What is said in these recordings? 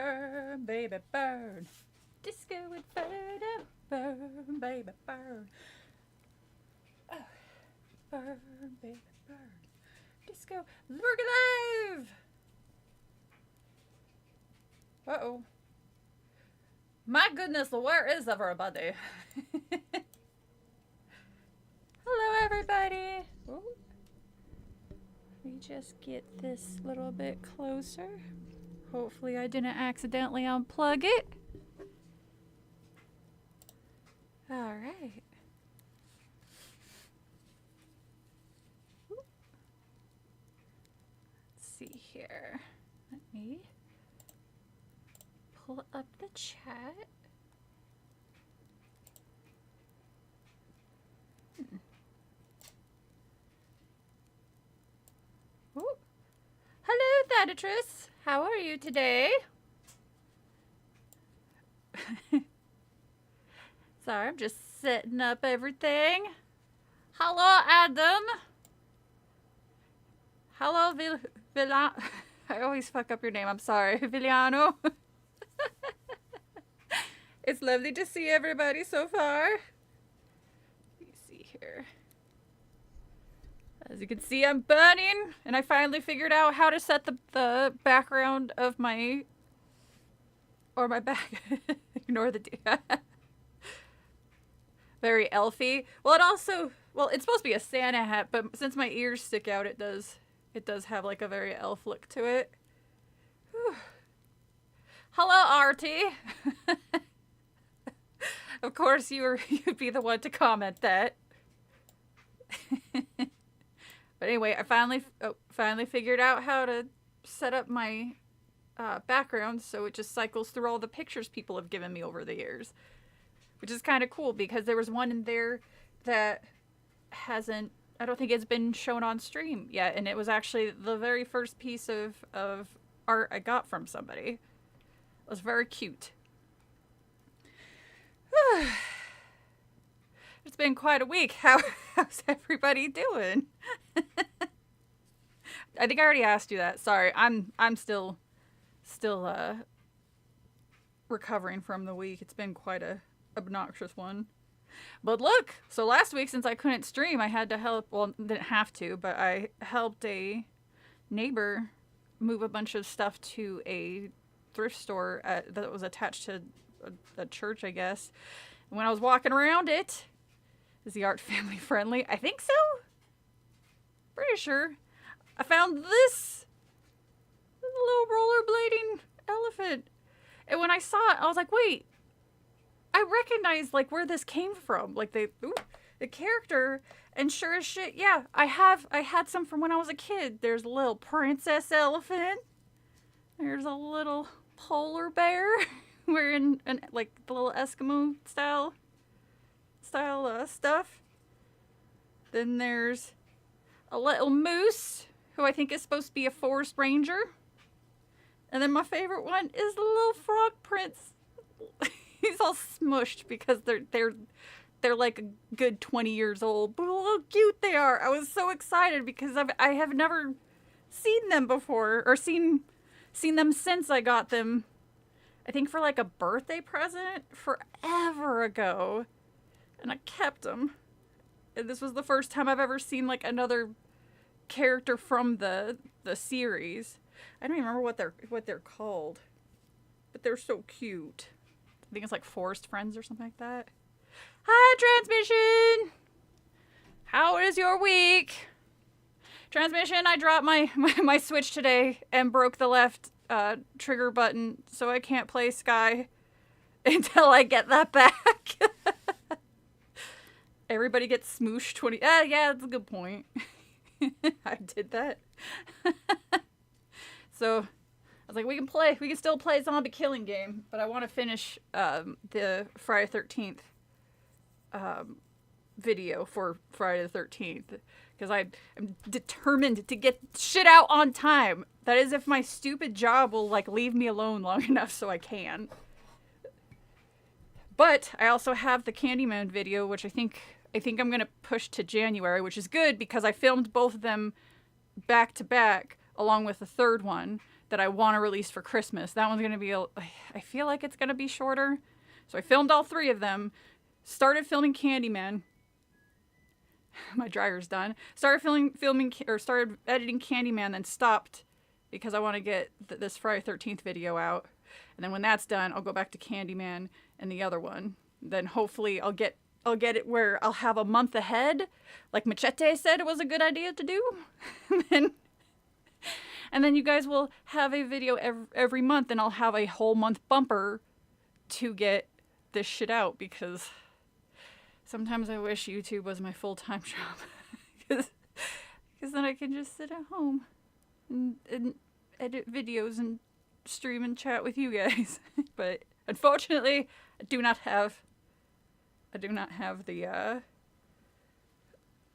burn, baby, burn. Disco Inferno, burn, baby, burn. Oh, burn, baby, burn. Disco, we're alive! Uh-oh. My goodness, where is everybody? Hello, everybody. Ooh. Let me just get this a little bit closer. Hopefully I didn't accidentally unplug it. All right. Let's see here. Let me pull up the chat. Ooh. Hello, Thanatress. How are you today? Sorry, I'm just setting up everything. Hello, Adam. Hello, Villano. I always fuck up your name. I'm sorry, Villano. It's lovely to see everybody so far. Let me see here. As you can see, I'm burning, and I finally figured out how to set the background of my back. Ignore the D. Very elfy. Well, it's supposed to be a Santa hat, but since my ears stick out, it does have like a very elf look to it. Whew. Hello, Artie. Of course, you'd be the one to comment that. But anyway, I finally figured out how to set up my background so it just cycles through all the pictures people have given me over the years, which is kind of cool because there was one in there that I don't think it's been shown on stream yet, and it was actually the very first piece of art I got from somebody. It was very cute. It's been quite a week. How's everybody doing? I think I already asked you that. Sorry, I'm still recovering from the week. It's been quite a obnoxious one. But look, so last week, since I couldn't stream, I had to help. Well, didn't have to, but I helped a neighbor move a bunch of stuff to a thrift store that was attached to a church, I guess. And when I was walking around it, is the art family friendly? I think so. Pretty sure. I found this little rollerblading elephant. And when I saw it, I was like, wait, I recognize like where this came from. Like the character, and sure as shit, yeah, I had some from when I was a kid. There's a little princess elephant. There's a little polar bear wearing like the little Eskimo style stuff. Then there's a little moose who I think is supposed to be a forest ranger. And then my favorite one is the little frog prince. He's all smushed because they're like a good 20 years old, but look how cute they are. I was so excited because I have never seen them before, or seen them since I got them, I think for like a birthday present forever ago. And I kept them. And this was the first time I've ever seen like another character from the series. I don't even remember what they're called, but they're so cute. I think it's like Forest Friends or something like that. Hi, Transmission! How is your week? Transmission, I dropped my Switch today and broke the left trigger button, so I can't play Sky until I get that back. Everybody gets smooshed 20... yeah, that's a good point. I did that. So I was like, we can still play Zombie Killing Game, but I want to finish the Friday the 13th video for Friday the 13th, because I'm determined to get shit out on time. That is, if my stupid job will like leave me alone long enough so I can. But I also have the Candyman video, which I think I'm gonna push to January, which is good because I filmed both of them back to back. along with the third one that I want to release for Christmas. That one's going to be, I feel like it's going to be shorter. So I filmed all 3 of them, started filming Candyman. My dryer's done. Started started editing Candyman, then stopped because I want to get this Friday 13th video out. And then when that's done, I'll go back to Candyman and the other one. Then hopefully I'll get it where I'll have a month ahead, like Machete said it was a good idea to do. And then you guys will have a video every month, and I'll have a whole month bumper to get this shit out, because sometimes I wish YouTube was my full-time job. Because then I can just sit at home and edit videos and stream and chat with you guys. But unfortunately, I do not have the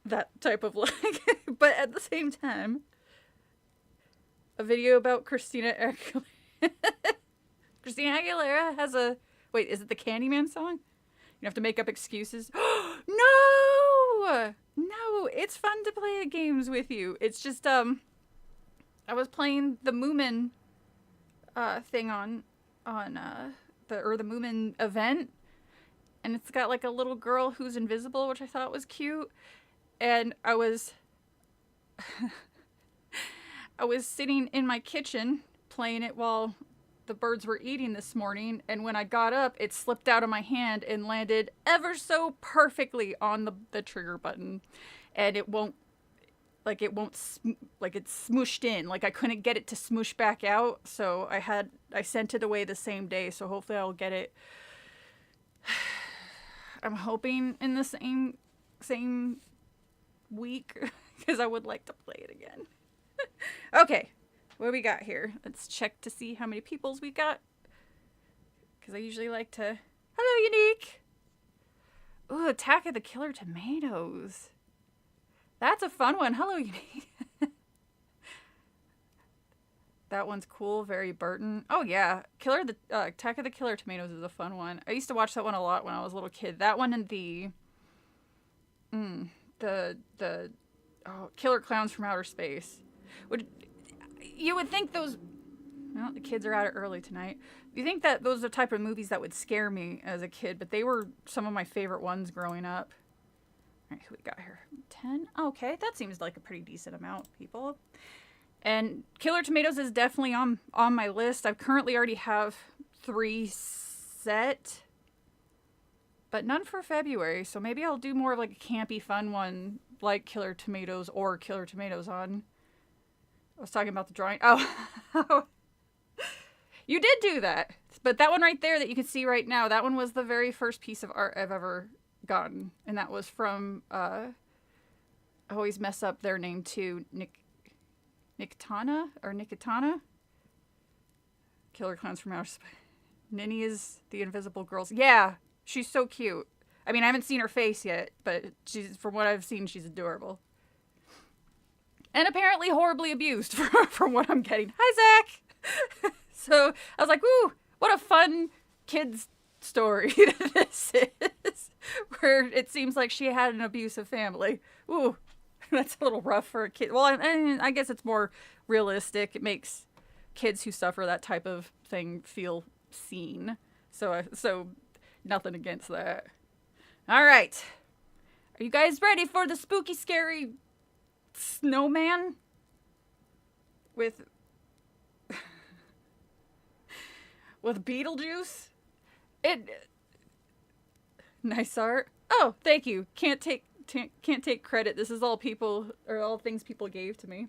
that type of luck. But at the same time, a video about Christina Aguilera. Christina Aguilera has a... Wait, is it the Candyman song? You have to make up excuses. No! No, it's fun to play games with you. It's just, I was playing the Moomin thing on the Moomin event, and it's got like a little girl who's invisible, which I thought was cute. And I was sitting in my kitchen playing it while the birds were eating this morning, and when I got up, it slipped out of my hand and landed ever so perfectly on the trigger button, and it's smooshed in. Like, I couldn't get it to smoosh back out, so I sent it away the same day, so hopefully I'll get it. I'm hoping in the same week, because I would like to play it again. Okay, what do we got here? Let's check to see how many peoples we got, because I usually like to... Hello, Unique! Ooh, Attack of the Killer Tomatoes. That's a fun one. Hello, Unique. That one's cool. Very Burton. Oh, yeah. Attack of the Killer Tomatoes is a fun one. I used to watch that one a lot when I was a little kid. That one and the Killer Clowns from Outer Space. You would think those... Well, the kids are at it early tonight. You think that those are the type of movies that would scare me as a kid, but they were some of my favorite ones growing up. All right, who we got here? 10? Okay, that seems like a pretty decent amount, people. And Killer Tomatoes is definitely on my list. I currently already have 3 set, but none for February. So maybe I'll do more of like a campy, fun one like Killer Tomatoes or Killer Tomatoes on. I was talking about the drawing. Oh, you did do that. But that one right there that you can see right now, that one was the very first piece of art I've ever gotten. And that was from, I always mess up their name too, Nikitana? Killer Clowns from Outer Space. Ninny is the Invisible Girls. Yeah, she's so cute. I mean, I haven't seen her face yet, but from what I've seen, she's adorable. And apparently horribly abused from what I'm getting. Hi, Zach! So I was like, ooh, what a fun kid's story this is. Where it seems like she had an abusive family. Ooh, that's a little rough for a kid. Well, I guess it's more realistic. It makes kids who suffer that type of thing feel seen. So nothing against that. All right. Are you guys ready for the spooky, scary snowman? With Beetlejuice? Nice art. Oh, thank you. Can't take credit. This is all things people gave to me.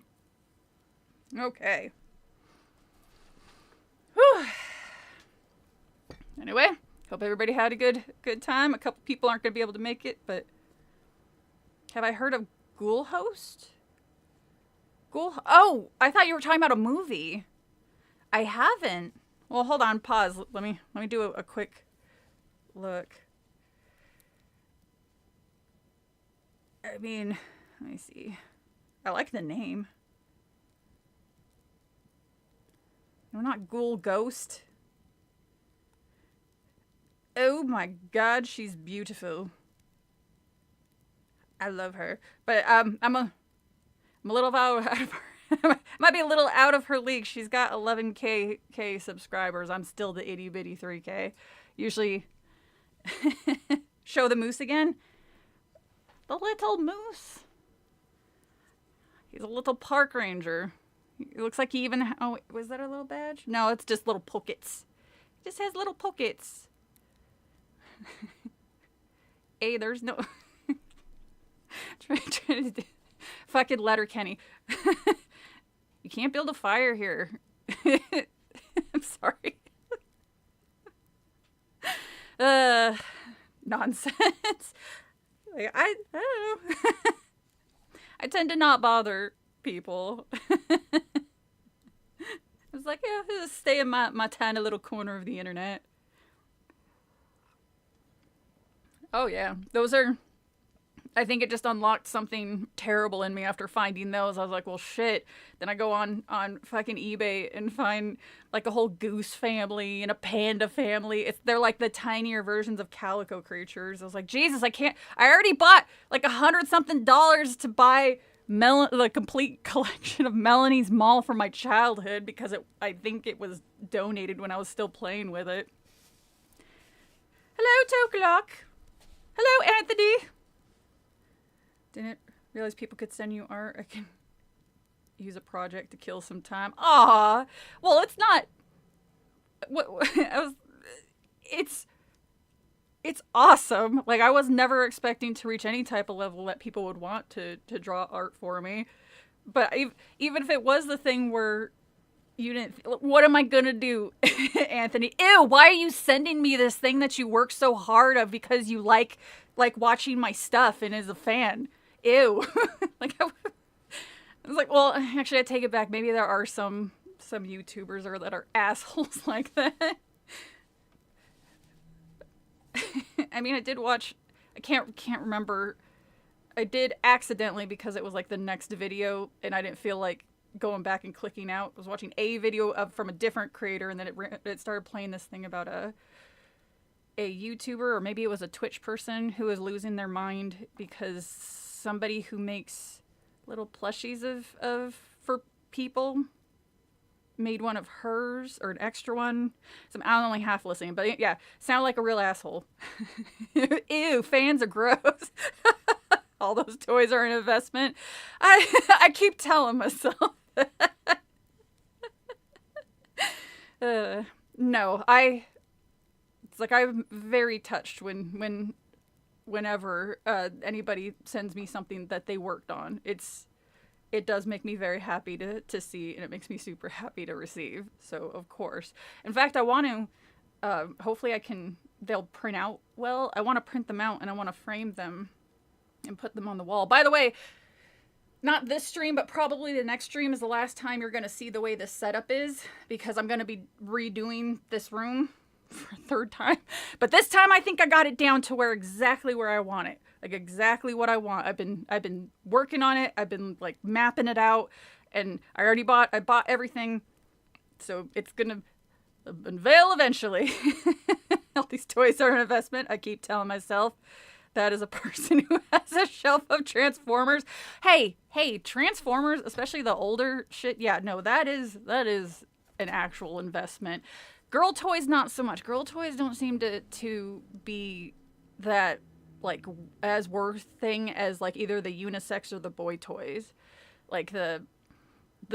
Okay. Whew. Anyway, hope everybody had a good time. A couple people aren't going to be able to make it, but have I heard of Ghoul Host? Oh, I thought you were talking about a movie. I haven't. Well, hold on, pause. Let me do a quick look. I mean, let me see. I like the name. No, not Ghoul Ghost. Oh my god, she's beautiful. I love her. But I'm a little out of her Might be a little out of her league. She's got 11K subscribers. I'm still the itty bitty 3K. Usually, show the moose again. The little moose. He's a little park ranger. It looks like he even... Oh, was that a little badge? No, it's just little pockets. He just has little pockets. Hey, there's no... trying to do... Fucking Letterkenny. You can't build a fire here. I'm sorry. Nonsense. Like, I don't know. I tend to not bother people. I was like, yeah, just stay in my tiny little corner of the internet. Oh yeah, those are... I think it just unlocked something terrible in me after finding those. I was like, well, shit. Then I go on fucking eBay and find like a whole goose family and a panda family. They're like the tinier versions of calico creatures. I was like, Jesus, I already bought like $100-something to buy the complete collection of Melanie's Mall from my childhood because I think it was donated when I was still playing with it. Hello, Tokelock. Hello, Anthony. Didn't realize people could send you art. I can use a project to kill some time. Aw, well, it's not. It's awesome. Like, I was never expecting to reach any type of level that people would want to draw art for me. But even if it was the thing where you didn't, what am I gonna do, Anthony? Ew, why are you sending me this thing that you work so hard of because you like watching my stuff and is a fan? Ew. Like, I was like, well, actually, I take it back. Maybe there are some YouTubers that are assholes like that. I mean, I did watch, I can't remember. I did accidentally because it was like the next video and I didn't feel like going back and clicking out. I was watching a video from a different creator and then it started playing this thing about a YouTuber, or maybe it was a Twitch person who was losing their mind because somebody who makes little plushies for people made one of hers, or an extra one. So I'm only half listening, but yeah, sound like a real asshole. Ew, fans are gross. All those toys are an investment. I keep telling myself. No, it's like I'm very touched whenever anybody sends me something that they worked on. It does make me very happy to see, and it makes me super happy to receive. So, of course. In fact, I want to, hopefully they'll print out well. I want to print them out, and I want to frame them and put them on the wall. By the way, not this stream, but probably the next stream is the last time you're going to see the way this setup is, because I'm going to be redoing this room for a third time. But this time I think I got it down to exactly where I want it. Like exactly what I want. I've been working on it. I've been like mapping it out, and I bought everything. So it's gonna unveil eventually. All these toys are an investment. I keep telling myself that as a person who has a shelf of Transformers. Hey, Transformers, especially the older shit. Yeah, no, that is an actual investment. Girl toys, not so much. Girl toys don't seem to be that like as worth thing as like either the unisex or the boy toys. Like the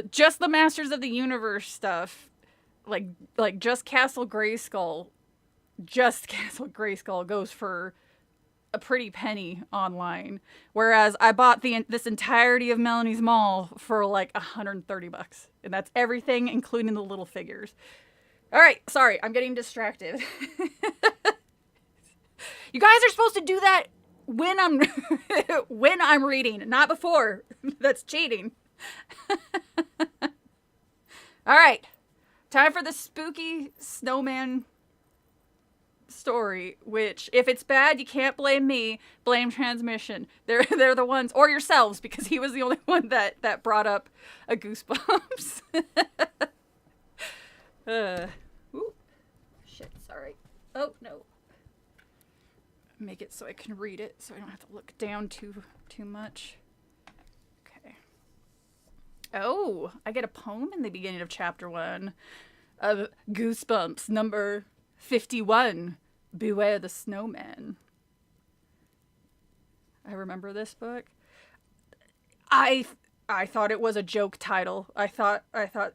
just the Masters of the Universe stuff, like just Castle Grayskull goes for a pretty penny online, whereas I bought this entirety of Melanie's Mall for like $130, and that's everything including the little figures. All right, sorry, I'm getting distracted. You guys are supposed to do that when I'm reading, not before. That's cheating. All right, time for the spooky snowman story, which if it's bad, you can't blame me, blame transmission. They're the ones, or yourselves, because he was the only one that brought up a Goosebumps. Ooh, shit, sorry. Oh no. Make it so I can read it, so I don't have to look down too much. Okay. Oh, I get a poem in the beginning of chapter 1 of Goosebumps, number 51, Beware the Snowman. I remember this book. I thought it was a joke title. I thought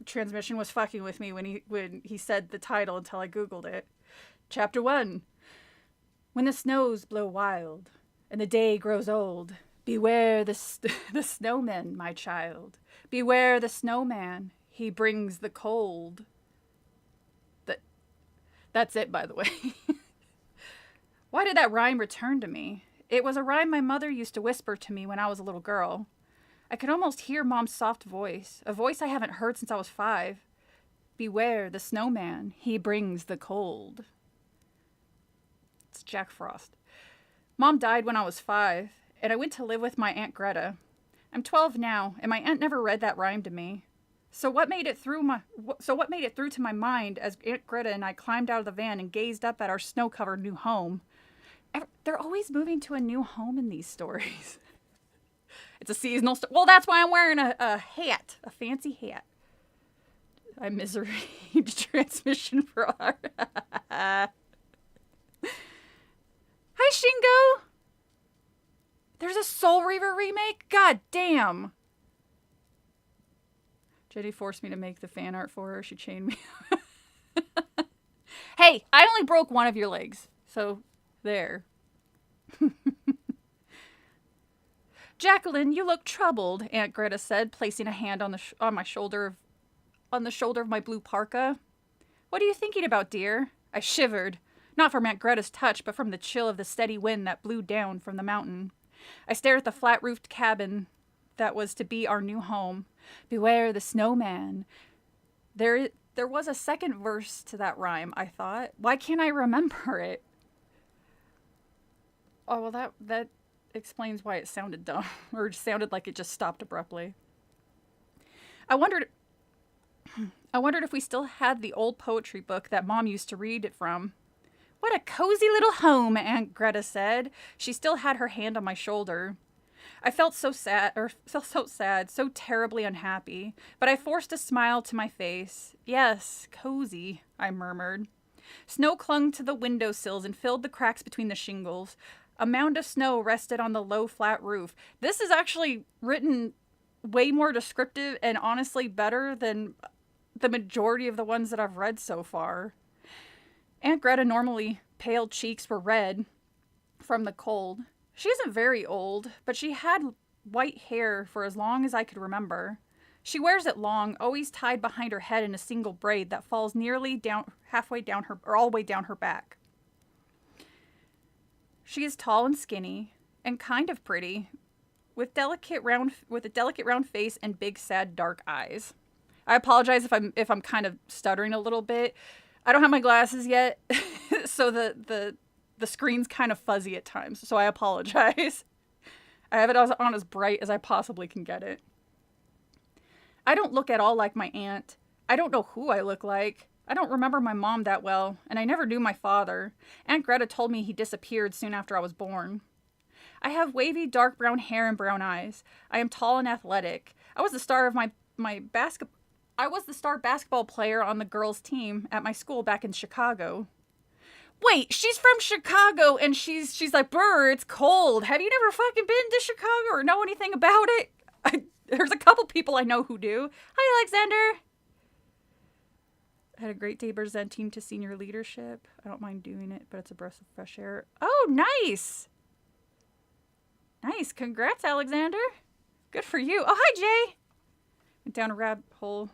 Transmission was fucking with me when he said the title until I googled it. Chapter 1. When the snows blow wild and the day grows old, beware the snowman, my child. Beware the snowman, he brings the cold. That's it, by the way. Why did that rhyme return to me? It was a rhyme my mother used to whisper to me when I was a little girl. I could almost hear Mom's soft voice, a voice I haven't heard since I was 5. Beware the snowman, he brings the cold. It's Jack Frost. Mom died when I was 5, and I went to live with my Aunt Greta. I'm 12 now, and my aunt never read that rhyme to me. So what made it through to my mind as Aunt Greta and I climbed out of the van and gazed up at our snow-covered new home? They're always moving to a new home in these stories. It's a seasonal well, that's why I'm wearing a hat, a fancy hat. I misread Transmission for our... Hi, Shingo! There's a Soul Reaver remake? God damn! Jenny forced me to make the fan art for her. She chained me. Hey, I only broke one of your legs. So, there. Jacqueline, you look troubled, Aunt Greta said, placing a hand on the shoulder of my blue parka. What are you thinking about, dear? I shivered, not from Aunt Greta's touch, but from the chill of the steady wind that blew down from the mountain. I stared at the flat-roofed cabin that was to be our new home. Beware the snowman. There was a second verse to that rhyme, I thought. Why can't I remember it? Oh, well, that explains why it sounded dumb, or sounded like it just stopped abruptly. I wondered if we still had the old poetry book that Mom used to read it from. What a cozy little home, Aunt Greta said. She still had her hand on my shoulder. I felt so sad, so terribly unhappy, but I forced a smile to my face. Yes, cozy, I murmured. Snow clung to the windowsills and filled the cracks between the shingles. A mound of snow rested on the low, flat roof. This is actually written way more descriptive and honestly better than the majority of the ones that I've read so far. Aunt Greta normally pale cheeks were red from the cold. She isn't very old, but she had white hair for as long as I could remember. She wears it long, always tied behind her head in a single braid that falls nearly down, halfway down her, or all the way down her back. She is tall and skinny, and kind of pretty, with a delicate round face and big, sad, dark eyes. I apologize if I'm kind of stuttering a little bit. I don't have my glasses yet, so the screen's kind of fuzzy at times, so I apologize. I have it on as bright as I possibly can get it. I don't look at all like my aunt. I don't know who I look like. I don't remember my mom that well, and I never knew my father. Aunt Greta told me he disappeared soon after I was born. I have wavy, dark brown hair and brown eyes. I am tall and athletic. I was the star basketball player on the girls' team at my school back in Chicago. Wait, she's from Chicago, and she's like, brr, it's cold. Have you never fucking been to Chicago or know anything about it? There's a couple people I know who do. Hi, Alexander. I had a great day presenting to senior leadership. I don't mind doing it, but it's a breath of fresh air. Oh, nice. Nice. Congrats, Alexander. Good for you. Oh, hi, Jay. Went down a rabbit hole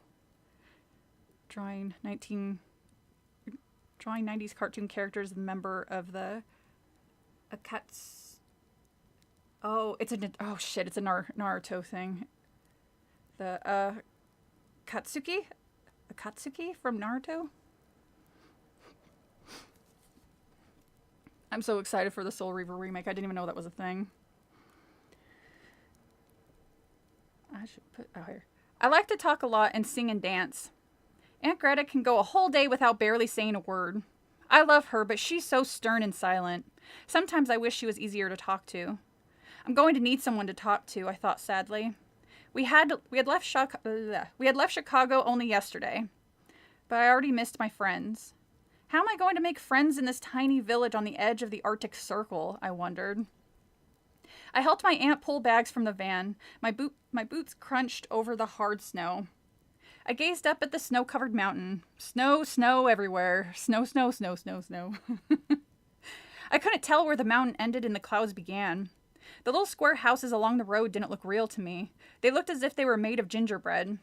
drawing 90s cartoon characters, a member of the Akatsuki. Oh, it's a Naruto thing. The Akatsuki from Naruto. I'm so excited for the Soul Reaver remake. I didn't even know that was a thing. I should put here. I like to talk a lot and sing and dance. Aunt Greta can go a whole day without barely saying a word. I love her, but she's so stern and silent. Sometimes I wish she was easier to talk to. I'm going to need someone to talk to, I thought sadly. We had left Chicago only yesterday, but I already missed my friends. How am I going to make friends in this tiny village on the edge of the Arctic Circle? I wondered. I helped my aunt pull bags from the van. My boots crunched over the hard snow. I gazed up at the snow-covered mountain. Snow, snow everywhere. Snow, snow, snow, snow, snow. I couldn't tell where the mountain ended and the clouds began. The little square houses along the road didn't look real to me. They looked as if they were made of gingerbread.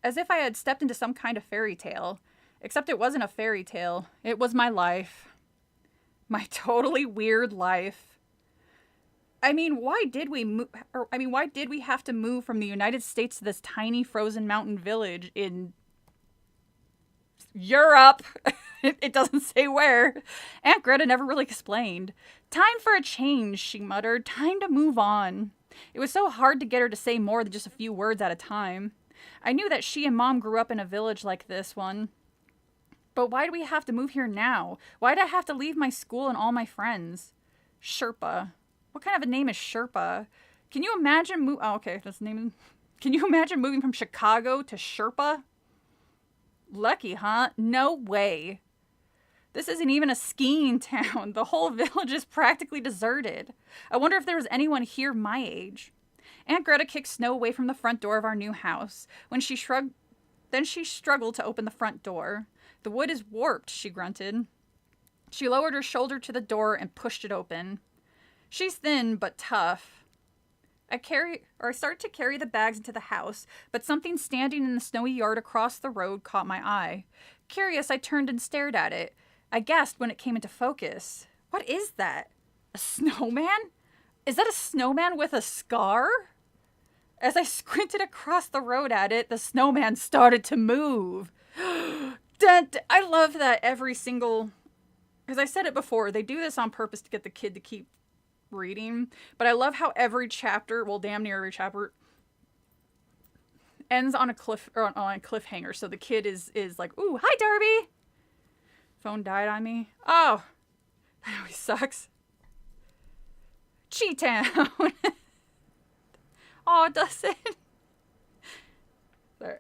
As if I had stepped into some kind of fairy tale. Except it wasn't a fairy tale. It was my life. My totally weird life. Why did we have to move from the United States to this tiny frozen mountain village in Europe? It doesn't say where. Aunt Greta never really explained. Time for a change, she muttered. Time to move on. It was so hard to get her to say more than just a few words at a time. I knew that she and Mom grew up in a village like this one. But why do we have to move here now? Why did I have to leave my school and all my friends? Sherpa. What kind of a name is Sherpa? Can you imagine that's the name. Can you imagine moving from Chicago to Sherpa? Lucky, huh? No way. This isn't even a skiing town. The whole village is practically deserted. I wonder if there was anyone here my age. Aunt Greta kicked snow away from the front door of our new house. Then she struggled to open the front door. The wood is warped, she grunted. She lowered her shoulder to the door and pushed it open. She's thin, but tough. I started to carry the bags into the house, but something standing in the snowy yard across the road caught my eye. Curious, I turned and stared at it. I gasped when it came into focus. What is that? A snowman? Is that a snowman with a scar? As I squinted across the road at it, the snowman started to move. I love that every single... Because I said it before, they do this on purpose to get the kid to keep reading. But I love how every chapter, well, damn near every chapter, ends on a cliffhanger. So the kid is like, ooh, hi, Darby! Phone died on me. Oh, that always sucks. Cheetown. Oh, does it? Sorry.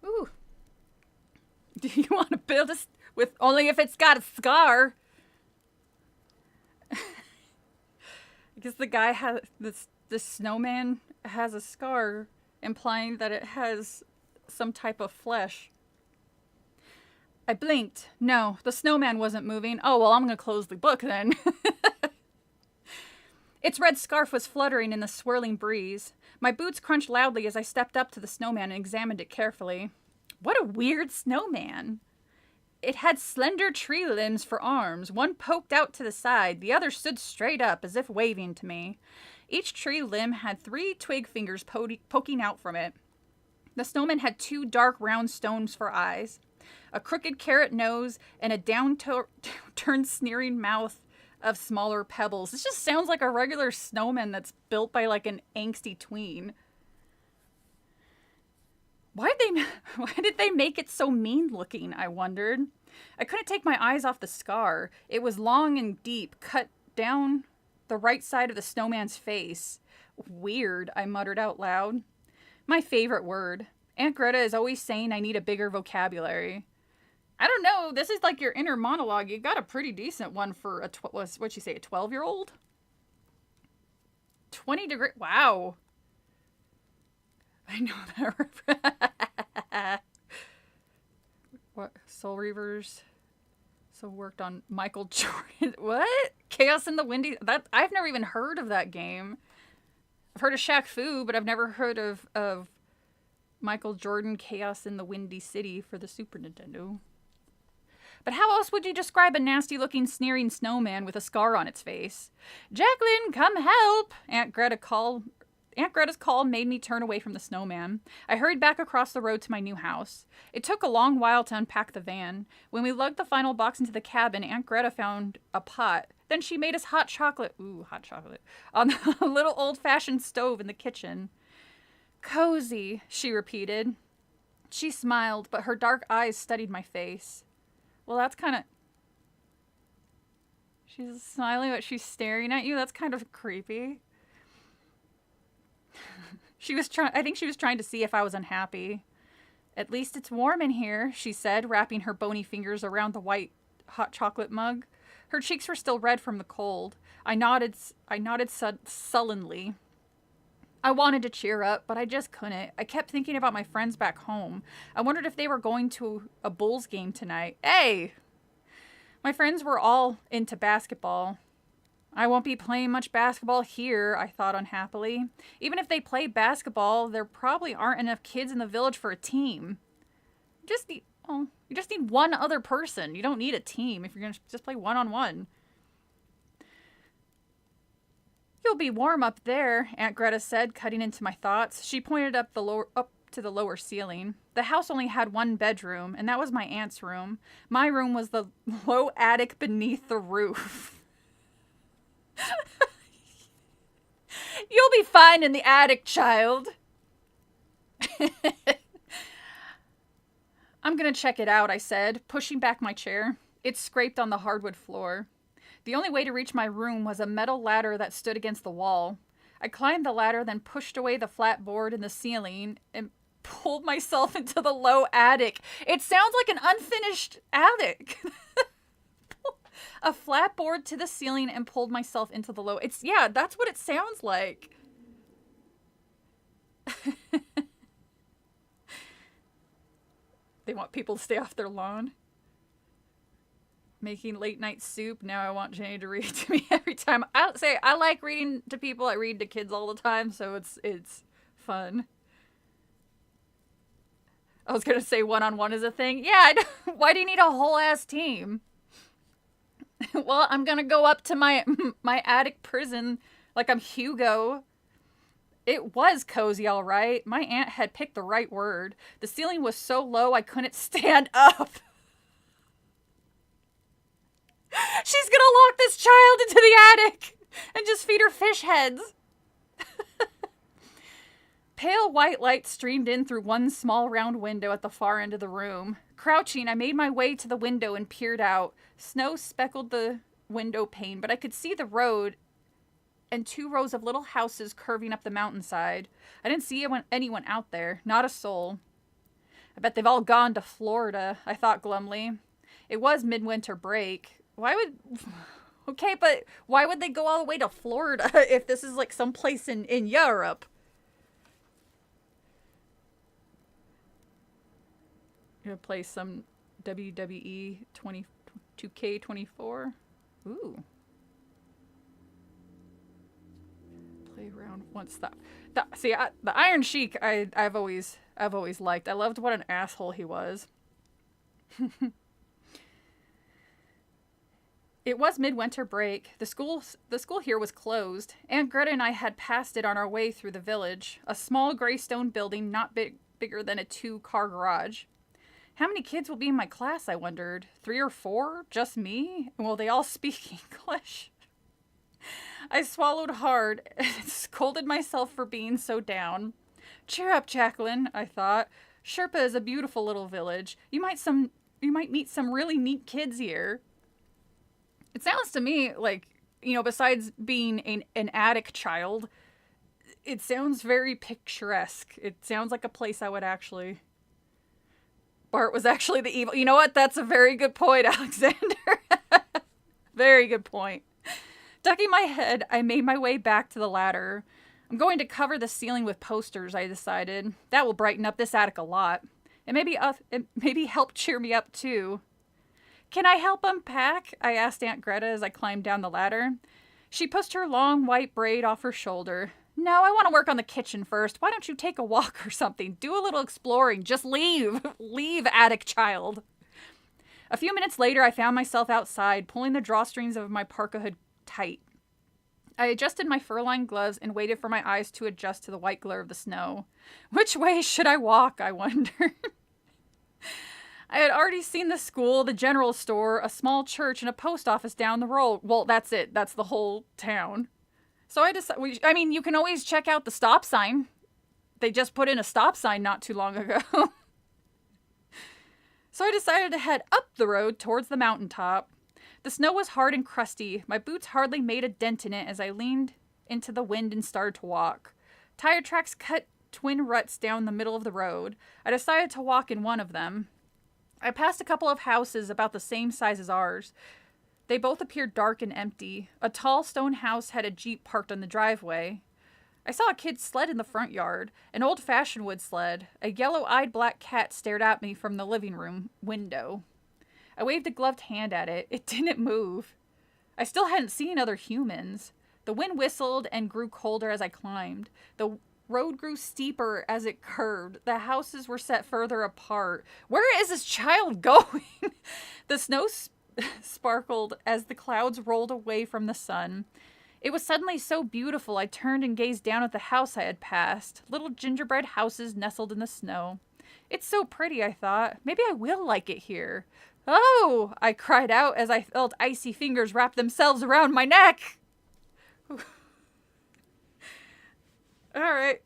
Ooh. Do you want to build with only if it's got a scar? I guess the guy has this snowman has a scar, implying that it has some type of flesh. I blinked. No, the snowman wasn't moving. Oh, well, I'm going to close the book then. Its red scarf was fluttering in the swirling breeze. My boots crunched loudly as I stepped up to the snowman and examined it carefully. What a weird snowman. It had slender tree limbs for arms. One poked out to the side. The other stood straight up, as if waving to me. Each tree limb had 3 twig fingers poking out from it. The snowman had 2 dark round stones for eyes, a crooked carrot nose, and a down-turned sneering mouth of smaller pebbles. This just sounds like a regular snowman that's built by like an angsty tween. Why did they make it so mean looking, I wondered. I couldn't take my eyes off the scar. It was long and deep, cut down the right side of the snowman's face. Weird, I muttered out loud. My favorite word. Aunt Greta is always saying I need a bigger vocabulary. I don't know, this is like your inner monologue. You got a pretty decent one for what'd you say, a 12-year-old? 20 degree, wow. I know that. What? Soul Reavers. So worked on Michael Jordan. What? Chaos in the Windy. I've never even heard of that game. I've heard of Shaq Fu, but I've never heard of Michael Jordan Chaos in the Windy City for the Super Nintendo. But how else would you describe a nasty-looking, sneering snowman with a scar on its face? Jacqueline, come help! Aunt Greta's call made me turn away from the snowman. I hurried back across the road to my new house. It took a long while to unpack the van. When we lugged the final box into the cabin, Aunt Greta found a pot. Then she made us hot chocolate. Ooh, hot chocolate. On the little old-fashioned stove in the kitchen. Cozy, she repeated. She smiled, but her dark eyes studied my face. Well, that's kind of... She's smiling, but she's staring at you. That's kind of creepy. I think she was trying to see if I was unhappy. At least it's warm in here, she said, wrapping her bony fingers around the white hot chocolate mug. Her cheeks were still red from the cold. I nodded sullenly. I wanted to cheer up, but I just couldn't. I kept thinking about my friends back home. I wondered if they were going to a Bulls game tonight. Hey! My friends were all into basketball. I won't be playing much basketball here, I thought unhappily. Even if they play basketball, there probably aren't enough kids in the village for a team. You just need one other person. You don't need a team if you're going to just play one-on-one. You'll be warm up there, Aunt Greta said, cutting into my thoughts. She pointed up to the lower ceiling. The house only had one bedroom, and that was my aunt's room. My room was the low attic beneath the roof. You'll be fine in the attic, child. I'm gonna check it out, I said, pushing back my chair. It scraped on the hardwood floor. The only way to reach my room was a metal ladder that stood against the wall. I climbed the ladder, then pushed away the flat board in the ceiling and pulled myself into the low attic. It sounds like an unfinished attic. A flat board to the ceiling and pulled myself into the low. That's what it sounds like. They want people to stay off their lawn. Making late night soup. Now I want Jenny to read to me every time. I like reading to people. I read to kids all the time, so it's fun. I was gonna say one-on-one is a thing. Yeah, why do you need a whole ass team? Well, I'm gonna go up to my attic prison like I'm Hugo. It was cozy, all right. My aunt had picked the right word. The ceiling was so low I couldn't stand up. She's gonna lock this child into the attic and just feed her fish heads. Pale white light streamed in through one small round window at the far end of the room. Crouching, I made my way to the window and peered out. Snow speckled the window pane, but I could see the road and 2 rows of little houses curving up the mountainside. I didn't see anyone out there, not a soul. I bet they've all gone to Florida, I thought glumly. It was midwinter break. Okay, but why would they go all the way to Florida if this is like someplace in Europe? Gonna play some WWE 2K24. Ooh. Play around once that. The Iron Sheik I've always liked. I loved what an asshole he was. It was midwinter break. The school here was closed. Aunt Greta and I had passed it on our way through the village. A small gray stone building not bigger than a 2-car garage. How many kids will be in my class, I wondered. 3 or 4? Just me? Will they all speak English? I swallowed hard and scolded myself for being so down. Cheer up, Jacqueline, I thought. Sherpa is a beautiful little village. You might meet some really neat kids here. It sounds to me like, besides being an attic child, it sounds very picturesque. It sounds like a place I would actually... Bart was actually the evil... You know what? That's a very good point, Alexander. Very good point. Ducking my head, I made my way back to the ladder. I'm going to cover the ceiling with posters, I decided. That will brighten up this attic a lot. And maybe help cheer me up, too. Can I help unpack? I asked Aunt Greta as I climbed down the ladder. She pushed her long white braid off her shoulder. No, I want to work on the kitchen first. Why don't you take a walk or something? Do a little exploring. Just leave. Leave, attic child. A few minutes later, I found myself outside, pulling the drawstrings of my parka hood tight. I adjusted my fur-lined gloves and waited for my eyes to adjust to the white glare of the snow. Which way should I walk, I wondered. I had already seen the school, the general store, a small church, and a post office down the road. Well, that's it. That's the whole town. So you can always check out the stop sign. They just put in a stop sign not too long ago. So I decided to head up the road towards the mountaintop. The snow was hard and crusty. My boots hardly made a dent in it as I leaned into the wind and started to walk. Tire tracks cut twin ruts down the middle of the road. I decided to walk in one of them. I passed a couple of houses about the same size as ours. They both appeared dark and empty. A tall stone house had a Jeep parked on the driveway. I saw a kid's sled in the front yard, an old-fashioned wood sled. A yellow-eyed black cat stared at me from the living room window. I waved a gloved hand at it. It didn't move. I still hadn't seen other humans. The wind whistled and grew colder as I climbed. The road grew steeper as it curved. The houses were set further apart. Where is this child going? The snow sparkled as the clouds rolled away from the sun. It was suddenly so beautiful I turned and gazed down at the house I had passed. Little gingerbread houses nestled in the snow. It's so pretty, I thought. Maybe I will like it here. Oh! I cried out as I felt icy fingers wrap themselves around my neck. Alright.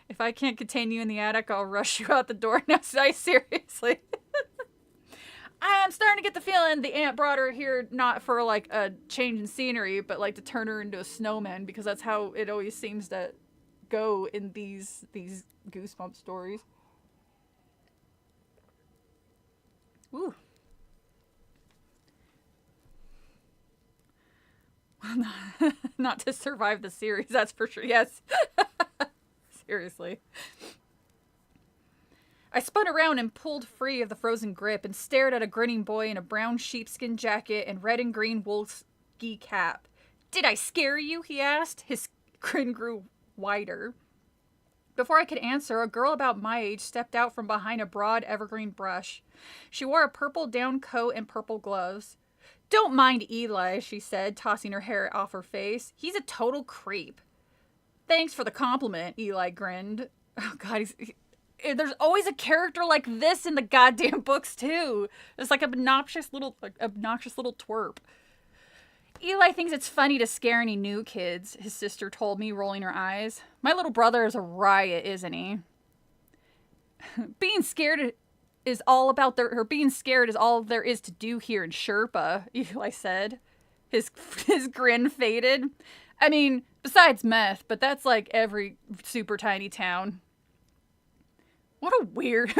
If I can't contain you in the attic, I'll rush you out the door now. Seriously. I'm starting to get the feeling the aunt brought her here not for like a change in scenery, but like to turn her into a snowman, because that's how it always seems to go in these Goosebumps stories. Ooh. Not to survive the series, that's for sure. Yes. Seriously. I spun around and pulled free of the frozen grip and stared at a grinning boy in a brown sheepskin jacket and red and green wool ski cap. Did I scare you? He asked. His grin grew wider. Before I could answer, a girl about my age stepped out from behind a broad evergreen brush. She wore a purple down coat and purple gloves. Don't mind Eli, she said, tossing her hair off her face. He's a total creep. Thanks for the compliment, Eli grinned. Oh, God, there's always a character like this in the goddamn books, too. It's like an obnoxious little twerp. Eli thinks it's funny to scare any new kids, his sister told me, rolling her eyes. My little brother is a riot, isn't he? Being scared is all there is to do here in Sherpa, Eli said. His grin faded. I mean, besides meth, but that's like every super tiny town. What a weird...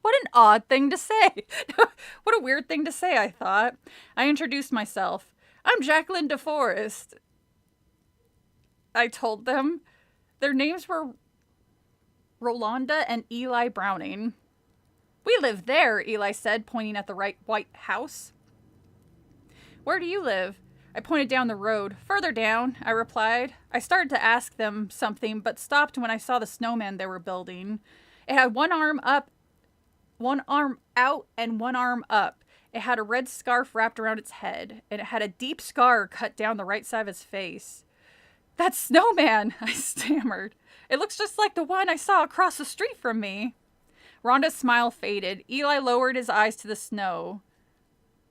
What an odd thing to say. What a weird thing to say, I thought. I introduced myself. I'm Jacqueline DeForest. I told them. Their names were Rolanda and Eli Browning. We live there, Eli said, pointing at the right white house. Where do you live? I pointed down the road. Further down, I replied. I started to ask them something, but stopped when I saw the snowman they were building. It had one arm out, and one arm up. It had a red scarf wrapped around its head, and it had a deep scar cut down the right side of his face. That's Snowman, I stammered. It looks just like the one I saw across the street from me. Rhonda's smile faded. Eli lowered his eyes to the snow.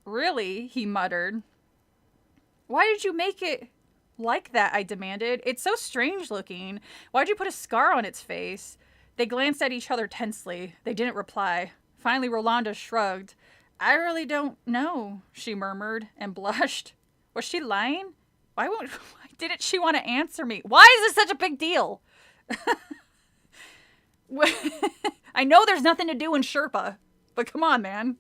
Really? He muttered. Why did you make it like that? I demanded. It's so strange looking. Why'd you put a scar on its face? They glanced at each other tensely. They didn't reply. Finally, Rolanda shrugged. I really don't know, she murmured and blushed. Was she lying? Why didn't she want to answer me? Why is this such a big deal? I know there's nothing to do in Sherpa, but come on, man.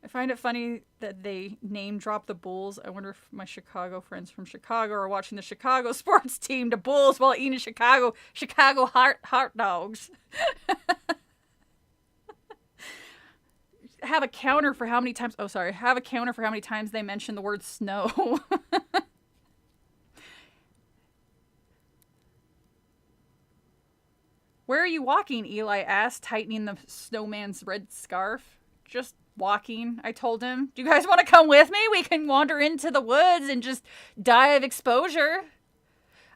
I find it funny that they name drop the Bulls. I wonder if my Chicago friends from Chicago are watching the Chicago sports team to Bulls while eating Chicago hot dogs. Have a counter for how many times they mention the word snow. Where are you walking? Eli asked, tightening the snowman's red scarf. Just walking, I told him. Do you guys want to come with me? We can wander into the woods and just die of exposure.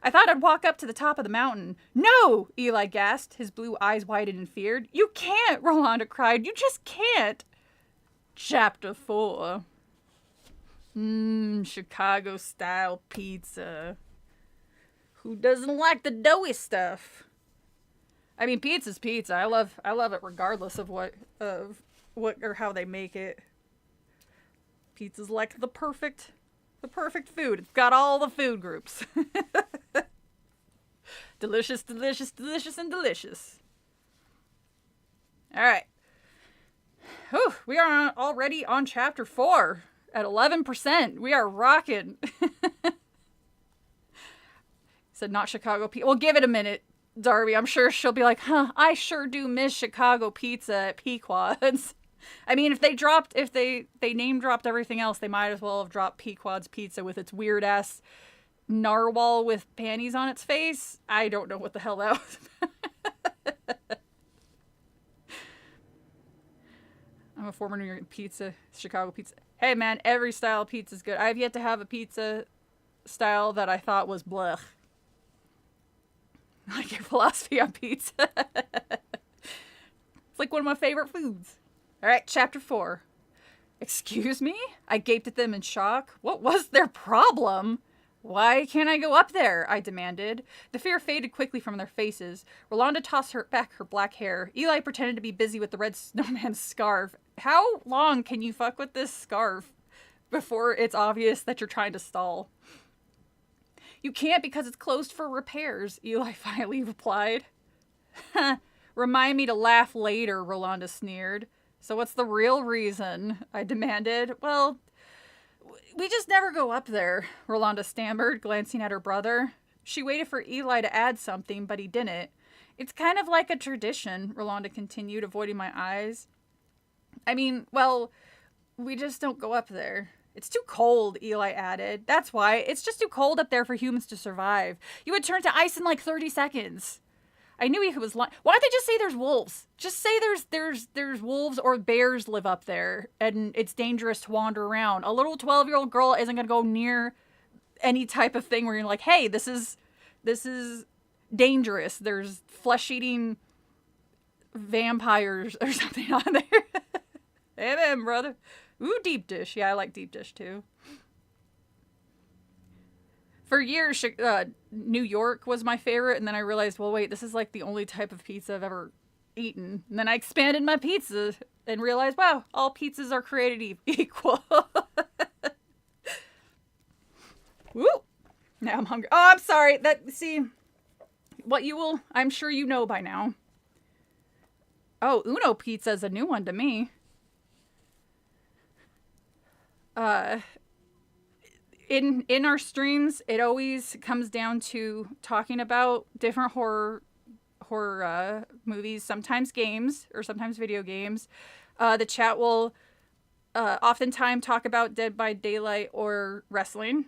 I thought I'd walk up to the top of the mountain. No, Eli gasped, his blue eyes widened in fear. You can't, Rolanda cried. You just can't. Chapter 4. Chicago-style pizza. Who doesn't like the doughy stuff? I mean, pizza's pizza. I love it regardless of what or how they make it. Pizza's like the perfect The perfect food. It's got all the food groups. Delicious, delicious, delicious, and delicious. All right. Whew, we are already on chapter 4 at 11%. We are rocking. Said not Chicago pizza. Well, give it a minute, Darby. I'm sure she'll be like, huh, I sure do miss Chicago pizza at Pequod's. I mean, if they name dropped everything else, they might as well have dropped Pequod's pizza with its weird ass narwhal with panties on its face. I don't know what the hell that was. I'm a former New York pizza, Chicago pizza. Hey man, every style of pizza is good. I've yet to have a pizza style that I thought was blech. Like your philosophy on pizza. It's like one of my favorite foods. Alright, chapter 4. Excuse me? I gaped at them in shock. What was their problem? Why can't I go up there? I demanded. The fear faded quickly from their faces. Rolanda tossed back her black hair. Eli pretended to be busy with the red snowman's scarf. How long can you fuck with this scarf before it's obvious that you're trying to stall? You can't because it's closed for repairs, Eli finally replied. Remind me to laugh later, Rolanda sneered. So what's the real reason? I demanded. Well, we just never go up there, Rolanda stammered, glancing at her brother. She waited for Eli to add something, but he didn't. It's kind of like a tradition, Rolanda continued, avoiding my eyes. I mean, well, we just don't go up there. It's too cold, Eli added. That's why. It's just too cold up there for humans to survive. You would turn to ice in like 30 seconds. I knew he was lying. Why don't they just say there's wolves? Just say there's wolves or bears live up there and it's dangerous to wander around. A little 12-year-old girl isn't going to go near any type of thing where you're like, hey, this is dangerous. There's flesh-eating vampires or something on there. Amen, brother. Ooh, deep dish. Yeah, I like deep dish too. For years, New York was my favorite, and then I realized, well, wait, this is like the only type of pizza I've ever eaten. And then I expanded my pizza and realized, wow, all pizzas are created equal. Woo! Now I'm hungry. Oh, I'm sorry. I'm sure you know by now. Oh, Uno pizza is a new one to me. In our streams, it always comes down to talking about different horror movies, sometimes games, or sometimes video games. The chat will oftentimes talk about Dead by Daylight or wrestling.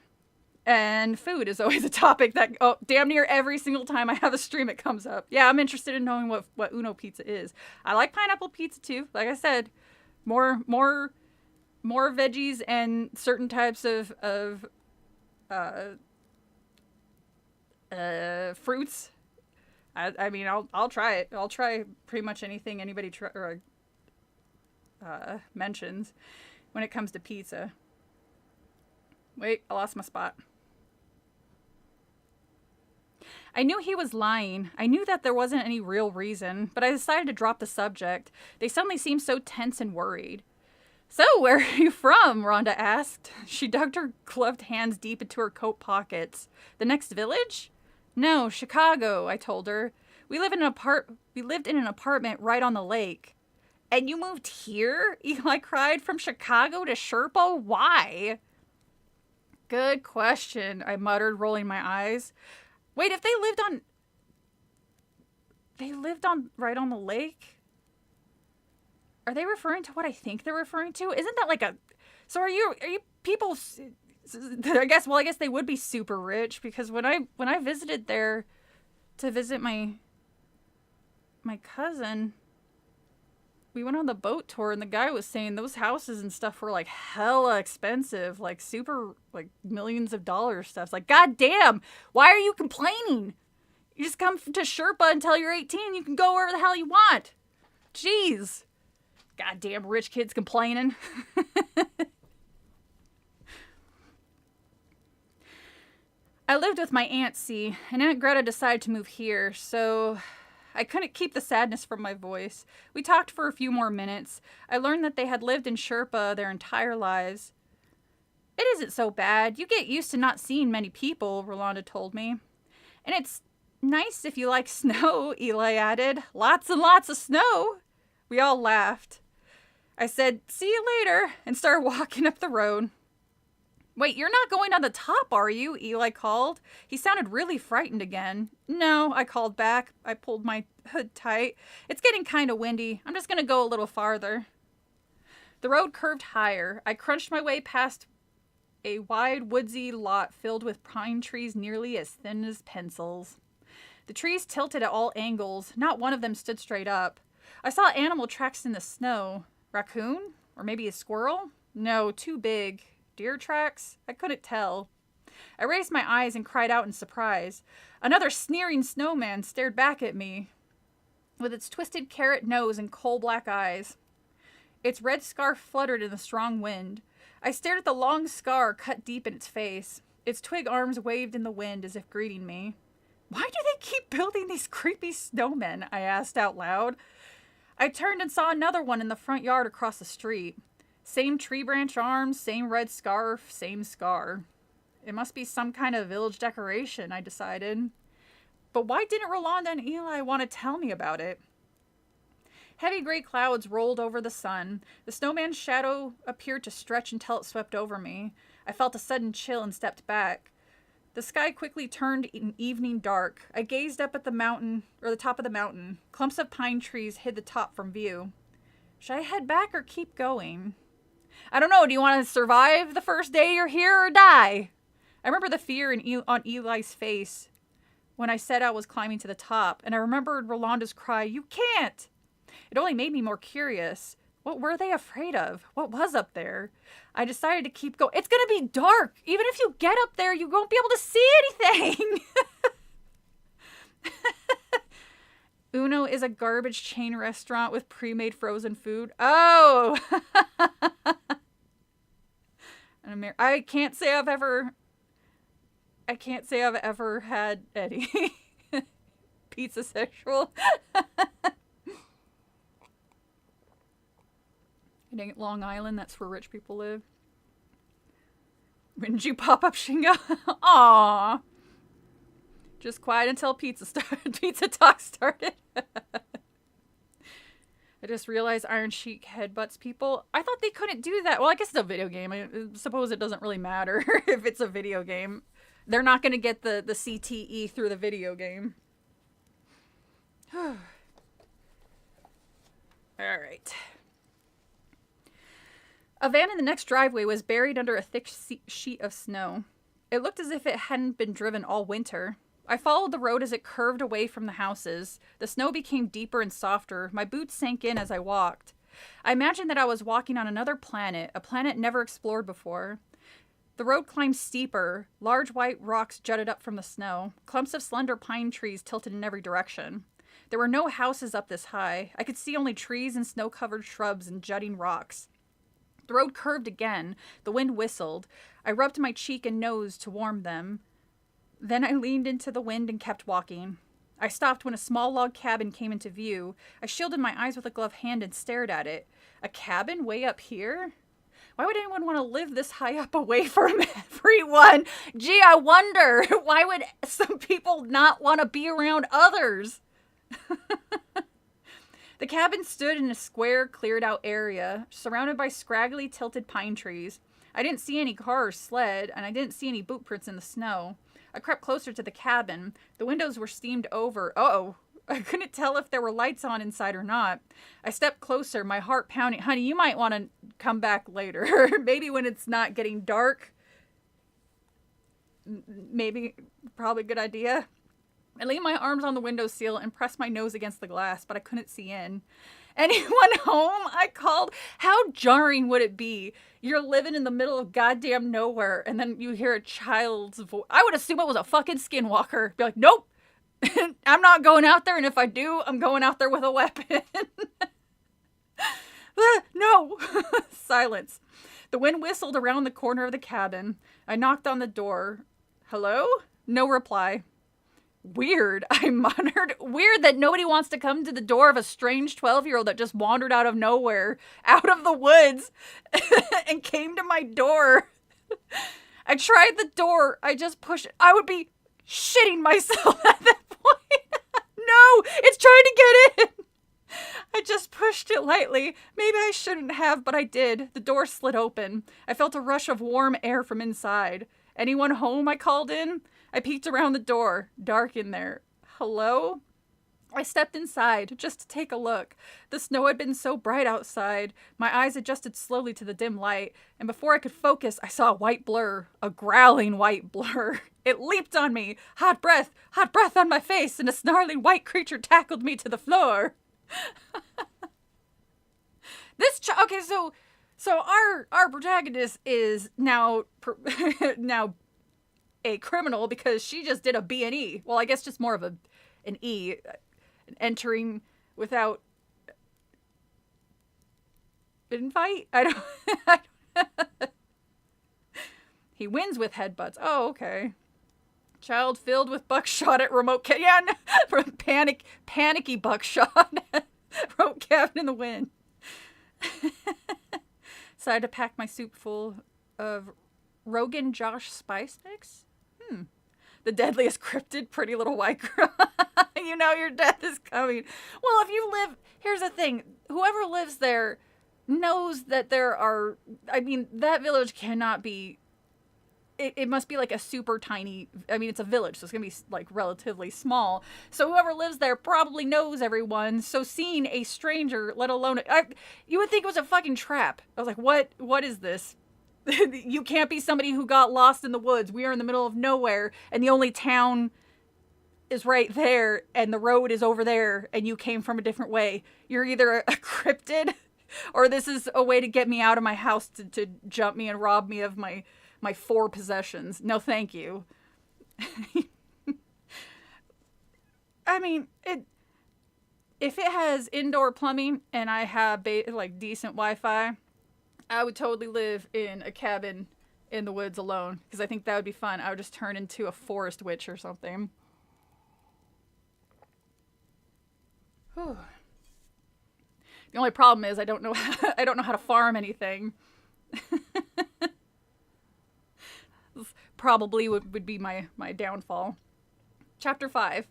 And food is always a topic that damn near every single time I have a stream it comes up. Yeah, I'm interested in knowing what Uno pizza is. I like pineapple pizza too. Like I said, more veggies and certain types of fruits. I mean, I'll try it. I'll try pretty much anything anybody mentions when it comes to pizza. Wait, I lost my spot. I knew he was lying. I knew that there wasn't any real reason, but I decided to drop the subject. They suddenly seemed so tense and worried. So, where are you from? Rhonda asked. She dug her gloved hands deep into her coat pockets. The next village? No, Chicago, I told her. We lived in an apartment right on the lake. And you moved here? Eli cried. From Chicago to Sherpa? Why? Good question, I muttered, rolling my eyes. Wait, if they lived on right on the lake? Are they referring to what I think they're referring to? Isn't that like so are you people, I guess they would be super rich, because when I visited there to visit my cousin, we went on the boat tour and the guy was saying those houses and stuff were like hella expensive, like super, like millions of dollars stuff. It's like, God damn, why are you complaining? You just come to Sherpa until you're 18. You can go wherever the hell you want. Jeez. Goddamn rich kids complaining. I lived with my Aunt C, and Aunt Greta decided to move here, so I couldn't keep the sadness from my voice. We talked for a few more minutes. I learned that they had lived in Sherpa their entire lives. It isn't so bad. You get used to not seeing many people, Rolanda told me. And it's nice if you like snow, Eli added. Lots and lots of snow. We all laughed. I said, see you later, and started walking up the road. Wait, you're not going on the top, are you? Eli called. He sounded really frightened again. No, I called back. I pulled my hood tight. It's getting kind of windy. I'm just going to go a little farther. The road curved higher. I crunched my way past a wide, woodsy lot filled with pine trees nearly as thin as pencils. The trees tilted at all angles. Not one of them stood straight up. I saw animal tracks in the snow. Raccoon? Or maybe a squirrel? No, too big. Deer tracks? I couldn't tell. I raised my eyes and cried out in surprise. Another sneering snowman stared back at me with its twisted carrot nose and coal-black eyes. Its red scarf fluttered in the strong wind. I stared at the long scar cut deep in its face. Its twig arms waved in the wind as if greeting me. Why do they keep building these creepy snowmen? I asked out loud. I turned and saw another one in the front yard across the street. Same tree branch arms, same red scarf, same scar. It must be some kind of village decoration, I decided. But why didn't Rolanda and Eli want to tell me about it? Heavy gray clouds rolled over the sun. The snowman's shadow appeared to stretch until it swept over me. I felt a sudden chill and stepped back. The sky quickly turned in evening dark. I gazed up at the mountain, or the top of the mountain. Clumps of pine trees hid the top from view. Should I head back or keep going? I don't know. Do you want to survive the first day you're here or die? I remember the fear on Eli's face when I said I was climbing to the top, and I remembered Rolanda's cry, "You can't!" It only made me more curious. What were they afraid of? What was up there? I decided to keep going. It's going to be dark. Even if you get up there, you won't be able to see anything. Uno is a garbage chain restaurant with pre-made frozen food. Oh! I can't say I've ever had any pizza sexual. Dang it, Long Island, that's where rich people live. When did you pop up, Shingo? Aww. Just quiet until pizza talk started. I just realized Iron Sheik headbutts people. I thought they couldn't do that. Well, I guess it's a video game. I suppose it doesn't really matter if it's a video game. They're not going to get the CTE through the video game. All right. A van in the next driveway was buried under a thick sheet of snow. It looked as if it hadn't been driven all winter. I followed the road as it curved away from the houses. The snow became deeper and softer. My boots sank in as I walked. I imagined that I was walking on another planet, a planet never explored before. The road climbed steeper. Large white rocks jutted up from the snow. Clumps of slender pine trees tilted in every direction. There were no houses up this high. I could see only trees and snow-covered shrubs and jutting rocks. The road curved again. The wind whistled. I rubbed my cheek and nose to warm them. Then I leaned into the wind and kept walking. I stopped when a small log cabin came into view. I shielded my eyes with a gloved hand and stared at it. A cabin way up here? Why would anyone want to live this high up away from everyone? Gee, I wonder. Why would some people not want to be around others? The cabin stood in a square, cleared-out area, surrounded by scraggly, tilted pine trees. I didn't see any car or sled, and I didn't see any boot prints in the snow. I crept closer to the cabin. The windows were steamed over. Uh-oh. I couldn't tell if there were lights on inside or not. I stepped closer, my heart pounding. Honey, you might want to come back later. Maybe when it's not getting dark. Maybe, probably a good idea. I laid my arms on the windowsill and pressed my nose against the glass, but I couldn't see in. Anyone home? I called. How jarring would it be? You're living in the middle of goddamn nowhere, and then you hear a child's voice. I would assume it was a fucking skinwalker. Be like, nope, I'm not going out there, and if I do, I'm going out there with a weapon. No. Silence. The wind whistled around the corner of the cabin. I knocked on the door. Hello? No reply. Weird, I muttered. Weird that nobody wants to come to the door of a strange 12-year-old that just wandered out of nowhere, out of the woods, and came to my door. I tried the door. I just pushed it. I would be shitting myself at that point. No, it's trying to get in. I just pushed it lightly. Maybe I shouldn't have, but I did. The door slid open. I felt a rush of warm air from inside. Anyone home? I called in. I peeked around the door. Dark in there. Hello? I stepped inside just to take a look. The snow had been so bright outside. My eyes adjusted slowly to the dim light, and before I could focus, I saw a white blur, a growling white blur. It leaped on me. Hot breath on my face, and a snarling white creature tackled me to the floor. Okay, so our protagonist is now now a criminal because she just did a B&E. Well, I guess just more of an E, entering without invite. I don't. He wins with headbutts. Oh, okay. Child filled with buckshot at remote panicky buckshot at remote cabin in the wind. So I had to pack my soup full of Rogan Josh spice mix. The deadliest cryptid, pretty little white girl. You know your death is coming. Well, if you live, here's the thing. Whoever lives there knows that there are, that village cannot be, it must be like a super tiny, it's a village, so it's going to be like relatively small. So whoever lives there probably knows everyone. So seeing a stranger, let alone, you would think it was a fucking trap. I was like, what is this? You can't be somebody who got lost in the woods. We are in the middle of nowhere, and the only town is right there, and the road is over there, and you came from a different way. You're either a cryptid, or this is a way to get me out of my house to jump me and rob me of my 4 possessions. No, thank you. If it has indoor plumbing and I have decent Wi-Fi, I would totally live in a cabin in the woods alone, because I think that would be fun. I would just turn into a forest witch or something. Whew. The only problem is I don't know how to farm anything. Probably would be my downfall. Chapter 5.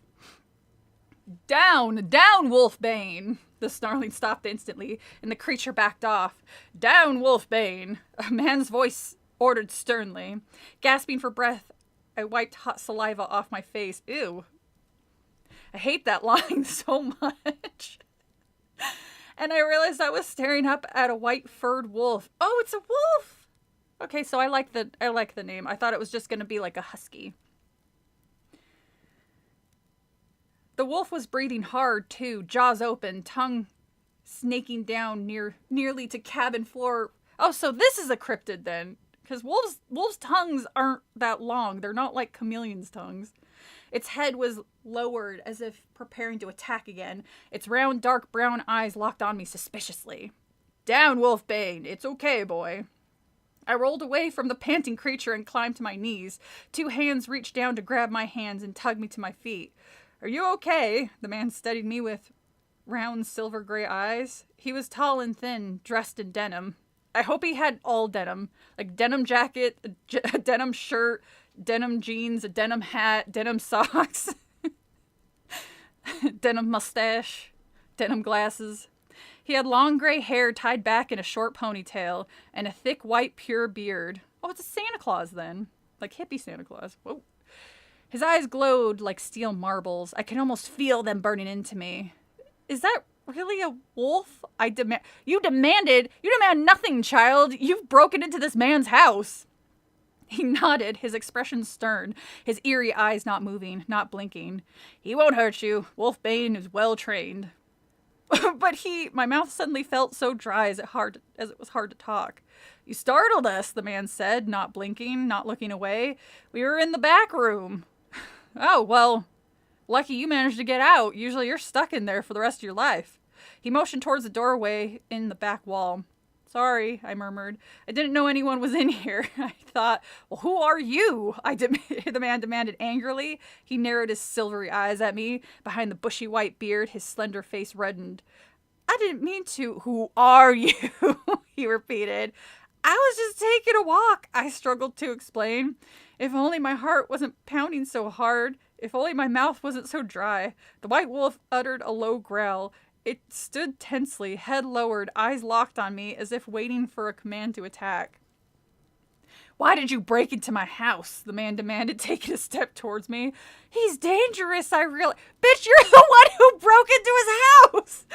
Down, Wolfbane! The snarling stopped instantly, and the creature backed off. Down, Wolfbane! A man's voice ordered sternly. Gasping for breath, I wiped hot saliva off my face. Ew. I hate that line so much. And I realized I was staring up at a white-furred wolf. Oh, it's a wolf! Okay, so I like the name. I thought it was just going to be like a husky. The wolf was breathing hard, too, jaws open, tongue snaking down nearly to cabin floor. Oh, so this is a cryptid then. Because wolves' tongues aren't that long. They're not like chameleons' tongues. Its head was lowered as if preparing to attack again. Its round, dark brown eyes locked on me suspiciously. Down, Wolfbane. It's okay, boy. I rolled away from the panting creature and climbed to my knees. 2 hands reached down to grab my hands and tug me to my feet. Are you okay? The man studied me with round silver gray eyes. He was tall and thin, dressed in denim. I hope he had all denim. Like denim jacket, a denim shirt, denim jeans, a denim hat, denim socks, denim mustache, denim glasses. He had long gray hair tied back in a short ponytail and a thick white pure beard. Oh, it's a Santa Claus then. Like hippie Santa Claus. Whoa. His eyes glowed like steel marbles. I could almost feel them burning into me. Is that really a wolf? You demand nothing, child. You've broken into this man's house. He nodded, his expression stern, his eerie eyes not moving, not blinking. He won't hurt you. Wolfbane is well trained. But my mouth suddenly felt so dry as it was hard to talk. You startled us, the man said, not blinking, not looking away. We were in the back room. Oh, well, lucky you managed to get out. Usually you're stuck in there for the rest of your life. He motioned towards the doorway in the back wall. Sorry, I murmured. I didn't know anyone was in here. I thought, well, who are you? The man demanded angrily. He narrowed his silvery eyes at me. Behind the bushy white beard, his slender face reddened. I didn't mean to. Who are you? He repeated. I was just taking a walk, I struggled to explain. If only my heart wasn't pounding so hard. If only my mouth wasn't so dry. The white wolf uttered a low growl. It stood tensely, head lowered, eyes locked on me, as if waiting for a command to attack. Why did you break into my house? The man demanded, taking a step towards me. He's dangerous, I realized. Bitch, you're the one who broke into his house!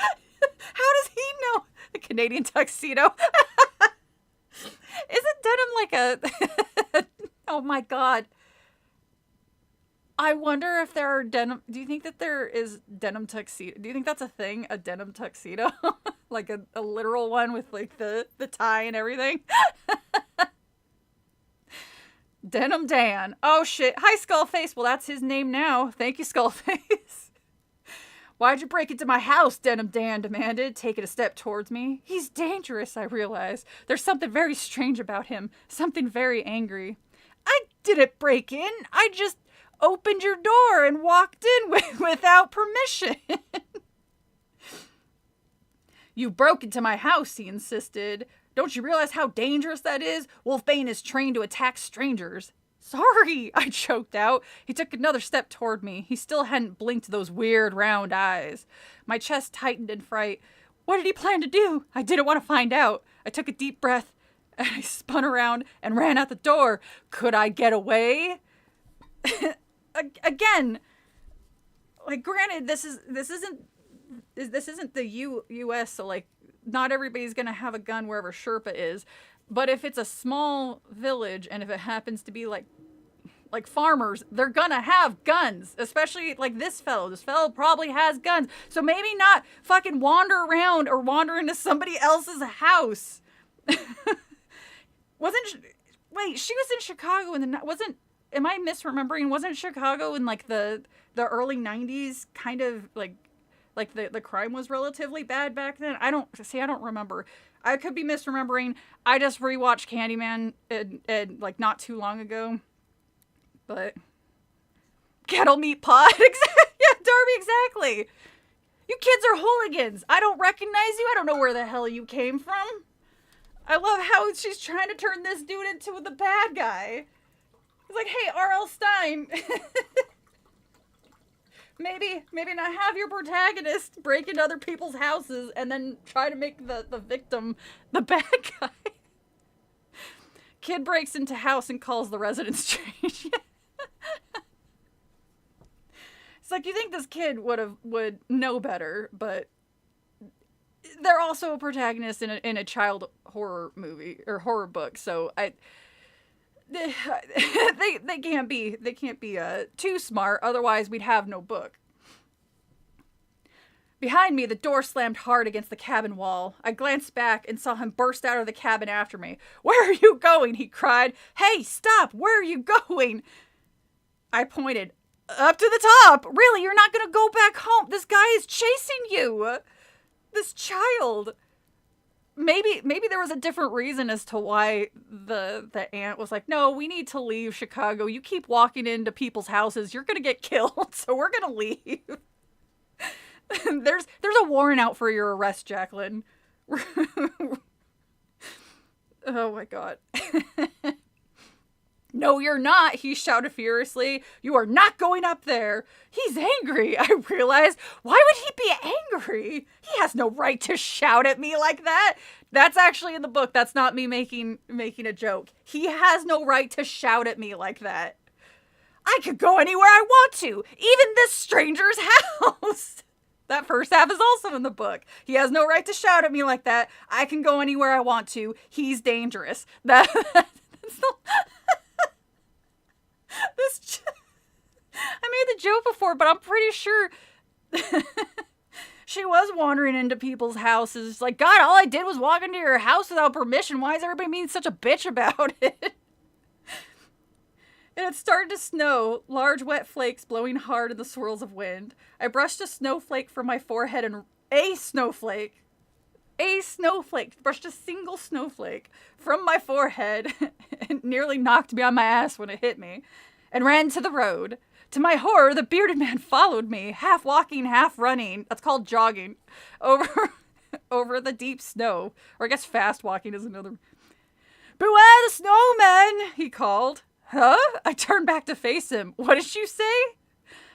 How does he know? The Canadian tuxedo. Isn't denim like a... Oh my god. I wonder if there are denim... Do you think that there is denim tuxedo? Do you think that's a thing? A denim tuxedo? Like a literal one with like the tie and everything? Denim Dan. Oh shit. Hi, Skullface. Well, that's his name now. Thank you, Skullface. Why'd you break into my house? Denim Dan demanded, taking a step towards me. He's dangerous, I realized. There's something very strange about him. Something very angry. I didn't break in. I just opened your door and walked in without permission. You broke into my house, he insisted. Don't you realize how dangerous that is? Wolfbane is trained to attack strangers. Sorry, I choked out. He took another step toward me. He still hadn't blinked those weird round eyes. My chest tightened in fright. What did he plan to do? I didn't want to find out. I took a deep breath and I spun around and ran out the door. Could I get away? Again, like, granted, this isn't the U.S., so like not everybody's gonna have a gun wherever Sherpa is. But if it's a small village and if it happens to be like farmers, they're gonna have guns. Especially like this fellow. This fellow probably has guns. So maybe not fucking wander around or wander into somebody else's house. Wait, she was in Chicago in the am I misremembering? Wasn't Chicago in like the early 90s kind of like the crime was relatively bad back then? I don't remember. I could be misremembering. I just rewatched Candyman like not too long ago. But kettle meat pot. Yeah, Darby, exactly. You kids are hooligans. I don't recognize you. I don't know where the hell you came from. I love how she's trying to turn this dude into the bad guy. He's like, hey, R.L. Stein. Maybe not have your protagonist break into other people's houses and then try to make the victim the bad guy. Kid breaks into house and calls the residents strange. It's like, you think this kid would know better, but they're also a protagonist in a child horror movie or horror book, so they can't be too smart, otherwise we'd have no book. Behind me, the door slammed hard against the cabin wall. I glanced back and saw him burst out of the cabin after me. Where are you going? He cried. Hey, stop! Where are you going? I pointed. Up to the top! Really, you're not gonna go back home? This guy is chasing you! This child! Maybe there was a different reason as to why the aunt was like, no, we need to leave Chicago. You keep walking into people's houses, you're gonna get killed, so we're gonna leave. There's a warrant out for your arrest, Jacqueline. Oh my god. No, you're not, he shouted furiously. You are not going up there. He's angry, I realized. Why would he be angry? He has no right to shout at me like that. That's actually in the book. That's not me making a joke. He has no right to shout at me like that. I could go anywhere I want to, even this stranger's house. That first half is also in the book. He has no right to shout at me like that. I can go anywhere I want to. He's dangerous. That's the... I made the joke before, but I'm pretty sure she was wandering into people's houses. Like, God, all I did was walk into your house without permission. Why is everybody being such a bitch about it? It had started to snow, large wet flakes blowing hard in the swirls of wind. I brushed a snowflake from my forehead and brushed a single snowflake from my forehead and nearly knocked me on my ass when it hit me, and ran to the road. To my horror, the bearded man followed me, half walking, half running. That's called jogging. Over the deep snow. Or I guess fast walking is another. "Beware the snowman," he called. Huh? I turned back to face him. What did you say?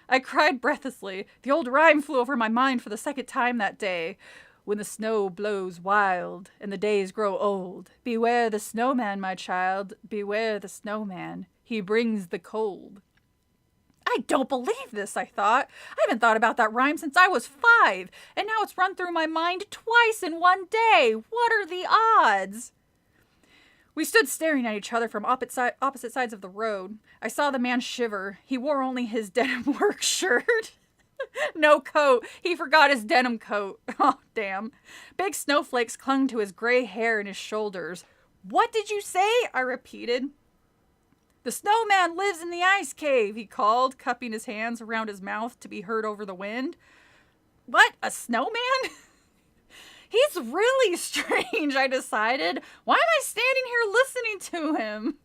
I cried breathlessly. The old rhyme flew over my mind for the second time that day. When the snow blows wild and the days grow old, beware the snowman, my child, beware the snowman. He brings the cold. I don't believe this, I thought. I haven't thought about that rhyme since I was 5, and now it's run through my mind twice in one day. What are the odds? We stood staring at each other from opposite sides of the road. I saw the man shiver. He wore only his denim work shirt. No coat. He forgot his denim coat. Oh, damn. Big snowflakes clung to his gray hair and his shoulders. What did you say? I repeated. The snowman lives in the ice cave, he called, cupping his hands around his mouth to be heard over the wind. What? A snowman? He's really strange, I decided. Why am I standing here listening to him?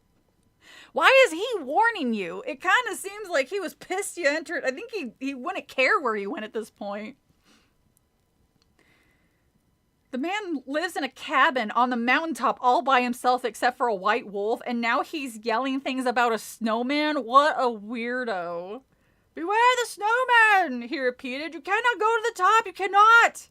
Why is he warning you? It kind of seems like he was pissed you entered. I think he wouldn't care where you went at this point. The man lives in a cabin on the mountaintop all by himself except for a white wolf, and now he's yelling things about a snowman? What a weirdo. Beware the snowman, he repeated. You cannot go to the top. You cannot.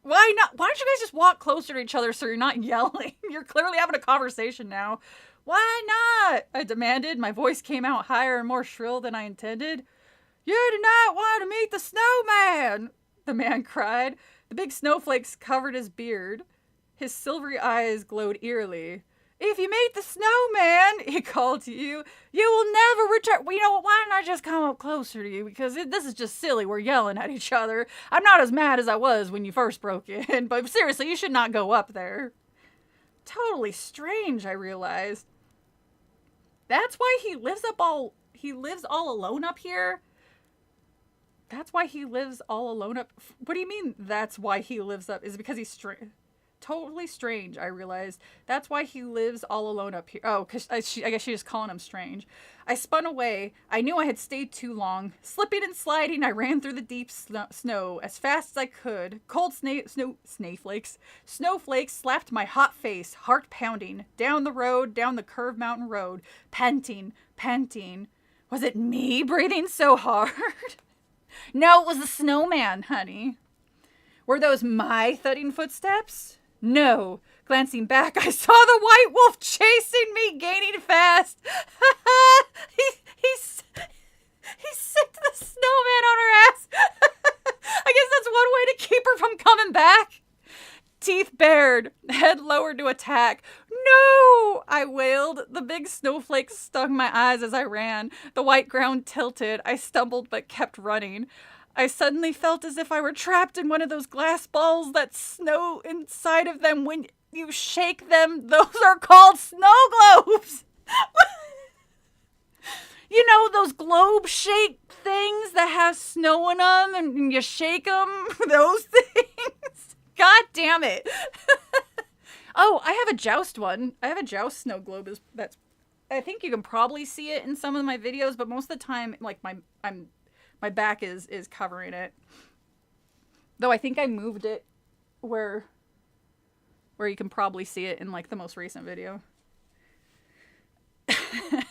Why not? Why don't you guys just walk closer to each other so you're not yelling? You're clearly having a conversation now. Why not? I demanded. My voice came out higher and more shrill than I intended. You do not want to meet the snowman, the man cried. The big snowflakes covered his beard. His silvery eyes glowed eerily. If you meet the snowman, he called to you, you will never return. Well, you know what? Why don't I just come up closer to you? Because this is just silly. We're yelling at each other. I'm not as mad as I was when you first broke in. But seriously, you should not go up there. Totally strange, I realized. That's why he lives all alone up here? That's why he lives all alone up... What do you mean that's why he lives up? Is it because he's totally strange, I realized. That's why he lives all alone up here. Oh, because I guess she's just calling him strange. I spun away. I knew I had stayed too long. Slipping and sliding, I ran through the deep snow as fast as I could. Cold snowflakes slapped my hot face, heart pounding. Down the road, down the curved mountain road. Panting. Was it me breathing so hard? No, it was the snowman, honey. Were those my thudding footsteps? No. Glancing back, I saw the white wolf chasing me, gaining fast. He's sicked the snowman on her ass. I guess that's one way to keep her from coming back. Teeth bared, head lowered to attack. No! I wailed. The big snowflakes stung my eyes as I ran. The white ground tilted. I stumbled but kept running. I suddenly felt as if I were trapped in one of those glass balls that snow inside of them when you shake them. Those are called snow globes! You know, those globe-shaped things that have snow in them and you shake them? Those things? God damn it. Oh, I have a joust one. I have a joust snow globe. That's. I think you can probably see it in some of my videos, but most of the time, like my back is covering it. Though I think I moved it where you can probably see it in like the most recent video.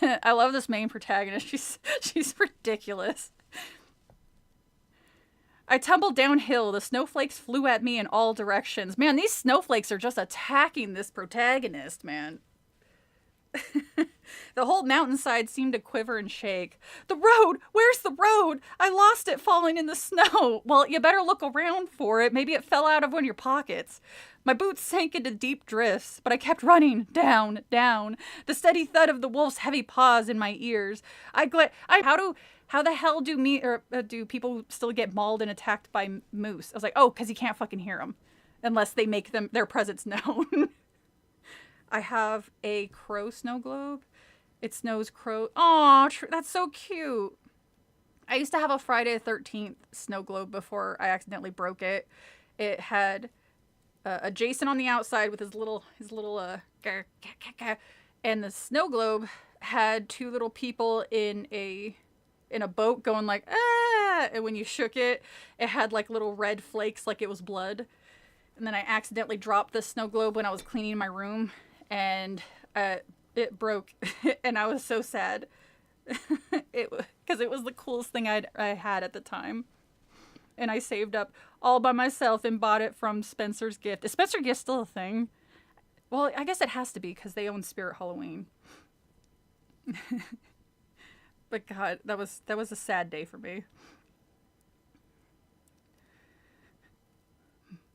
I love this main protagonist. She's ridiculous. I tumbled downhill. The snowflakes flew at me in all directions. Man, these snowflakes are just attacking this protagonist, man. The whole mountainside seemed to quiver and shake. The road! Where's the road? I lost it falling in the snow. Well, you better look around for it. Maybe it fell out of one of your pockets. My boots sank into deep drifts, but I kept running. Down, down. The steady thud of the wolf's heavy paws in my ears. How the hell do people still get mauled and attacked by moose? I was like, oh, because you can't fucking hear them. Unless they make their presence known. I have a crow snow globe. It snows crow. Aw, that's so cute. I used to have a Friday the 13th snow globe before I accidentally broke it. It had a Jason on the outside with his little and the snow globe had two little people in a boat going like, ah, and when you shook it, it had like little red flakes like it was blood. And then I accidentally dropped the snow globe when I was cleaning my room, and it broke, and I was so sad. Because it was the coolest thing I had at the time. And I saved up all by myself and bought it from Spencer's Gift. Is Spencer Gift still a thing? Well, I guess it has to be because they own Spirit Halloween. But God, that was a sad day for me.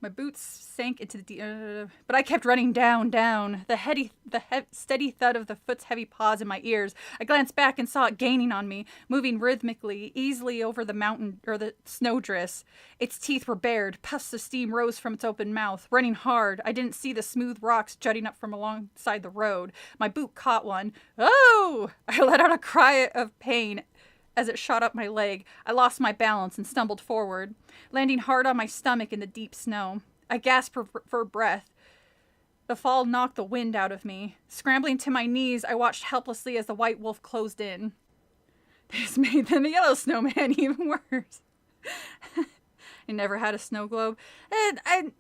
My boots sank into the but I kept running down. The steady thud of the foot's heavy paws in my ears. I glanced back and saw it gaining on me, moving rhythmically, easily over the mountain or the snowdrifts. Its teeth were bared. Puffs of steam rose from its open mouth, running hard. I didn't see the smooth rocks jutting up from alongside the road. My boot caught one. Oh! I let out a cry of pain. As it shot up my leg, I lost my balance and stumbled forward, landing hard on my stomach in the deep snow. I gasped for breath. The fall knocked the wind out of me. Scrambling to my knees, I watched helplessly as the white wolf closed in. This made the yellow snowman even worse. I never had a snow globe. And I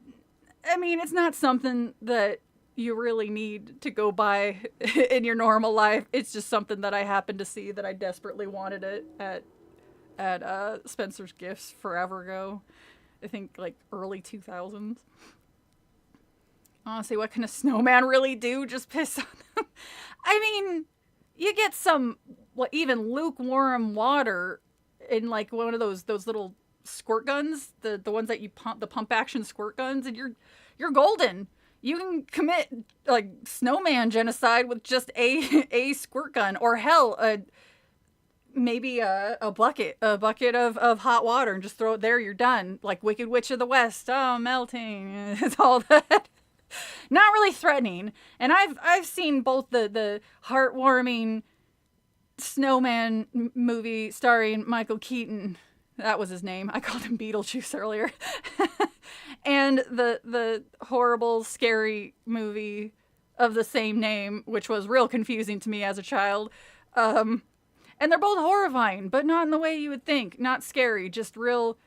mean, it's not something that you really need to go buy in your normal life. It's just something that I happened to see that I desperately wanted it at Spencer's Gifts forever ago. I think like early 2000s. Honestly, what can a snowman really do? Just piss on them? I mean, you get some even lukewarm water in like one of those little squirt guns, the ones that you pump, the pump action squirt guns, and you're golden. You can commit like snowman genocide with just a squirt gun, or hell, maybe a bucket of hot water, and just throw it there. You're done. Like Wicked Witch of the West. Oh, melting. It's all that. Not really threatening. And I've seen both the heartwarming Snowman movie starring Michael Keaton. That was his name. I called him Beetlejuice earlier. And the horrible, scary movie of the same name, which was real confusing to me as a child. And they're both horrifying, but not in the way you would think. Not scary, just real,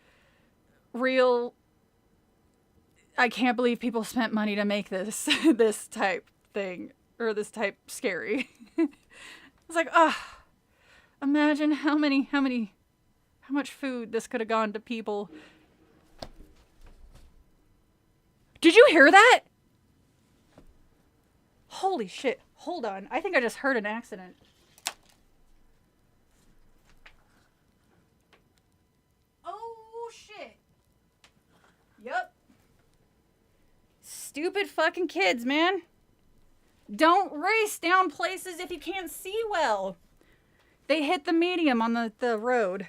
I can't believe people spent money to make this type thing, or this type scary. It's like, imagine how much food this could have gone to people. Did you hear that? Holy shit. Hold on. I think I just heard an accident. Oh, shit. Yup. Stupid fucking kids, man. Don't race down places if you can't see well. They hit the medium on the road.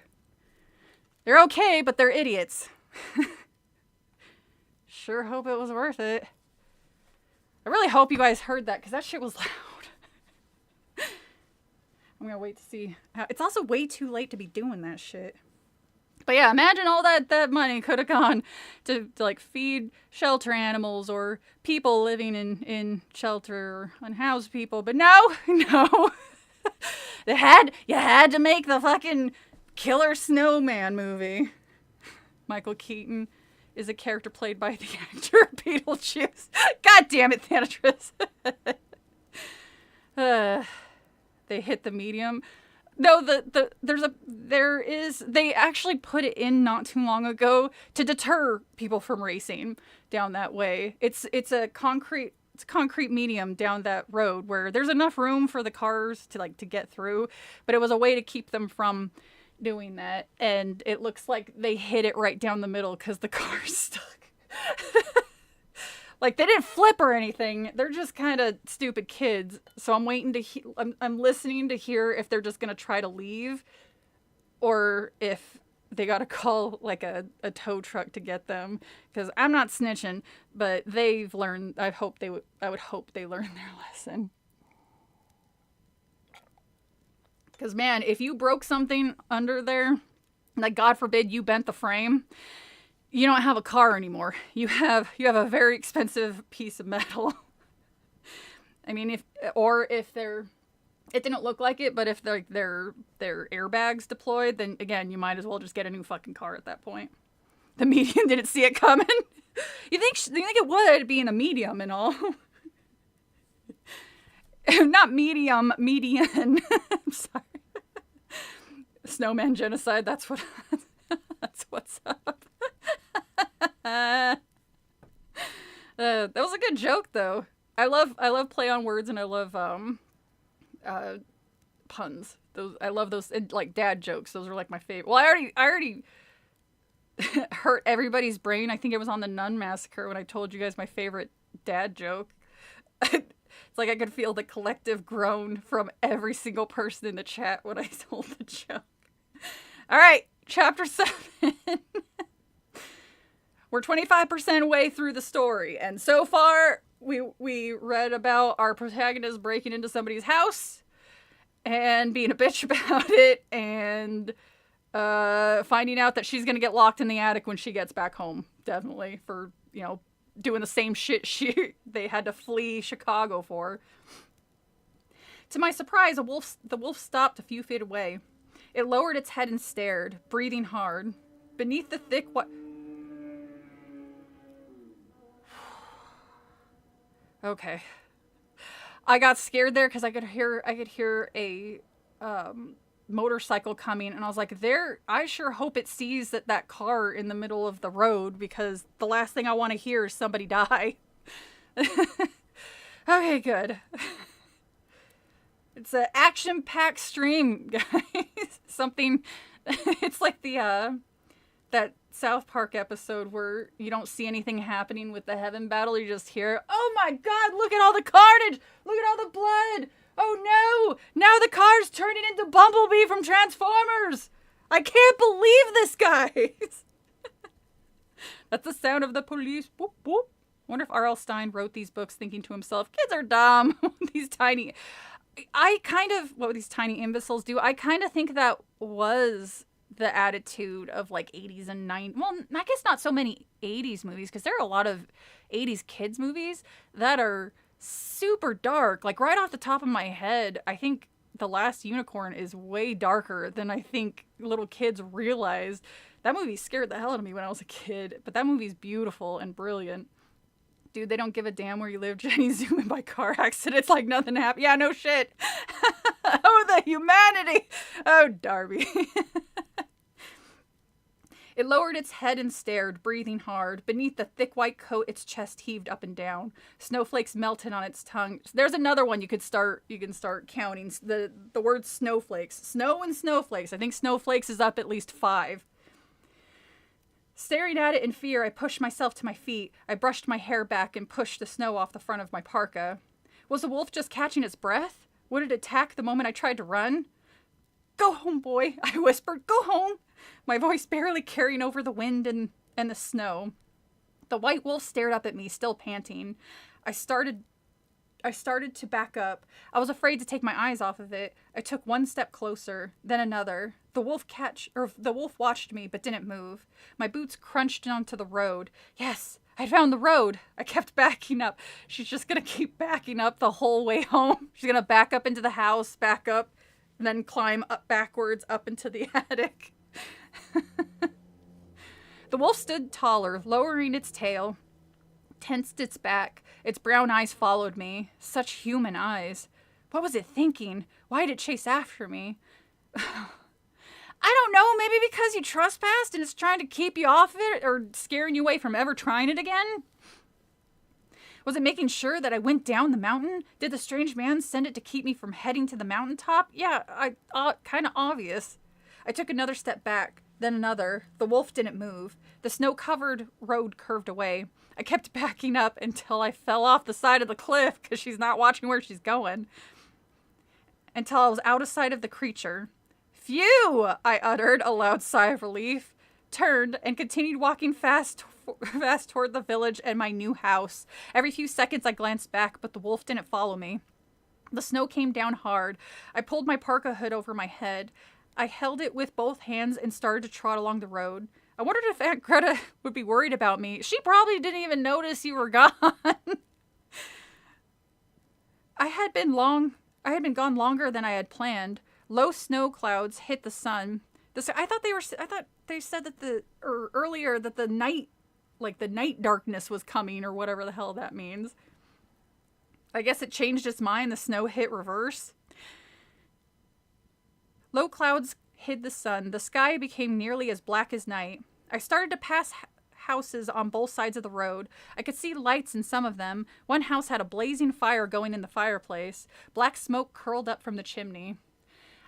They're okay, but they're idiots. Sure hope it was worth it. I really hope you guys heard that, because that shit was loud. I'm gonna wait to see. It's also way too late to be doing that shit. But yeah, imagine all that money could have gone to like feed shelter animals or people living in shelter or unhoused people. But no. You had to make the fucking killer snowman movie. Michael Keaton is a character played by the actor Beetlejuice. God damn it, Thanatos. They hit the medium. No, they actually put it in not too long ago to deter people from racing down that way. It's a concrete medium down that road where there's enough room for the cars to get through, but it was a way to keep them from doing that, and it looks like they hit it right down the middle because the car's stuck. Like, they didn't flip or anything. They're just kind of stupid kids. So I'm waiting to I'm listening to hear if they're just gonna try to leave, or if they gotta call like a tow truck to get them. Because I'm not snitching, but they've learned. I would hope they learned their lesson. Because, man, if you broke something under there, like, God forbid you bent the frame, you don't have a car anymore. You have a very expensive piece of metal. I mean, it didn't look like it, but if their airbags deployed, then, again, you might as well just get a new fucking car at that point. The medium didn't see it coming. You think it would, being a medium and all. Not medium, median. I'm sorry. Snowman genocide, that's what that's what's up. That was a good joke though. I love play on words, and I love puns. I love those, like dad jokes. Those are like my favorite. Well, I already hurt everybody's brain. I think it was on the Nun Massacre when I told you guys my favorite dad joke. It's like I could feel the collective groan from every single person in the chat when I told the joke. All right, chapter 7. We're 25% way through the story, and so far we read about our protagonist breaking into somebody's house and being a bitch about it, and finding out that she's gonna get locked in the attic when she gets back home. Definitely for, you know, doing the same shit they had to flee Chicago for. To my surprise, the wolf stopped a few feet away. It lowered its head and stared, breathing hard. Beneath the thick Okay. I got scared there because I could hear a motorcycle coming, and I was like, I sure hope it sees that car in the middle of the road, because the last thing I want to hear is somebody die. Okay, good. It's an action-packed stream, guys. Something, it's like the that South Park episode where you don't see anything happening with the heaven battle. You just hear, oh my god, look at all the carnage! Look at all the blood! Oh no! Now the car's turning into Bumblebee from Transformers! I can't believe this, guys! That's the sound of the police. Boop, boop. Wonder if R.L. Stine wrote these books thinking to himself, kids are dumb. These tiny imbeciles do. I kind of think that was the attitude of like 80s and 90s. Well, I guess not so many 80s movies, because there are a lot of 80s kids movies that are super dark. Like right off the top of my head, I think The Last Unicorn is way darker than I think little kids realized. That movie scared the hell out of me when I was a kid, but that movie's beautiful and brilliant. Dude, they don't give a damn where you live. Jenny zooming by car accidents like nothing happened. Yeah, no shit. Oh, the humanity. Oh, Darby. It lowered its head and stared, breathing hard. Beneath the thick white coat, its chest heaved up and down. Snowflakes melted on its tongue. There's another one you can start counting. The word snowflakes. Snow and snowflakes. I think snowflakes is up at least 5. Staring at it in fear, I pushed myself to my feet. I brushed my hair back and pushed the snow off the front of my parka. Was the wolf just catching its breath? Would it attack the moment I tried to run? Go home, boy, I whispered. Go home. My voice barely carrying over the wind and the snow. The white wolf stared up at me, still panting. I started to back up. I was afraid to take my eyes off of it. I took one step closer, then another. The wolf watched me, but didn't move. My boots crunched onto the road. Yes, I found the road. I kept backing up. She's just gonna keep backing up the whole way home. She's gonna back up into the house, back up, and then climb up backwards up into the attic. The wolf stood taller, lowering its tail, tensed its back. Its brown eyes followed me. Such human eyes. What was it thinking? Why did it chase after me? I don't know, maybe because you trespassed and it's trying to keep you off it, or scaring you away from ever trying it again? Was it making sure that I went down the mountain? Did the strange man send it to keep me from heading to the mountaintop? Yeah, kind of obvious. I took another step back, then another. The wolf didn't move. The snow-covered road curved away. I kept backing up until I fell off the side of the cliff, because she's not watching where she's going. Until I was out of sight of the creature. Phew! I uttered a loud sigh of relief, turned, and continued walking fast toward the village and my new house. Every few seconds I glanced back, but the wolf didn't follow me. The snow came down hard. I pulled my parka hood over my head. I held it with both hands and started to trot along the road. I wondered if Aunt Greta would be worried about me. She probably didn't even notice you were gone. I had been gone longer than I had planned. Low snow clouds hit the sun. I thought they said that earlier that the night darkness was coming, or whatever the hell that means. I guess it changed its mind. The snow hit reverse. Low clouds hid the sun. The sky became nearly as black as night. I started to pass houses on both sides of the road. I could see lights in some of them. One house had a blazing fire going in the fireplace. Black smoke curled up from the chimney.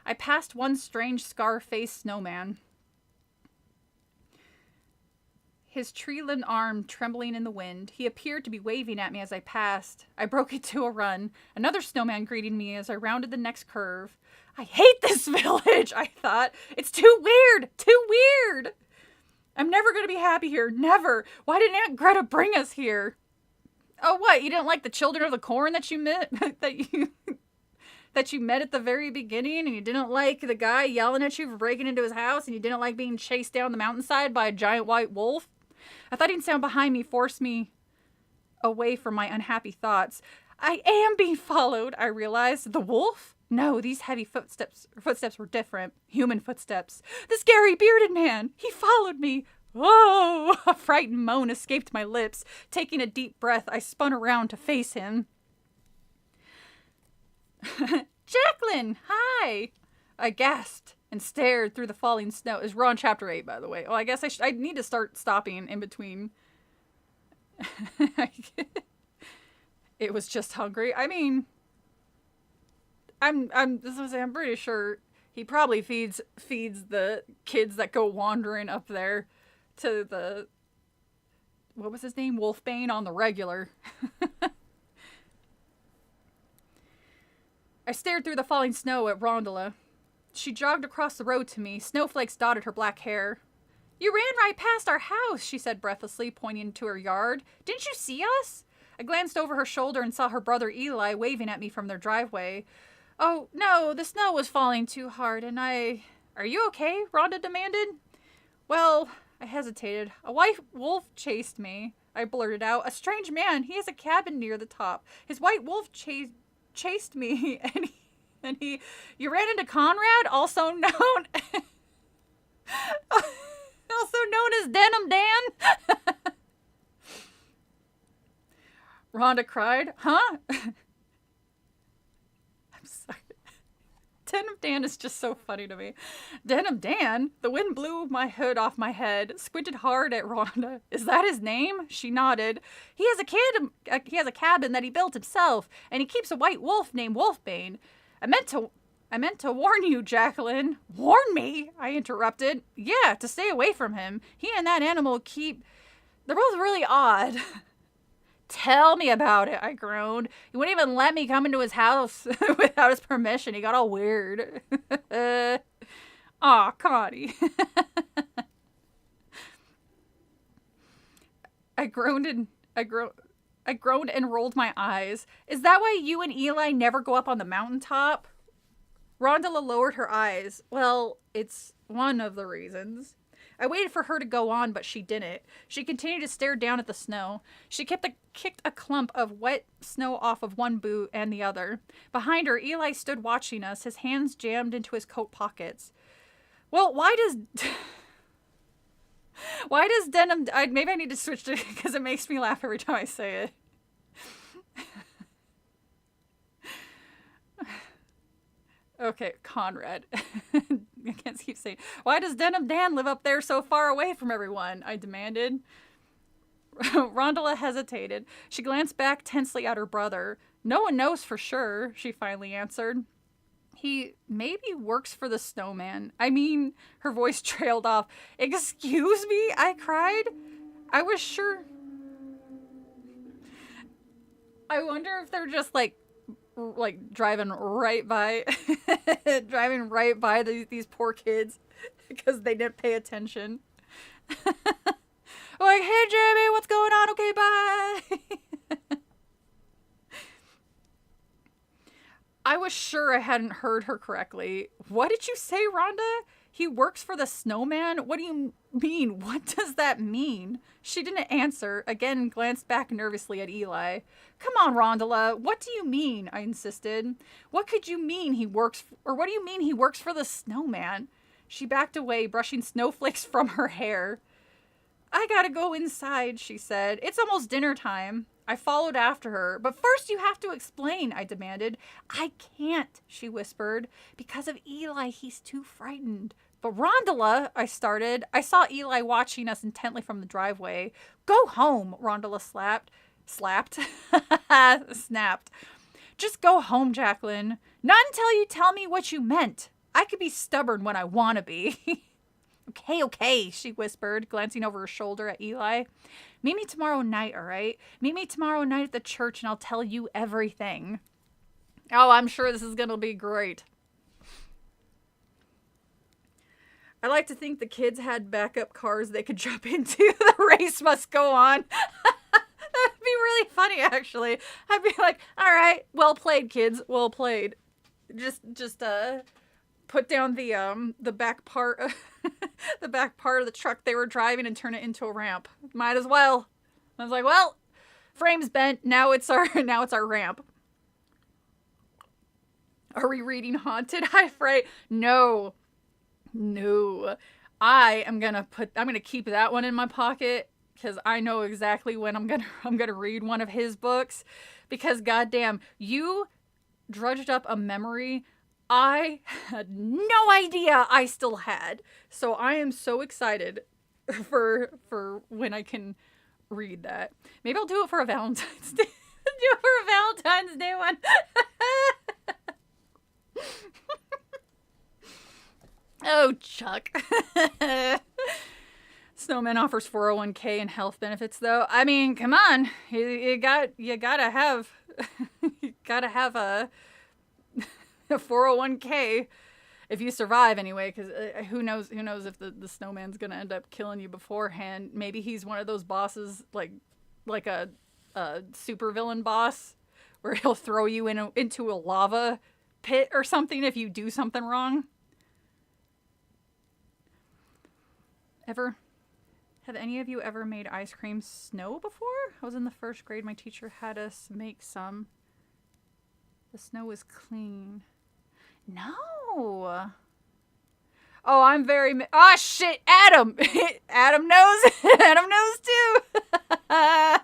I passed one strange scar-faced snowman, his tree-limbed arm trembling in the wind. He appeared to be waving at me as I passed. I broke into a run. Another snowman greeted me as I rounded the next curve. I hate this village, I thought. It's too weird. Too weird. I'm never going to be happy here. Never. Why didn't Aunt Greta bring us here? Oh, what? You didn't like the children of the corn that you met? that you met at the very beginning, and you didn't like the guy yelling at you for breaking into his house, and you didn't like being chased down the mountainside by a giant white wolf? A thudding sound behind me forced me away from my unhappy thoughts. I am being followed, I realized. The wolf? No, these heavy footsteps were different. Human footsteps. The scary bearded man. He followed me. Oh! A frightened moan escaped my lips. Taking a deep breath, I spun around to face him. Jacqueline! Hi! I gasped and stared through the falling snow. We're on chapter 8, by the way. Well, I guess I need to start stopping in between. It was just hungry. I mean, I'm pretty sure he probably feeds the kids that go wandering up there to the, what was his name? Wolfbane on the regular. I stared through the falling snow at Rondella. She jogged across the road to me. Snowflakes dotted her black hair. You ran right past our house, she said breathlessly, pointing to her yard. Didn't you see us? I glanced over her shoulder and saw her brother Eli waving at me from their driveway. Oh, no, the snow was falling too hard, and Are you okay? Rhonda demanded. Well, I hesitated. A white wolf chased me, I blurted out. A strange man. He has a cabin near the top. His white wolf chased me, and you ran into Conrad, also known as Denim Dan? Rhonda cried. Huh? I'm sorry. Denim Dan is just so funny to me. Denim Dan? The wind blew my hood off my head, squinted hard at Rhonda. Is that his name? She nodded. He has a cabin that he built himself, and he keeps a white wolf named Wolfbane. I meant to warn you, Jacqueline. Warn me? I interrupted. Yeah, to stay away from him. He and that animal they're both really odd. Tell me about it, I groaned. He wouldn't even let me come into his house without his permission. He got all weird. Aw, Connie. I groaned and rolled my eyes. Is that why you and Eli never go up on the mountaintop? Rondella lowered her eyes. Well, it's one of the reasons. I waited for her to go on, but she didn't. She continued to stare down at the snow. She kicked a clump of wet snow off of one boot and the other. Behind her, Eli stood watching us, his hands jammed into his coat pockets. Well, why does Denim... maybe I need to switch to... because it makes me laugh every time I say it. Okay, Conrad. I can't keep saying. Why does Denim Dan live up there so far away from everyone? I demanded. Rondella hesitated. She glanced back tensely at her brother. No one knows for sure, she finally answered. He maybe works for the Snowman. I mean, her voice trailed off. Excuse me? I cried. I was sure. I wonder if they're just like driving right by these poor kids because they didn't pay attention. Like, hey Jeremy, what's going on? Okay, bye. I was sure I hadn't heard her correctly. What did you say, Rhonda? He works for the Snowman? What do you mean? What does that mean? She didn't answer, again glanced back nervously at Eli. Come on, Rondella, what do you mean? I insisted. What do you mean he works for the Snowman? She backed away, brushing snowflakes from her hair. I gotta go inside, she said. It's almost dinner time. I followed after her. But first you have to explain, I demanded. I can't, she whispered. Because of Eli, he's too frightened. But Rondella, I started. I saw Eli watching us intently from the driveway. Go home, Rondella slapped, snapped. Just go home, Jacqueline. Not until you tell me what you meant. I could be stubborn when I want to be. Okay, she whispered, glancing over her shoulder at Eli. Meet me tomorrow night, all right? Meet me tomorrow night at the church and I'll tell you everything. Oh, I'm sure this is going to be great. I like to think the kids had backup cars they could jump into. The race must go on. That'd be really funny, actually. I'd be like, all right, well played, kids. Well played. Just put down the back part of the back part of the truck they were driving and turn it into a ramp. Might as well. I was like, well, frame's bent. Now it's our ramp. Are we reading Haunted? I afraid no. I'm gonna keep that one in my pocket because I know exactly when I'm gonna read one of his books, because goddamn, you drudged up a memory I had no idea I still had. So I am so excited for when I can read that. Maybe I'll do it for a Valentine's Day. Do it for a Valentine's Day one. Oh, Chuck. Snowman offers 401k and health benefits, though. I mean, come on. You gotta have a 401k if you survive anyway, because who knows if the snowman's gonna end up killing you beforehand. Maybe he's one of those bosses like a super villain boss where he'll throw you into a lava pit or something if you do something wrong. Have any of you ever made ice cream snow before? I was in the first grade. My teacher had us make some. The snow was clean. No. Oh, I'm very... Oh, shit, Adam. Adam knows. Adam knows, too. I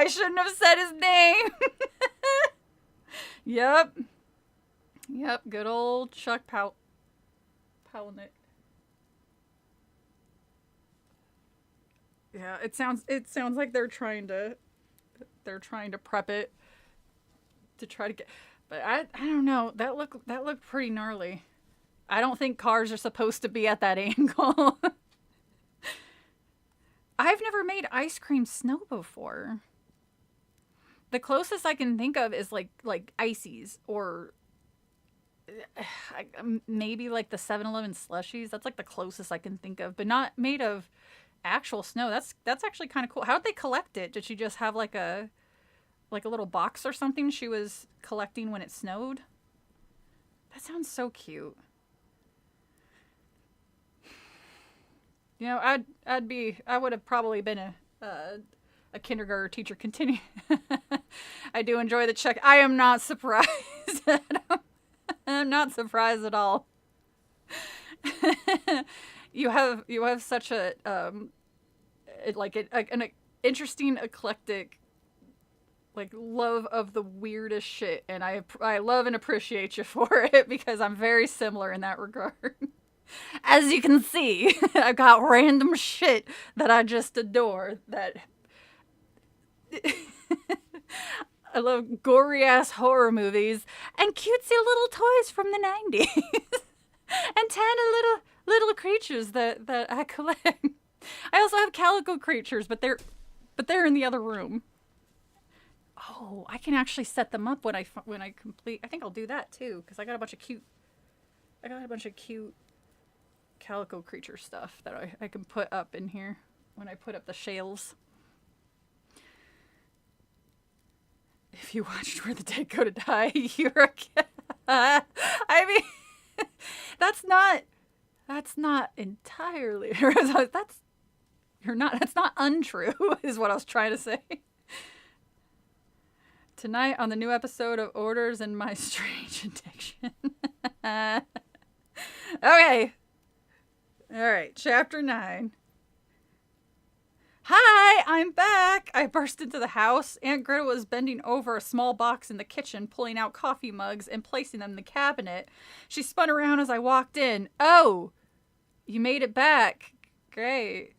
shouldn't have said his name. Yep. Good old Chuck Palahniuk. Yeah, it sounds like they're trying to prep it to try to get, but I don't know. That looked pretty gnarly. I don't think cars are supposed to be at that angle. I've never made ice cream snow before. The closest I can think of is like ices or maybe like the 7-Eleven slushies. That's like the closest I can think of, but not made of actual snow. That's actually kind of cool. How did they collect it? Did she just have like a little box or something she was collecting when it snowed? That sounds so cute. You know, I would have probably been a kindergarten teacher. Continue. I do enjoy the check. I am not surprised. I'm not surprised at all. You have such a an interesting, eclectic, like, love of the weirdest shit, and I love and appreciate you for it, because I'm very similar in that regard. As you can see, I've got random shit that I just adore. That I love gory ass horror movies and cutesy little toys from the 90s and tiny little creatures that I collect. I also have calico creatures, but they're in the other room. Oh, I can actually set them up when I complete. I think I'll do that too, because I got a bunch of cute calico creature stuff that I can put up in here when I put up the shelves. If you watched Where the Dead Go to Die, you're a kid. I mean, that's not entirely. That's not untrue, is what I was trying to say. Tonight on the new episode of Orders and My Strange Addiction. Okay. All right, chapter 9. Hi, I'm back! I burst into the house. Aunt Greta was bending over a small box in the kitchen, pulling out coffee mugs and placing them in the cabinet. She spun around as I walked in. Oh, you made it back. Great.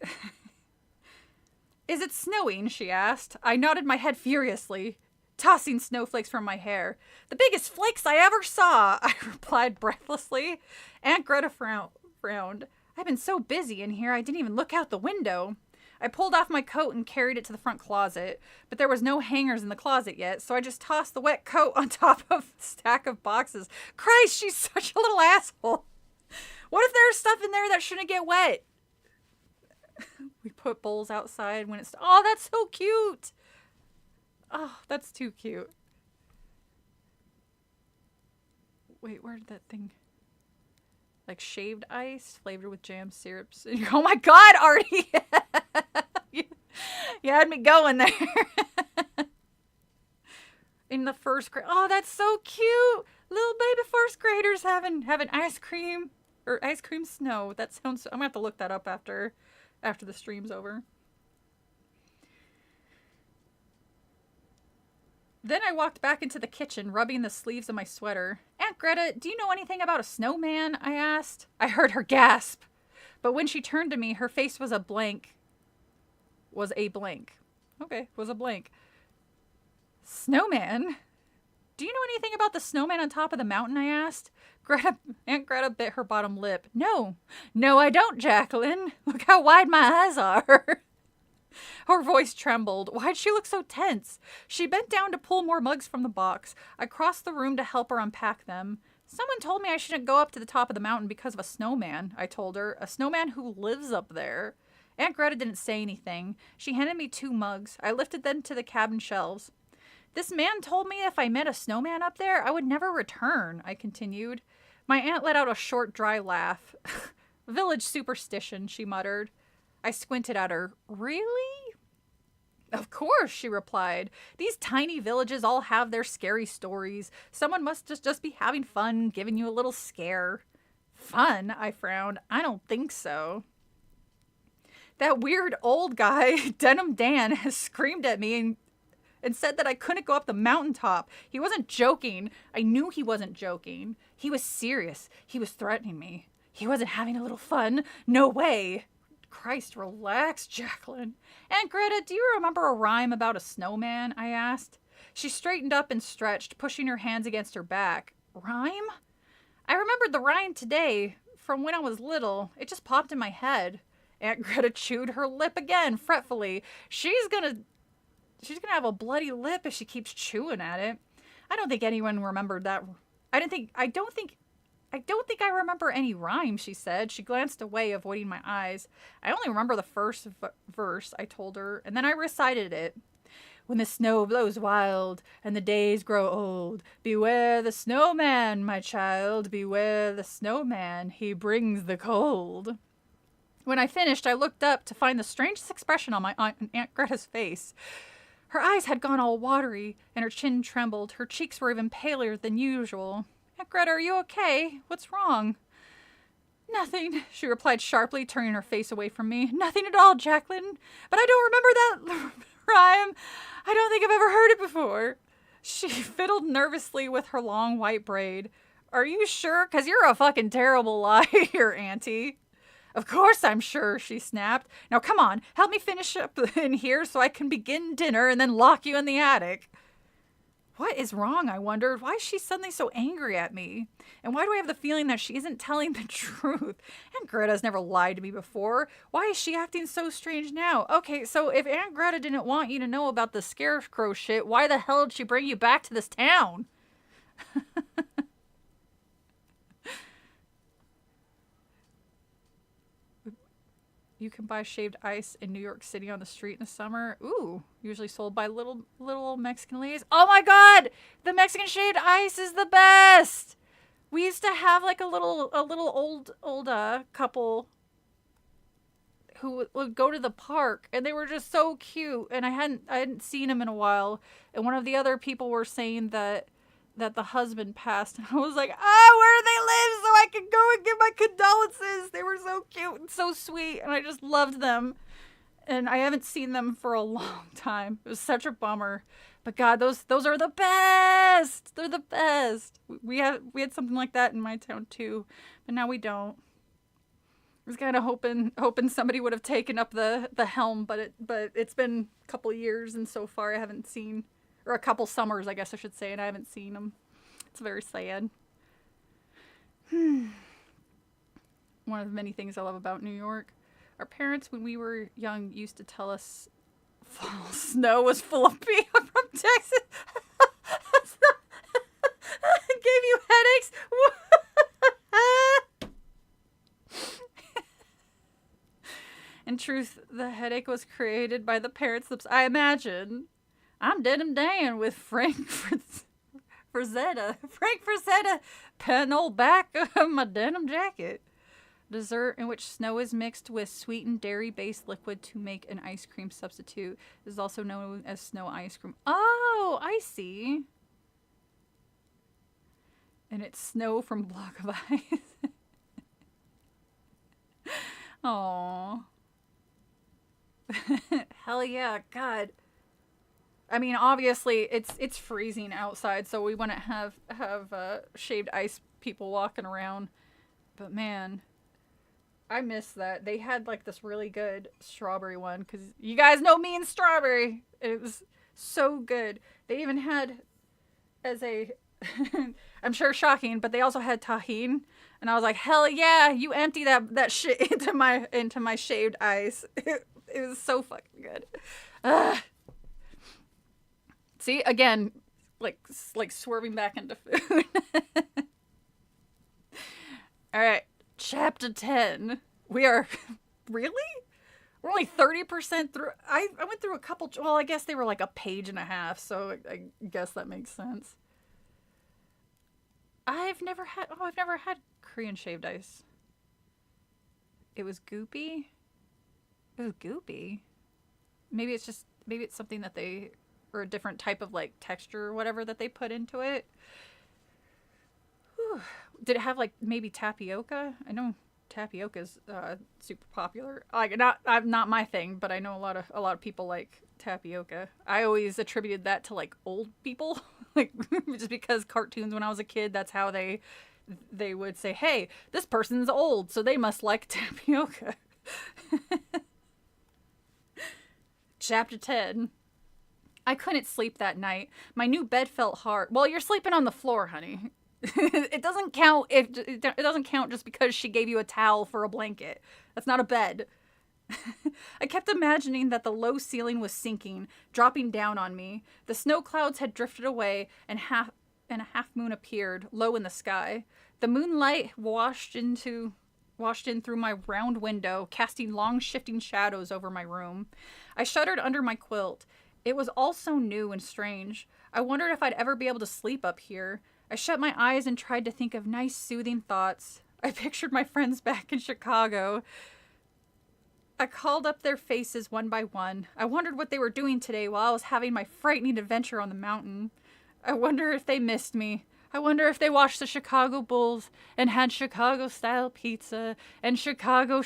Is it snowing? She asked. I nodded my head furiously, tossing snowflakes from my hair. The biggest flakes I ever saw, I replied breathlessly. Aunt Greta frowned. I've been so busy in here I didn't even look out the window. I pulled off my coat and carried it to the front closet, but there was no hangers in the closet yet, so I just tossed the wet coat on top of a stack of boxes. Christ, she's such a little asshole. What if there's stuff in there that shouldn't get wet? We put bowls outside when it's... Oh, that's so cute. Oh, that's too cute. Wait, where did that thing... Like shaved ice flavored with jam syrups. Oh my God, Artie! you had me going there. In the first grade. Oh, that's so cute. Little baby first graders having ice cream or ice cream snow. That sounds... I'm gonna have to look that up after the stream's over. Then I walked back into the kitchen, rubbing the sleeves of my sweater. Aunt Greta, do you know anything about a snowman? I asked. I heard her gasp. But when she turned to me, her face was a blank. Okay, was a blank. Snowman? Do you know anything about the snowman on top of the mountain? I asked. Aunt Greta bit her bottom lip. No, I don't, Jacqueline. Look how wide my eyes are. Her voice trembled. Why'd she look so tense? She bent down to pull more mugs from the box. I crossed the room to help her unpack them. Someone told me I shouldn't go up to the top of the mountain because of a snowman, I told her. A snowman who lives up there. Aunt Greta didn't say anything. She handed me 2 mugs. I lifted them to the cabin shelves. This man told me if I met a snowman up there, I would never return, I continued. My aunt let out a short, dry laugh. Village superstition, she muttered. I squinted at her. Really? Of course, she replied. These tiny villages all have their scary stories. Someone must just be having fun, giving you a little scare. Fun? I frowned. I don't think so. That weird old guy, Denim Dan, has screamed at me and said that I couldn't go up the mountaintop. He wasn't joking. I knew he wasn't joking. He was serious. He was threatening me. He wasn't having a little fun. No way. Christ, relax, Jacqueline. Aunt Greta, do you remember a rhyme about a snowman? I asked. She straightened up and stretched, pushing her hands against her back. Rhyme? I remembered the rhyme today, from when I was little. It just popped in my head. Aunt Greta chewed her lip again, fretfully. She's gonna have a bloody lip if she keeps chewing at it. I don't think anyone remembered that. I don't think I remember any rhyme, she said. She glanced away, avoiding my eyes. I only remember the first verse, I told her, and then I recited it. When the snow blows wild and the days grow old, beware the snowman, my child, beware the snowman, he brings the cold. When I finished, I looked up to find the strangest expression on my Aunt Greta's face. Her eyes had gone all watery, and her chin trembled. Her cheeks were even paler than usual. Aunt Greta, are you okay? What's wrong? Nothing, she replied sharply, turning her face away from me. Nothing at all, Jacqueline. But I don't remember that rhyme. I don't think I've ever heard it before. She fiddled nervously with her long white braid. Are you sure? 'Cause you're a fucking terrible liar, Auntie. Of course I'm sure, she snapped. Now come on, help me finish up in here so I can begin dinner and then lock you in the attic. What is wrong, I wondered. Why is she suddenly so angry at me? And why do I have the feeling that she isn't telling the truth? Aunt Greta's never lied to me before. Why is she acting so strange now? Okay, so if Aunt Greta didn't want you to know about the scarecrow shit, why the hell did she bring you back to this town? You can buy shaved ice in New York City on the street in the summer. Ooh, usually sold by little old Mexican ladies. Oh my God, the Mexican shaved ice is the best. We used to have like a little old couple who would go to the park, and they were just so cute. And I hadn't seen them in a while. And one of the other people were saying that the husband passed, and I was like, where do they live so I can go and give my condolences? They were so cute and so sweet, and I just loved them. And I haven't seen them for a long time. It was such a bummer. But God, those are the best. They're the best. We had something like that in my town too, but now we don't. I was kind of hoping somebody would have taken up the helm, but it's been a couple years, and so far I haven't seen, or a couple summers, I guess I should say, and I haven't seen them. It's very sad. One of the many things I love about New York. Our parents, when we were young, used to tell us fall snow was full of people from Texas. It gave you headaches. In truth, the headache was created by the parents' lips. I imagine. I'm Denim Dan with Frank Frazetta. Frank Frazetta, pen old back of my denim jacket. Dessert in which snow is mixed with sweetened dairy-based liquid to make an ice cream substitute is also known as snow ice cream. Oh, I see. And it's snow from Block of Ice. Aww. Hell yeah, God. I mean, obviously, it's freezing outside, so we wouldn't have shaved ice people walking around. But man, I miss that. They had like this really good strawberry one, because you guys know me and strawberry. It was so good. They even had, as a, I'm sure shocking, but they also had tahine. And I was like, hell yeah, you empty that shit into my shaved ice. It was so fucking good. Ugh. See, again, like swerving back into food. All right, chapter 10. We are really? We're only 30% through. I went through a couple. Well, I guess they were like a page and a half, so I guess that makes sense. I've never had Korean shaved ice. It was goopy. It was goopy. Maybe it's something that they, or a different type of like texture or whatever that they put into it. Whew. Did it have like maybe tapioca? I know tapioca's super popular. Like not my thing, but I know a lot of people like tapioca. I always attributed that to like old people, like just because cartoons when I was a kid, that's how they would say, "Hey, this person's old, so they must like tapioca." Chapter 10. I couldn't sleep that night. My new bed felt hard. Well, you're sleeping on the floor, honey. It doesn't count it doesn't count just because she gave you a towel for a blanket. That's not a bed. I kept imagining that the low ceiling was sinking, dropping down on me. The snow clouds had drifted away, and a half moon appeared, low in the sky. The moonlight washed in through my round window, casting long shifting shadows over my room. I shuddered under my quilt. It was all so new and strange. I wondered if I'd ever be able to sleep up here. I shut my eyes and tried to think of nice, soothing thoughts. I pictured my friends back in Chicago. I called up their faces one by one. I wondered what they were doing today while I was having my frightening adventure on the mountain. I wonder if they missed me. I wonder if they watched the Chicago Bulls and had Chicago-style pizza and Chicago.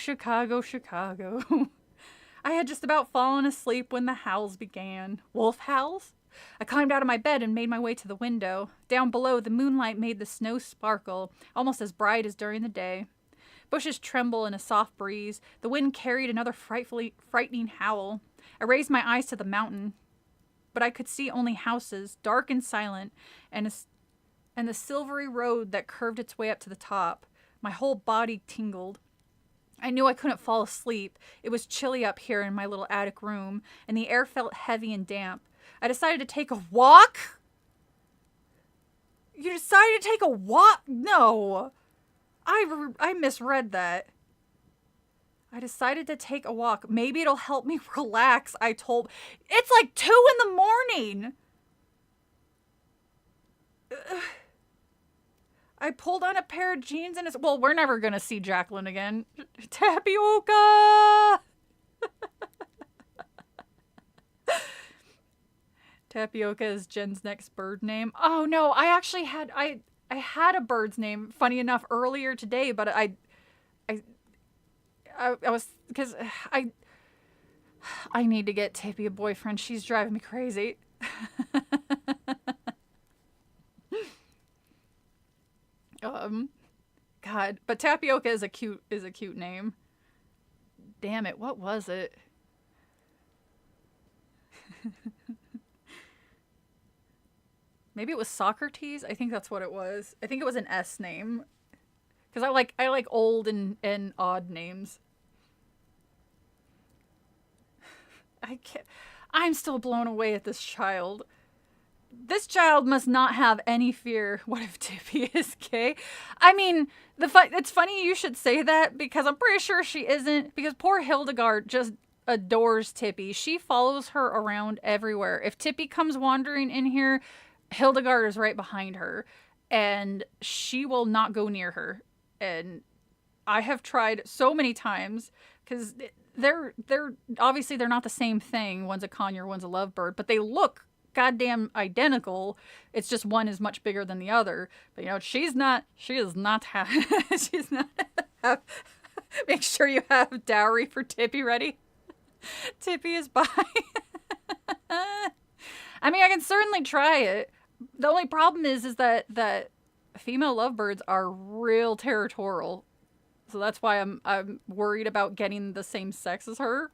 I had just about fallen asleep when the howls began. Wolf howls? I climbed out of my bed and made my way to the window. Down below, the moonlight made the snow sparkle, almost as bright as during the day. Bushes tremble in a soft breeze. The wind carried another frightening howl. I raised my eyes to the mountain, but I could see only houses, dark and silent, and the silvery road that curved its way up to the top. My whole body tingled. I knew I couldn't fall asleep. It was chilly up here in my little attic room, and the air felt heavy and damp. I decided to take a walk? You decided to take a walk? No. I misread that. I decided to take a walk. Maybe it'll help me relax, I told. It's like 2 in the morning. I pulled on a pair of jeans and well, we're never going to see Jacqueline again. Tapioca! Tapioca is Jen's next bird name. Oh no, I actually had I had a bird's name, funny enough, earlier today, but I was, because I need to get Tippy a boyfriend. She's driving me crazy. God, but Tapioca is a cute name. Damn it, what was it? Maybe it was Socrates. I think that's what it was. I think it was an S name. Because I like old and odd names. I can't. I'm still blown away at this child. This child must not have any fear. What if Tippy is gay? I mean, it's funny you should say that because I'm pretty sure she isn't. Because poor Hildegard just adores Tippy. She follows her around everywhere. If Tippy comes wandering in here, Hildegard is right behind her, and she will not go near her. And I have tried so many times because they're obviously they're not the same thing. One's a conure, one's a lovebird, but they look goddamn identical. It's just one is much bigger than the other. But you know, she is not she's not make sure you have dowry for Tippy ready. Tippy is by. I mean, I can certainly try it. The only problem is that female lovebirds are real territorial. So that's why I'm worried about getting the same sex as her.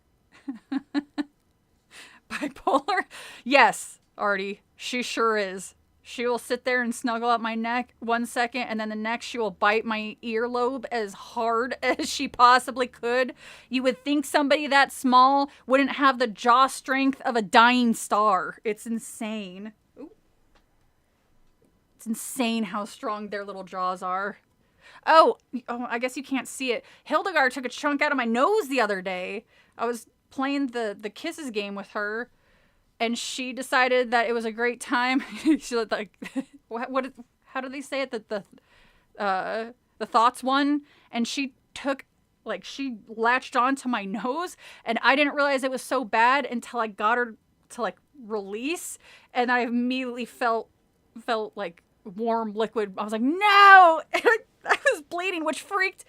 Bipolar? Yes, Artie. She sure is. She will sit there and snuggle up my neck 1 second, and then the next she will bite my earlobe as hard as she possibly could. You would think somebody that small wouldn't have the jaw strength of a dying star. It's insane. Ooh. It's insane how strong their little jaws are. Oh, I guess you can't see it. Hildegard took a chunk out of my nose the other day. I was playing the kisses game with her, and she decided that it was a great time. She like, how do they say it? That the thoughts won, and she took, like, she latched onto my nose, and I didn't realize it was so bad until I got her to like release, and I immediately felt like warm liquid. I was like, no. I was bleeding, which freaked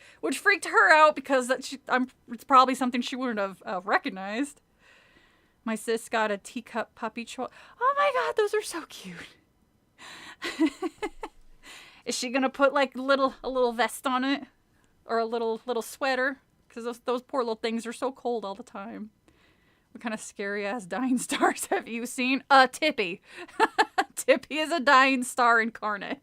her out because it's probably something she wouldn't have recognized. My sis got a teacup puppy Oh my god, those are so cute. Is she gonna put like a little vest on it, or a little sweater? Because those poor little things are so cold all the time. What kind of scary ass dying stars have you seen? Tippy. Tippy is a dying star incarnate.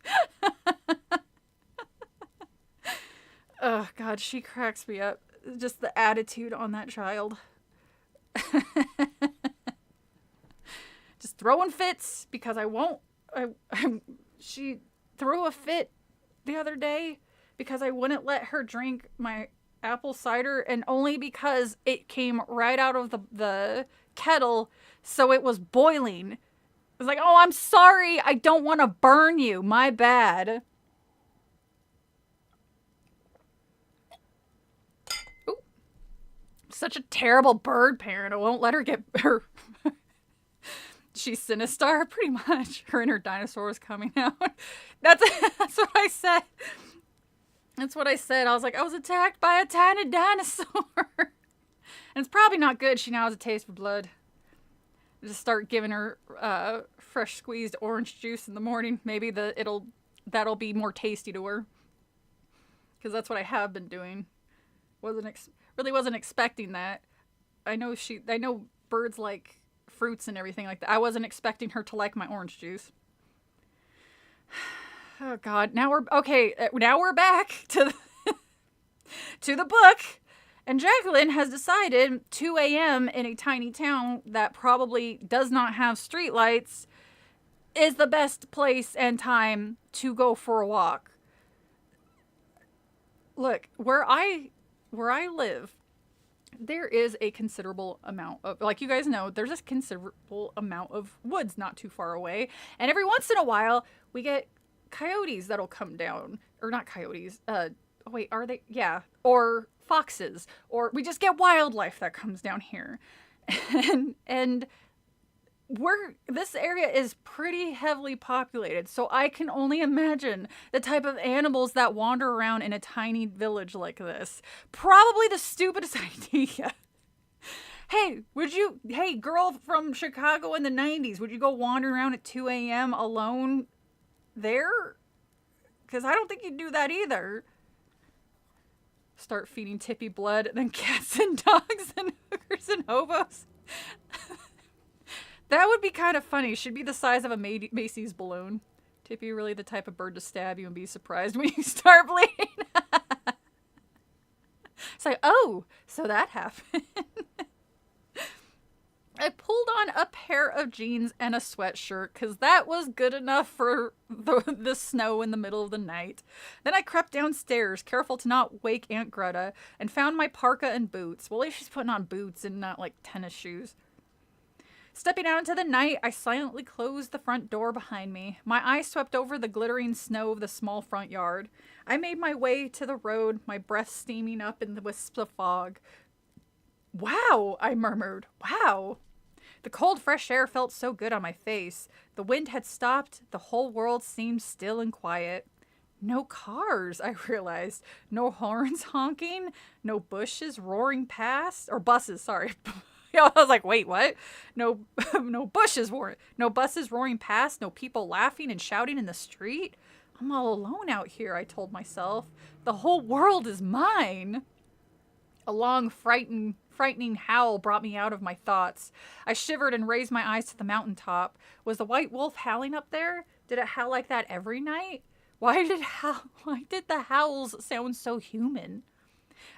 Oh, God, she cracks me up. Just the attitude on that child. Just throwing fits because I won't. She threw a fit the other day because I wouldn't let her drink my apple cider, and only because it came right out of the kettle, so it was boiling. I was like, oh, I'm sorry. I don't want to burn you. My bad. Such a terrible bird parent. I won't let her get her. She's sinister, pretty much. Her inner dinosaur was coming out. That's what I said. That's what I said. I was like, I was attacked by a tiny dinosaur. And it's probably not good. She now has a taste for blood. Just start giving her fresh squeezed orange juice in the morning. Maybe that'll be more tasty to her. Because that's what I have been doing. Really wasn't expecting that. I know birds like fruits and everything like that. I wasn't expecting her to like my orange juice. Oh God, now we're back to the book. And Jacqueline has decided 2 a.m. in a tiny town that probably does not have streetlights is the best place and time to go for a walk. Look, where I live, there is a considerable amount of, like you guys know, there's a considerable amount of woods not too far away. And every once in a while, we get coyotes that'll come down. Or not coyotes. Wait, are they? Yeah. Or foxes. Or we just get wildlife that comes down here. And this area is pretty heavily populated, so I can only imagine the type of animals that wander around in a tiny village like this. Probably the stupidest idea. Hey, girl from Chicago in the 90s, would you go wandering around at 2 a.m. alone there? Because I don't think you'd do that either. Start feeding Tippy blood, and then cats and dogs and hookers and hobos. That would be kind of funny. Should be the size of a Macy's balloon. Tippy really the type of bird to stab you and be surprised when you start bleeding. It's like, oh, so that happened. I pulled on a pair of jeans and a sweatshirt because that was good enough for the snow in the middle of the night. Then I crept downstairs, careful to not wake Aunt Greta, and found my parka and boots. Well, at least she's putting on boots and not like tennis shoes. Stepping out into the night, I silently closed the front door behind me. My eyes swept over the glittering snow of the small front yard. I made my way to the road, my breath steaming up in the wisps of fog. Wow, I murmured. Wow. The cold, fresh air felt so good on my face. The wind had stopped. The whole world seemed still and quiet. No cars, I realized. No horns honking. No bushes roaring past. Or buses, sorry. I was like, wait, what? No, no buses roaring past. No people laughing and shouting in the street. I'm all alone out here, I told myself. The whole world is mine. A long, frightening howl brought me out of my thoughts. I shivered and raised my eyes to the mountaintop. Was the white wolf howling up there? Did it howl like that every night? Why did the howls sound so human?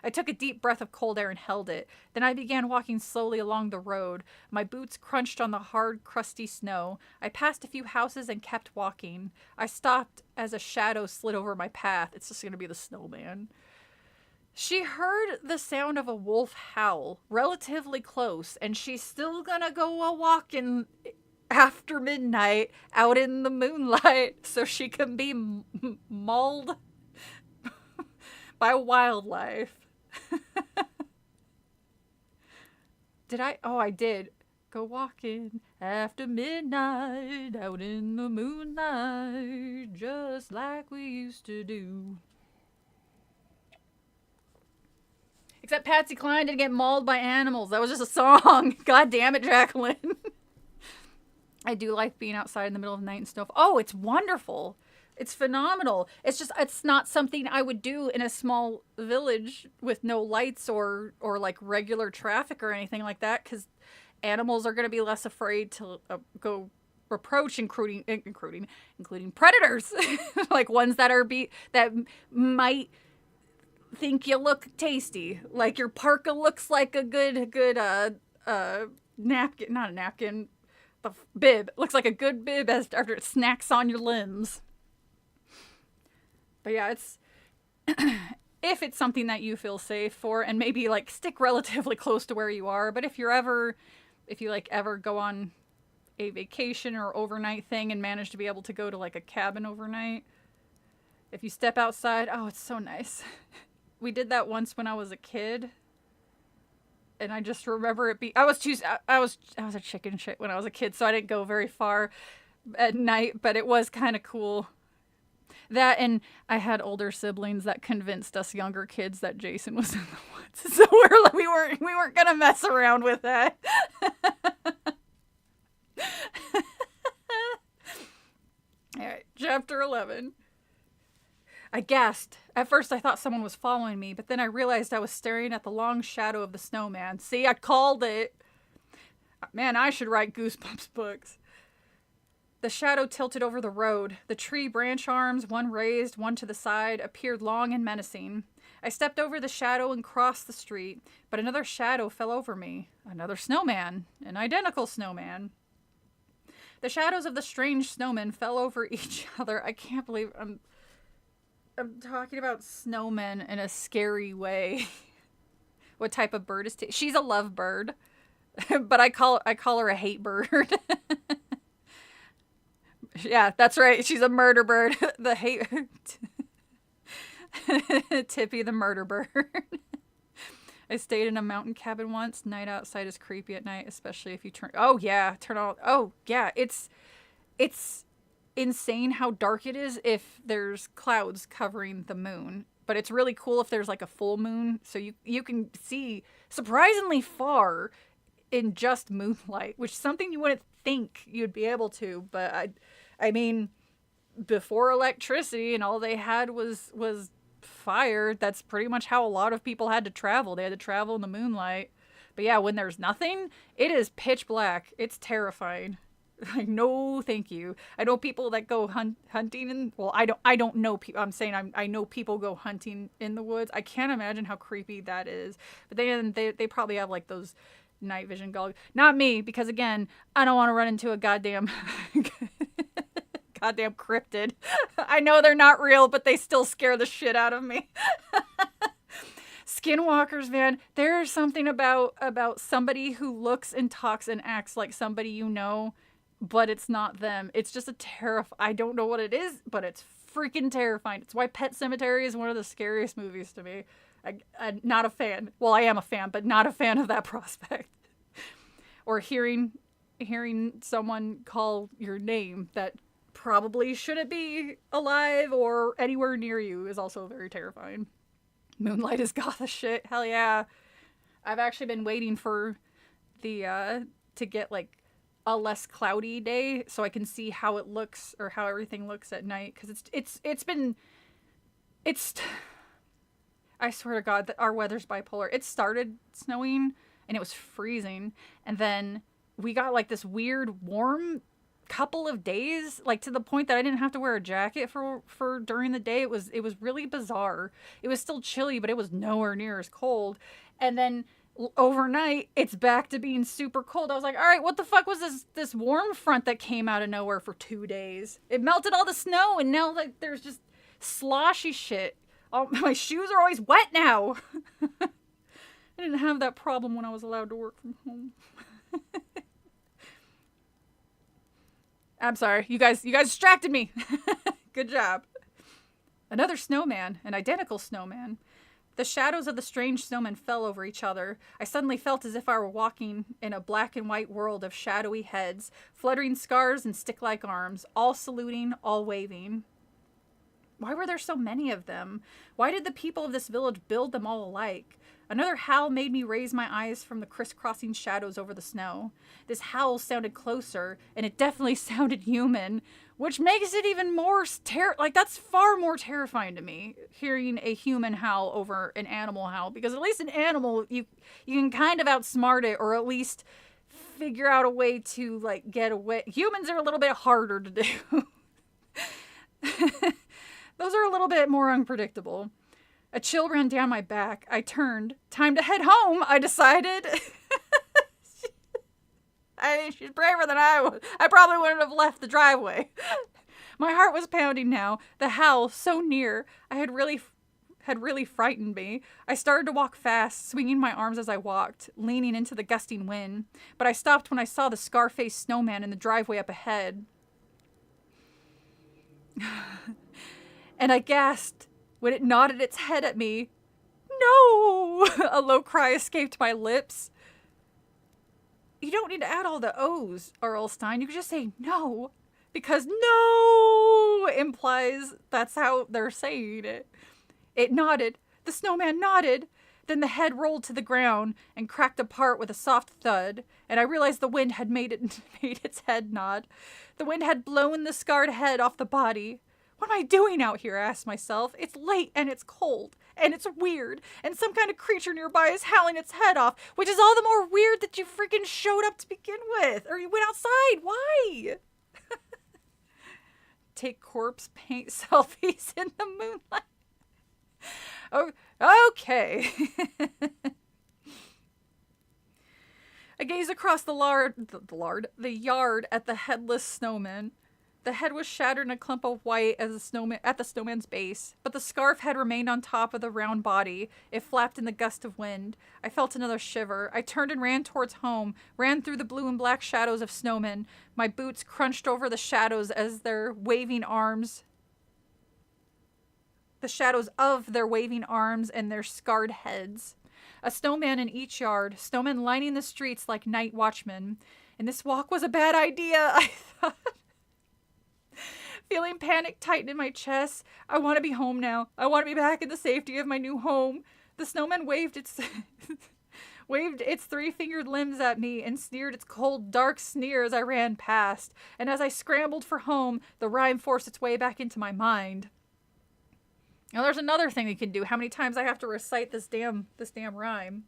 I took a deep breath of cold air and held it. Then I began walking slowly along the road. My boots crunched on the hard, crusty snow. I passed a few houses and kept walking. I stopped as a shadow slid over my path. It's just going to be the snowman. She heard the sound of a wolf howl, relatively close, and she's still gonna go a-walking after midnight out in the moonlight so she can be mauled by wildlife. Did I? Oh, I did. Go walking after midnight out in the moonlight just like we used to do. Except Patsy Cline didn't get mauled by animals. That was just a song. God damn it, Jacqueline. I do like being outside in the middle of the night and snow. Oh, it's wonderful. It's phenomenal. It's just, it's not something I would do in a small village with no lights or like regular traffic or anything like that, because animals are going to be less afraid to go approach, including predators, like ones that that might think you look tasty, like your parka looks like a good napkin, not a napkin, the bib looks like a good bib after it snacks on your limbs. But yeah, it's if it's something that you feel safe for, and maybe like stick relatively close to where you are. But if you ever go on a vacation or overnight thing and manage to be able to go to like a cabin overnight, if you step outside, oh, it's so nice. We did that once when I was a kid, and I just remember I was a chicken shit when I was a kid, so I didn't go very far at night, but it was kind of cool. That, and I had older siblings that convinced us younger kids that Jason was in the woods, so we weren't gonna mess around with that. All right, chapter 11. I gasped. At first I thought someone was following me, but then I realized I was staring at the long shadow of the snowman. See, I called it. Man, I should write Goosebumps books. The shadow tilted over the road. The tree branch arms, one raised, one to the side, appeared long and menacing. I stepped over the shadow and crossed the street, but another shadow fell over me. Another snowman. An identical snowman. The shadows of the strange snowmen fell over each other. I can't believe I'm talking about snowmen in a scary way. What type of bird is she's a love bird, but I call her a hate bird. Yeah, that's right. She's a murder bird. The hate Tippy the murder bird. I stayed in a mountain cabin once. Night outside is creepy at night, especially if you turn on. Oh yeah, it's insane how dark it is if there's clouds covering the moon, but it's really cool if there's like a full moon, so you can see surprisingly far in just moonlight, which is something you wouldn't think you'd be able to. But I mean, before electricity and all they had was fire, that's pretty much how a lot of people had to travel. They had to travel in the moonlight. But yeah, when there's nothing, it is pitch black. It's terrifying. Like, no, thank you. I know people that go hunting and well, I don't know people. I'm saying I know people go hunting in the woods. I can't imagine how creepy that is. But they probably have like those night vision goggles. Not me, because again, I don't want to run into a goddamn cryptid. I know they're not real, but they still scare the shit out of me. Skinwalkers, man, there's something about somebody who looks and talks and acts like somebody you know, but it's not them. It's just I don't know what it is, but it's freaking terrifying. It's why Pet Sematary is one of the scariest movies to me. I'm not a fan. Well, I am a fan, but not a fan of that prospect. Or hearing someone call your name that probably shouldn't be alive or anywhere near you is also very terrifying. Moonlight is goth as shit. Hell yeah. I've actually been waiting for the to get like a less cloudy day so I can see how it looks or how everything looks at night, because I swear to God that our weather's bipolar. It started snowing and it was freezing, and then we got like this weird warm couple of days, like to the point that I didn't have to wear a jacket for during the day. It was really bizarre. It was still chilly, but it was nowhere near as cold. And then overnight, it's back to being super cold. I was like, all right, what the fuck was this warm front that came out of nowhere for 2 days? It melted all the snow, and now like there's just sloshy shit. My shoes are always wet now. I didn't have that problem when I was allowed to work from home. I'm sorry. You guys distracted me. Good job. Another snowman, an identical snowman. The shadows of the strange snowmen fell over each other. I suddenly felt as if I were walking in a black and white world of shadowy heads, fluttering scars and stick-like arms, all saluting, all waving. Why were there so many of them? Why did the people of this village build them all alike? Another howl made me raise my eyes from the crisscrossing shadows over the snow. This howl sounded closer, and it definitely sounded human, which makes it even more that's far more terrifying to me, hearing a human howl over an animal howl, because at least an animal, you can kind of outsmart it, or at least figure out a way to, like, get away. Humans are a little bit harder to do. Those are a little bit more unpredictable. A chill ran down my back. I turned. Time to head home, I decided. She's braver than I was. I probably wouldn't have left the driveway. My heart was pounding now. The howl, so near, had really frightened me. I started to walk fast, swinging my arms as I walked, leaning into the gusting wind. But I stopped when I saw the scar-faced snowman in the driveway up ahead. And I gasped when it nodded its head at me. No! A low cry escaped my lips. You don't need to add all the O's, Earlstein. You could just say no. Because no implies that's how they're saying it. It nodded. The snowman nodded. Then the head rolled to the ground and cracked apart with a soft thud, and I realized the wind had made its head nod. The wind had blown the scarred head off the body. What am I doing out here? I asked myself. It's late and it's cold and it's weird, and some kind of creature nearby is howling its head off, which is all the more weird that you freaking showed up to begin with, or you went outside. Why? Take corpse paint selfies in the moonlight. Oh, okay. I gazed across the yard at the headless snowman. The head was shattered in a clump of white at the snowman's base, but the scarf had remained on top of the round body. It flapped in the gust of wind. I felt another shiver. I turned and ran towards home, ran through the blue and black shadows of snowmen. My boots crunched over the shadows as their waving arms... the shadows of their waving arms and their scarred heads. A snowman in each yard, snowmen lining the streets like night watchmen. And this walk was a bad idea, I thought. Feeling panic tighten in my chest. I want to be home now. I want to be back in the safety of my new home. The snowman waved its waved its three-fingered limbs at me, and sneered its cold, dark sneer as I ran past. And as I scrambled for home, the rhyme forced its way back into my mind. Now there's another thing you can do. How many times I have to recite this damn rhyme?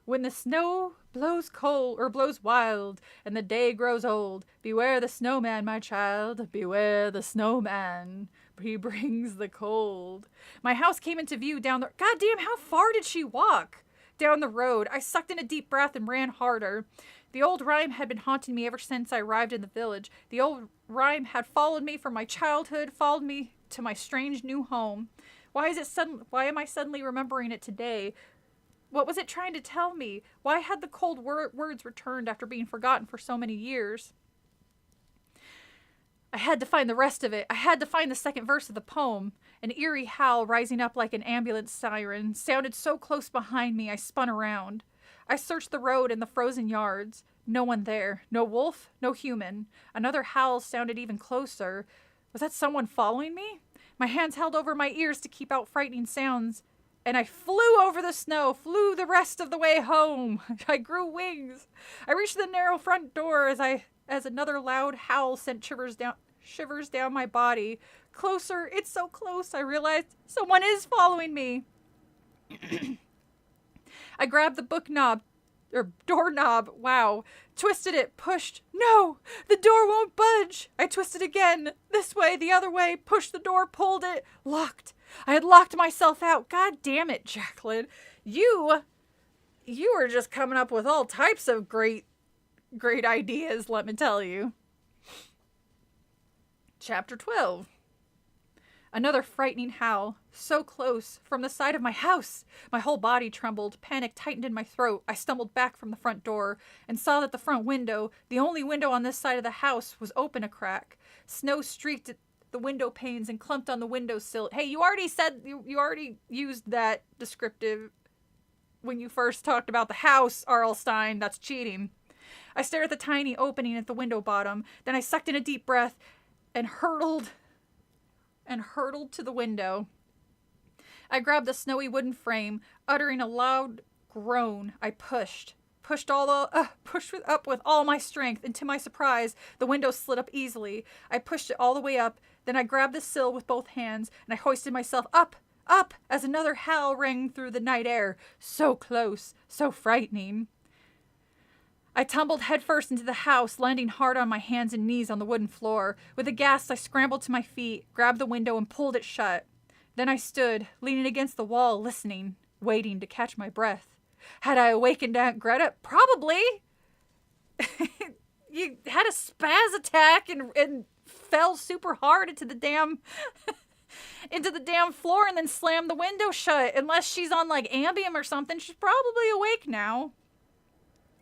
When the snow blows cold or blows wild and the day grows old, beware the snowman, my child, beware the snowman. He brings the cold. My house came into view down the... Goddamn, how far did she walk? Down the road. I sucked in a deep breath and ran harder. The old rhyme had been haunting me ever since I arrived in the village. The old rhyme had followed me from my childhood, followed me to my strange new home. Why am I suddenly remembering it today? What was it trying to tell me? Why had the cold words returned after being forgotten for so many years? I had to find the rest of it. I had to find the second verse of the poem. An eerie howl rising up like an ambulance siren sounded so close behind me I spun around. I searched the road and the frozen yards. No one there. No wolf, no human. Another howl sounded even closer. Was that someone following me? My hands held over my ears to keep out frightening sounds. And I flew over the snow, flew the rest of the way home. I grew wings. I reached the narrow front door as another loud howl sent shivers down my body. Closer, it's so close, I realized someone is following me. I grabbed the doorknob, wow, twisted it, pushed. No, the door won't budge. I twisted again, this way, the other way, pushed the door, pulled it, locked. I had locked myself out. God damn it, Jacqueline. You are just coming up with all types of great ideas, let me tell you. Chapter 12. Another frightening howl, so close, from the side of my house. My whole body trembled, panic tightened in my throat. I stumbled back from the front door and saw that the front window, the only window on this side of the house, was open a crack. Snow streaked the window panes and clumped on the windowsill. Hey, you already said, you already used that descriptive when you first talked about the house, R.L. Stein. That's cheating. I stared at the tiny opening at the window bottom. Then I sucked in a deep breath and hurtled to the window. I grabbed the snowy wooden frame. Uttering a loud groan, I pushed up with all my strength, and to my surprise, the window slid up easily. I pushed it all the way up, then I grabbed the sill with both hands, and I hoisted myself up, as another howl rang through the night air. So close, so frightening. I tumbled headfirst into the house, landing hard on my hands and knees on the wooden floor. With a gasp, I scrambled to my feet, grabbed the window, and pulled it shut. Then I stood, leaning against the wall, listening, waiting to catch my breath. Had I awakened Aunt Greta? Probably. You had a spaz attack and fell super hard into the damn floor and then slammed the window shut. Unless she's on like Ambien or something, she's probably awake now.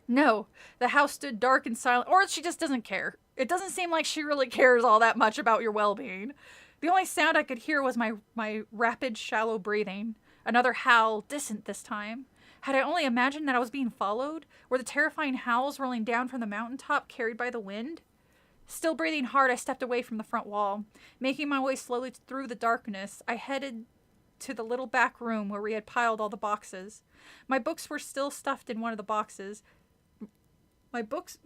No, the house stood dark and silent, or she just doesn't care. It doesn't seem like she really cares all that much about your well-being. The only sound I could hear was my rapid, shallow breathing. Another howl, distant this time. Had I only imagined that I was being followed? Were the terrifying howls rolling down from the mountaintop, carried by the wind? Still breathing hard, I stepped away from the front wall. Making my way slowly through the darkness, I headed to the little back room where we had piled all the boxes. My books were still stuffed in one of the boxes. My books,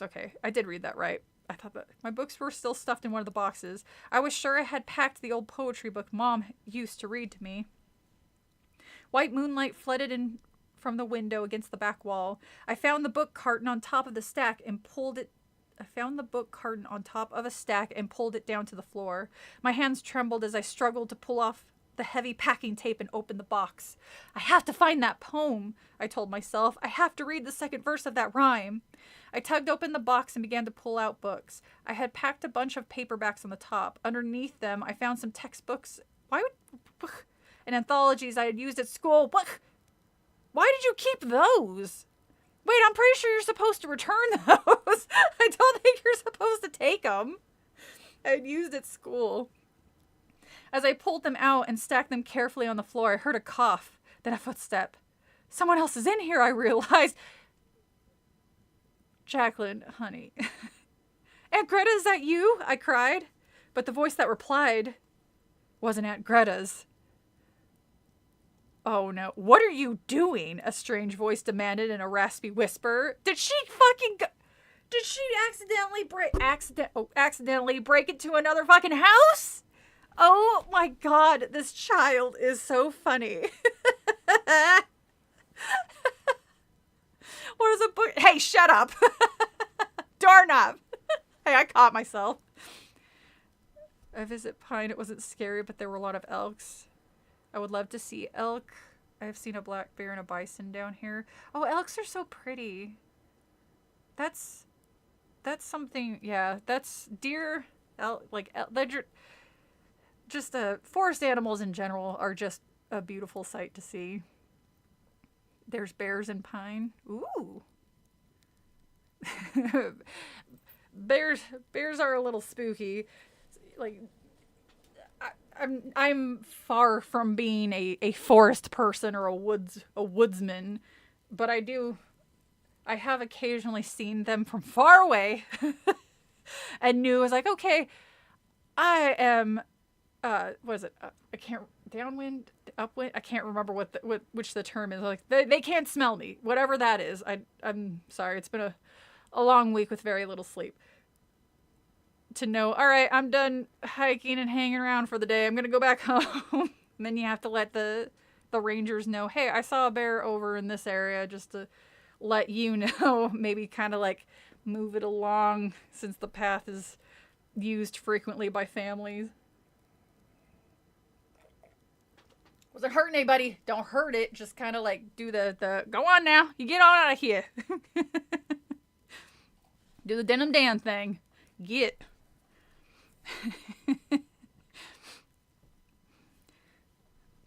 okay. I did read that right. I thought that my books were still stuffed in one of the boxes. I was sure I had packed the old poetry book Mom used to read to me. White moonlight flooded in from the window against the back wall. I found the book carton on top of the stack and pulled it. I found the book carton on top of a stack and pulled it down to the floor. My hands trembled as I struggled to pull off the heavy packing tape and open the box. I have to find that poem, I told myself. I have to read the second verse of that rhyme. I tugged open the box and began to pull out books. I had packed a bunch of paperbacks on the top. Underneath them, I found some textbooks. And anthologies I had used at school. What? Why did you keep those? Wait, I'm pretty sure you're supposed to return those. I don't think you're supposed to take them. I had used at school. As I pulled them out and stacked them carefully on the floor, I heard a cough, then a footstep. Someone else is in here, I realized. Jacqueline, honey. Aunt Greta, is that you? I cried. But the voice that replied wasn't Aunt Greta's. Oh no. What are you doing? A strange voice demanded in a raspy whisper. Did she fucking go? Did she accidentally break into another fucking house? Oh my god, this child is so funny. What is a book? Hey, shut up. Doorknob. Hey, I caught myself. I visit Pine. It wasn't scary, but there were a lot of elks. I would love to see elk. I've seen a black bear and a bison down here. Oh, elks are so pretty. That's something. Yeah, that's deer. They're just forest animals in general are just a beautiful sight to see. There's bears in Pine. Ooh. Bears are a little spooky. Like, I'm far from being a forest person or a woodsman, but I have occasionally seen them from far away and knew, I was like, okay, I am what is it? I can't, downwind, upwind. I can't remember which the term is. Like they can't smell me, whatever that is. I'm sorry. It's been a long week with very little sleep. To know, all right, I'm done hiking and hanging around for the day. I'm gonna go back home. And then you have to let the rangers know, hey, I saw a bear over in this area, just to let you know. Maybe kind of like move it along since the path is used frequently by families. Wasn't hurting anybody. Don't hurt it. Just kind of like do the go on now. You get on out of here. Do the Denim Dan thing. Get.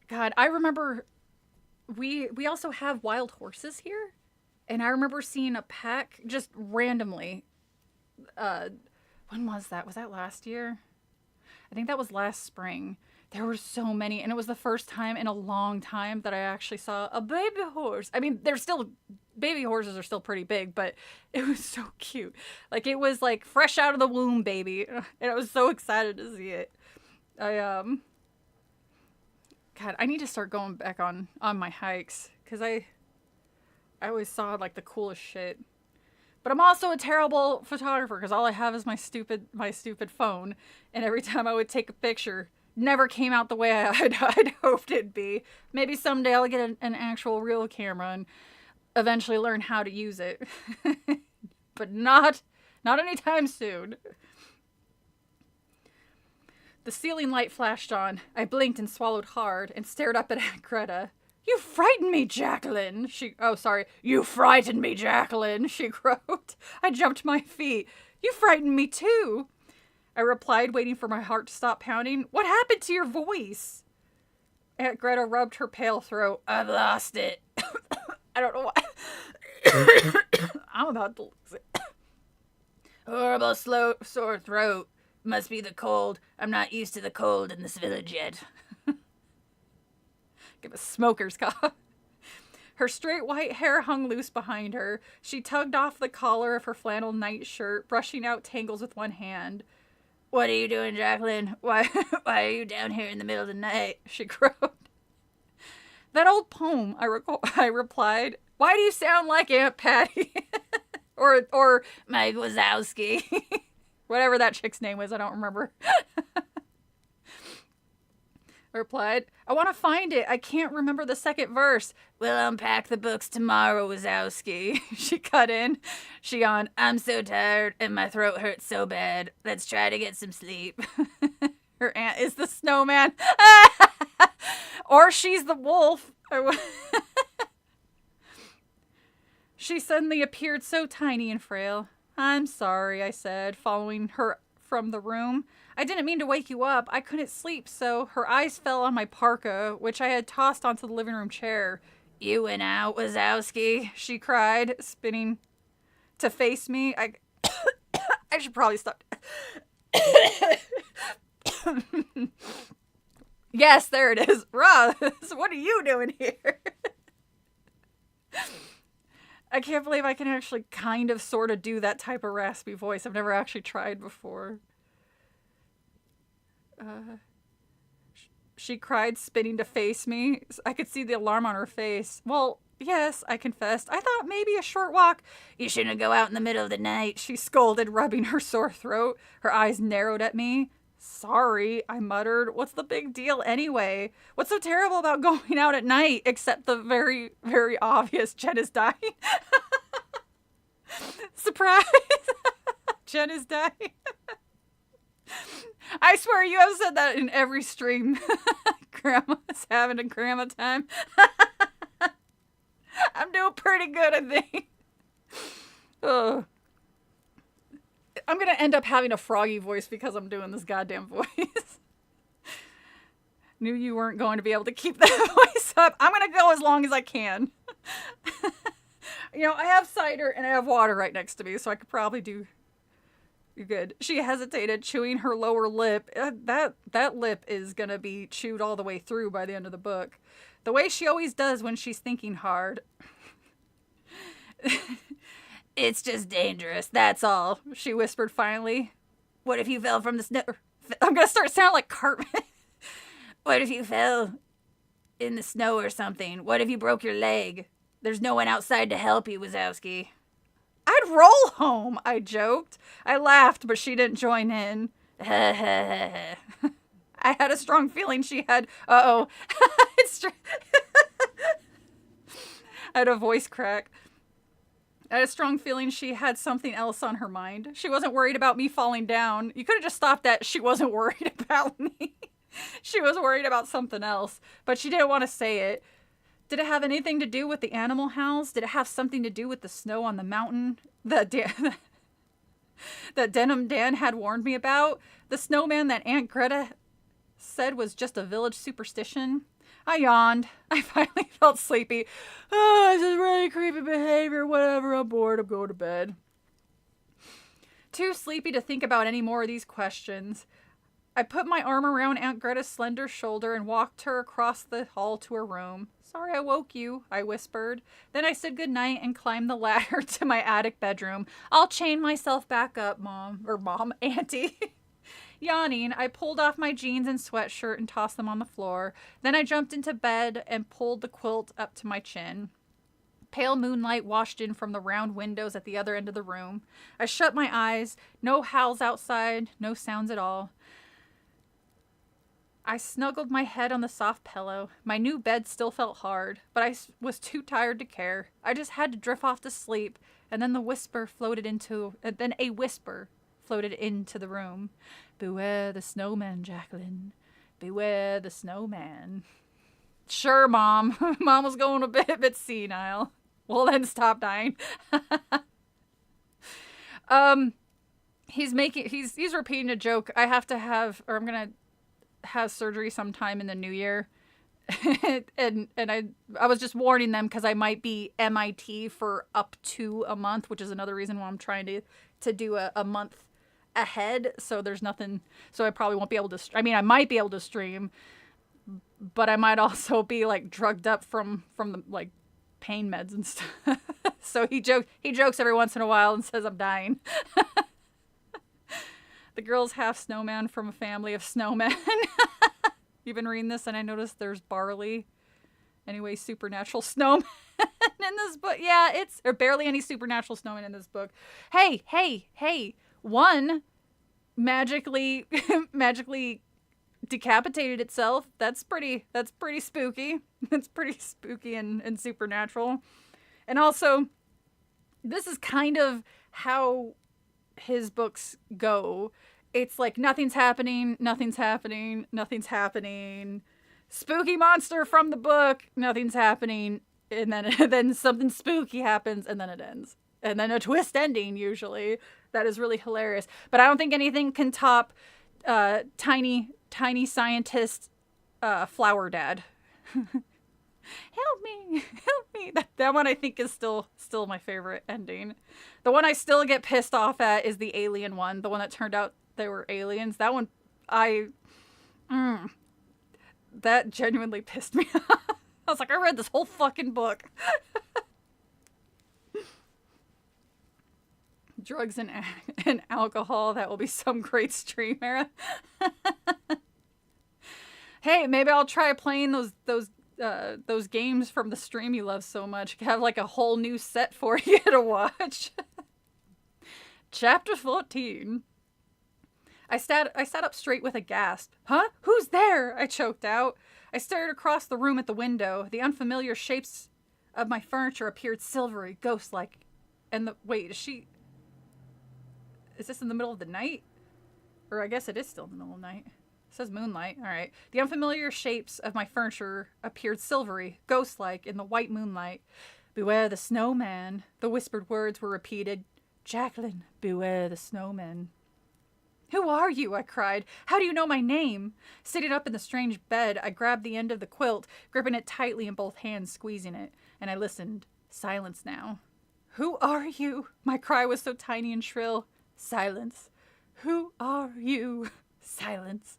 God, I remember we also have wild horses here, and I remember seeing a pack just randomly. When was that? Was that last year? I think that was last spring. There were so many, and it was the first time in a long time that I actually saw a baby horse. I mean, baby horses are still pretty big, but it was so cute. Like, it was like fresh out of the womb baby, and I was so excited to see it. God, I need to start going back on my hikes, because I always saw like the coolest shit. But I'm also a terrible photographer, because all I have is my stupid phone, and every time I would take a picture, never came out the way I'd hoped it'd be. Maybe someday I'll get an actual real camera and eventually learn how to use it. But not anytime soon. The ceiling light flashed on. I blinked and swallowed hard and stared up at Aunt Greta. You frightened me, Jacqueline. You frightened me, Jacqueline, she croaked. I jumped to my feet. You frightened me too, I replied, waiting for my heart to stop pounding. What happened to your voice? Aunt Greta rubbed her pale throat. I've lost it. I don't know why. I'm about to lose it. Horrible sore throat. Must be the cold. I'm not used to the cold in this village yet. Give a smoker's cough. Her straight white hair hung loose behind her. She tugged off the collar of her flannel nightshirt, brushing out tangles with one hand. What are you doing, Jacqueline? Why are you down here in the middle of the night? She crowed. That old poem, I replied. Why do you sound like Aunt Patty? or Mike Wazowski. Whatever that chick's name was, I don't remember. I replied, I want to find it. I can't remember the second verse. We'll unpack the books tomorrow, Wazowski. She cut in. She yawned. I'm so tired and my throat hurts so bad. Let's try to get some sleep. Her aunt is the snowman. Or she's the wolf. She suddenly appeared so tiny and frail. I'm sorry, I said, following her from the room. I didn't mean to wake you up. I couldn't sleep, so her eyes fell on my parka, which I had tossed onto the living room chair. You went out, Wazowski, she cried, spinning to face me. I should probably stop. Yes, there it is. Roz, what are you doing here? I can't believe I can actually kind of sort of do that type of raspy voice. I've never actually tried before. She cried, spinning to face me. I could see the alarm on her face. Well, yes, I confessed. I thought maybe a short walk. You shouldn't go out in the middle of the night, she scolded, rubbing her sore throat. Her eyes narrowed at me. Sorry, I muttered. What's the big deal anyway? What's so terrible about going out at night, except the very, very obvious Jen is dying? Surprise! Jen is dying. I swear you have said that in every stream. Grandma's having a grandma time. I'm doing pretty good, I think. Ugh. I'm going to end up having a froggy voice because I'm doing this goddamn voice. Knew you weren't going to be able to keep that voice up. I'm going to go as long as I can. You know, I have cider and I have water right next to me, so I could probably do good. She hesitated, chewing her lower lip. That lip is going to be chewed all the way through by the end of the book. The way she always does when she's thinking hard. It's just dangerous, that's all, she whispered finally. What if you fell from the snow? I'm going to start sounding like Cartman. What if you fell in the snow or something? What if you broke your leg? There's no one outside to help you, Wazowski. I'd roll home, I joked. I laughed, but she didn't join in. I had a strong feeling she had... Uh-oh. I had a voice crack. I had a strong feeling she had something else on her mind. She wasn't worried about me falling down. You could have just stopped at she wasn't worried about me. She was worried about something else, but she didn't want to say it. Did it have anything to do with the animal house? Did it have something to do with the snow on the mountain that Denim Dan had warned me about? The snowman that Aunt Greta said was just a village superstition? I yawned. I finally felt sleepy. Oh, this is really creepy behavior. Whatever, I'm bored. I'm going to bed. Too sleepy to think about any more of these questions. I put my arm around Aunt Greta's slender shoulder and walked her across the hall to her room. Sorry I woke you, I whispered. Then I said goodnight and climbed the ladder to my attic bedroom. I'll chain myself back up, Auntie. Yawning, I pulled off my jeans and sweatshirt and tossed them on the floor. Then I jumped into bed and pulled the quilt up to my chin. Pale moonlight washed in from the round windows at the other end of the room. I shut my eyes. No howls outside, no sounds at all. I snuggled my head on the soft pillow. My new bed still felt hard, but I was too tired to care. I just had to drift off to sleep, and then a whisper floated into the room. Beware the snowman, Jacqueline. Beware the snowman. Sure, Mom. Mom was going a bit senile. Well, then stop dying. He's repeating a joke. I'm gonna have surgery sometime in the new year. and I was just warning them because I might be MIT for up to a month, which is another reason why I'm trying to do a month ahead. So there's nothing, so I probably won't be able to, I might be able to stream, but I might also be like drugged up from the like pain meds and stuff. So he jokes every once in a while and says I'm dying. The girl's half snowman from a family of snowmen. You've been reading this and I noticed there's barley. Anyway, supernatural snowmen in this book. Yeah, there are barely any supernatural snowmen in this book. Hey. One magically decapitated itself. That's pretty spooky. That's pretty spooky and supernatural. And also, this is kind of how his books go. It's like nothing's happening. Spooky monster from the book, nothing's happening, and then something spooky happens, and then it ends. And then a twist ending, usually. That is really hilarious. But I don't think anything can top tiny scientist Flower Dad. Help me. That one I think is still my favorite ending. The one I still get pissed off at is the alien one. The one that turned out they were aliens. That one, that genuinely pissed me off. I was like, I read this whole fucking book. Drugs and alcohol. That will be some great stream era. Hey, maybe I'll try playing those games from the stream you love so much. Have like a whole new set for you to watch. Chapter 14. I sat up straight with a gasp. Huh? Who's there? I choked out. I stared across the room at the window. The unfamiliar shapes of my furniture appeared silvery, ghost-like. And wait, is this in the middle of the night? Or I guess it is still in the middle of the night. It says moonlight. All right. The unfamiliar shapes of my furniture appeared silvery, ghost-like in the white moonlight. Beware the snowman. The whispered words were repeated. Jacqueline, beware the snowman. Who are you? I cried. How do you know my name? Sitting up in the strange bed, I grabbed the end of the quilt, gripping it tightly in both hands, squeezing it, and I listened. Silence now. Who are you? My cry was so tiny and shrill. Silence. Who are you? Silence.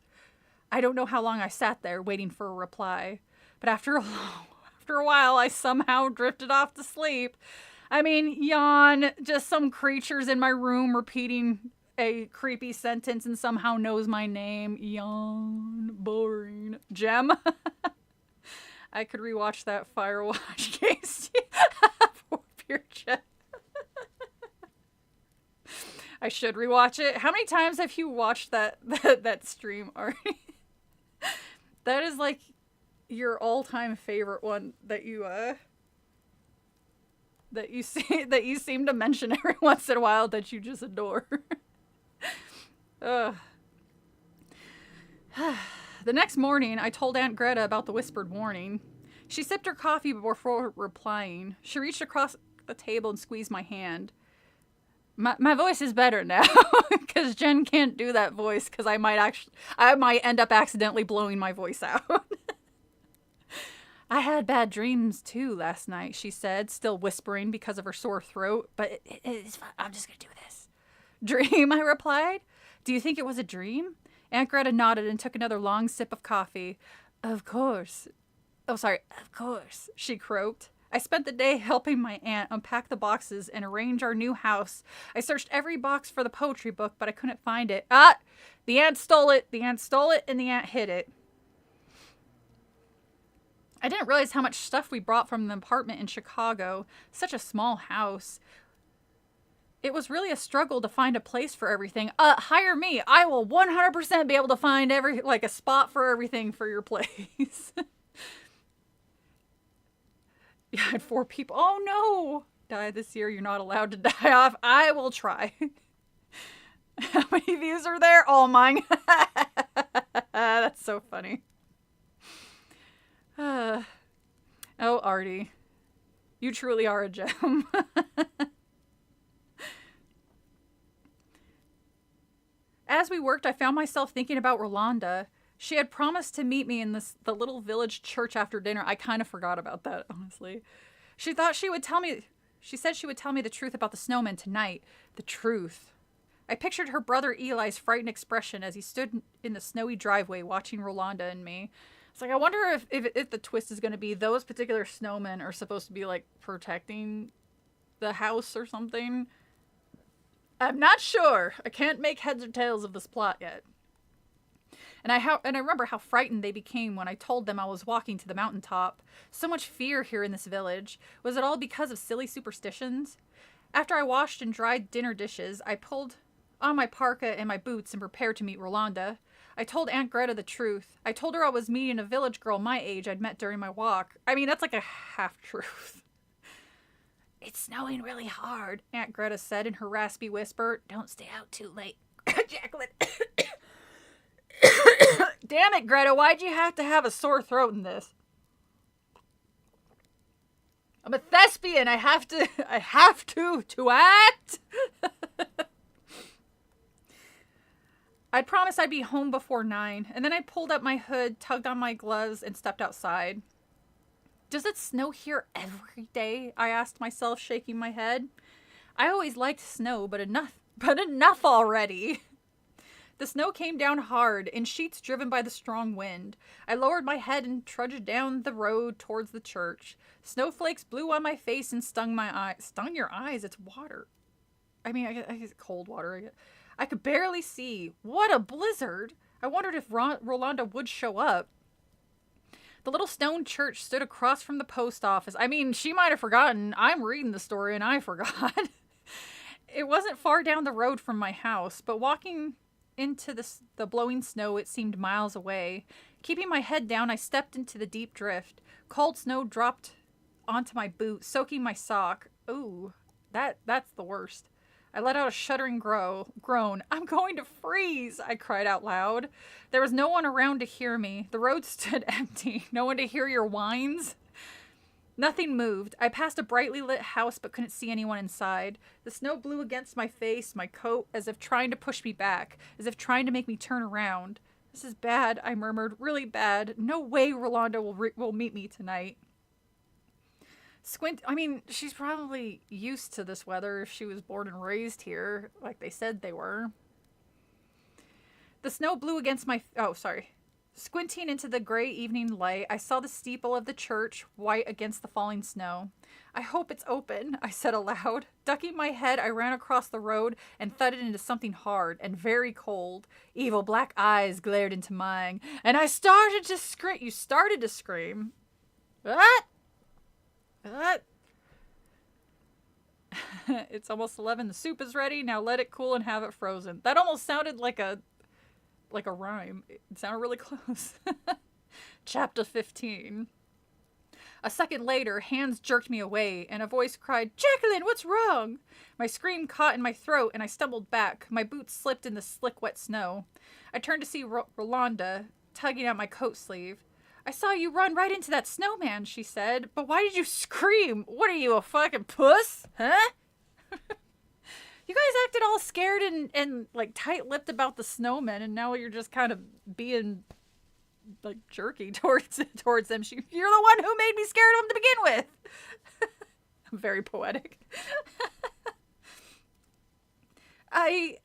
I don't know how long I sat there waiting for a reply, but after a while I somehow drifted off to sleep. I mean, yawn, just some creatures in my room repeating a creepy sentence and somehow knows my name. Yawn. Boring. Gem. I could rewatch that Firewatch case. Poor pure Gem. I should rewatch it. How many times have you watched that stream already? That is like your all-time favorite one that you seem to mention every once in a while that you just adore. The next morning, I told Aunt Greta about the whispered warning. She sipped her coffee before replying. She reached across the table and squeezed my hand. My voice is better now, because Jen can't do that voice, because I might end up accidentally blowing my voice out. I had bad dreams, too, last night, she said, still whispering because of her sore throat, but it's fine. I'm just going to do this. Dream, I replied. Do you think it was a dream? Aunt Greta nodded and took another long sip of coffee. Of course, she croaked. I spent the day helping my aunt unpack the boxes and arrange our new house. I searched every box for the poetry book, but I couldn't find it. The aunt stole it, and the aunt hid it. I didn't realize how much stuff we brought from the apartment in Chicago. Such a small house. It was really a struggle to find a place for everything. Hire me. I will 100% be able to find a spot for everything for your place. Yeah, I had 4 people. Oh no! Die this year. You're not allowed to die off. I will try. How many views are there? All mine. That's so funny. Oh, Artie. You truly are a gem. As we worked, I found myself thinking about Rolanda. She had promised to meet me in the little village church after dinner. I kind of forgot about that, honestly. She said she would tell me the truth about the snowman tonight. The truth. I pictured her brother Eli's frightened expression as he stood in the snowy driveway watching Rolanda and me. It's like, I wonder if the twist is going to be those particular snowmen are supposed to be, like, protecting the house or something. I'm not sure. I can't make heads or tails of this plot yet. And I remember how frightened they became when I told them I was walking to the mountaintop. So much fear here in this village. Was it all because of silly superstitions? After I washed and dried dinner dishes, I pulled on my parka and my boots and prepared to meet Rolanda. I told Aunt Greta the truth. I told her I was meeting a village girl my age I'd met during my walk. I mean, that's like a half-truth. It's snowing really hard, Aunt Greta said in her raspy whisper. Don't stay out too late, Jacqueline. Damn it, Greta, why'd you have to have a sore throat in this? I'm a thespian. I have to act. I'd promised I'd be home before 9, and then I pulled up my hood, tugged on my gloves, and stepped outside. Does it snow here every day? I asked myself, shaking my head. I always liked snow, but enough already. The snow came down hard, in sheets driven by the strong wind. I lowered my head and trudged down the road towards the church. Snowflakes blew on my face and stung my eyes. Stung your eyes? It's water. I mean, I guess cold water. I could barely see. What a blizzard! I wondered if Rolanda would show up. The little stone church stood across from the post office. I mean, she might have forgotten. I'm reading the story and I forgot. It wasn't far down the road from my house, but walking into the blowing snow, it seemed miles away. Keeping my head down, I stepped into the deep drift. Cold snow dropped onto my boot, soaking my sock. Ooh, that's the worst. I let out a shuddering groan. I'm going to freeze, I cried out loud. There was no one around to hear me. The road stood empty. No one to hear your whines. Nothing moved. I passed a brightly lit house but couldn't see anyone inside. The snow blew against my face, my coat, as if trying to push me back, as if trying to make me turn around. This is bad, I murmured. Really bad. No way Rolanda will meet me tonight. I mean, she's probably used to this weather if she was born and raised here, like they said they were. The snow blew against my... Oh, sorry. Squinting into the gray evening light, I saw the steeple of the church, white against the falling snow. I hope it's open, I said aloud. Ducking my head, I ran across the road and thudded into something hard and very cold. Evil black eyes glared into mine, and I started to scream. You started to scream. What? What? It's almost 11. The soup is ready. Now let it cool and have it frozen. That almost sounded like a rhyme. It sounded really close. Chapter 15. A second later, hands jerked me away, and a voice cried, Jacqueline, what's wrong? My scream caught in my throat, and I stumbled back. My boots slipped in the slick, wet snow. I turned to see Rolanda, tugging at my coat sleeve. I saw you run right into that snowman, she said. But why did you scream? What are you, a fucking puss? Huh? You guys acted all scared and like tight-lipped about the snowman, and now you're just kind of being like jerky towards them. You're the one who made me scared of them to begin with. I'm very poetic. I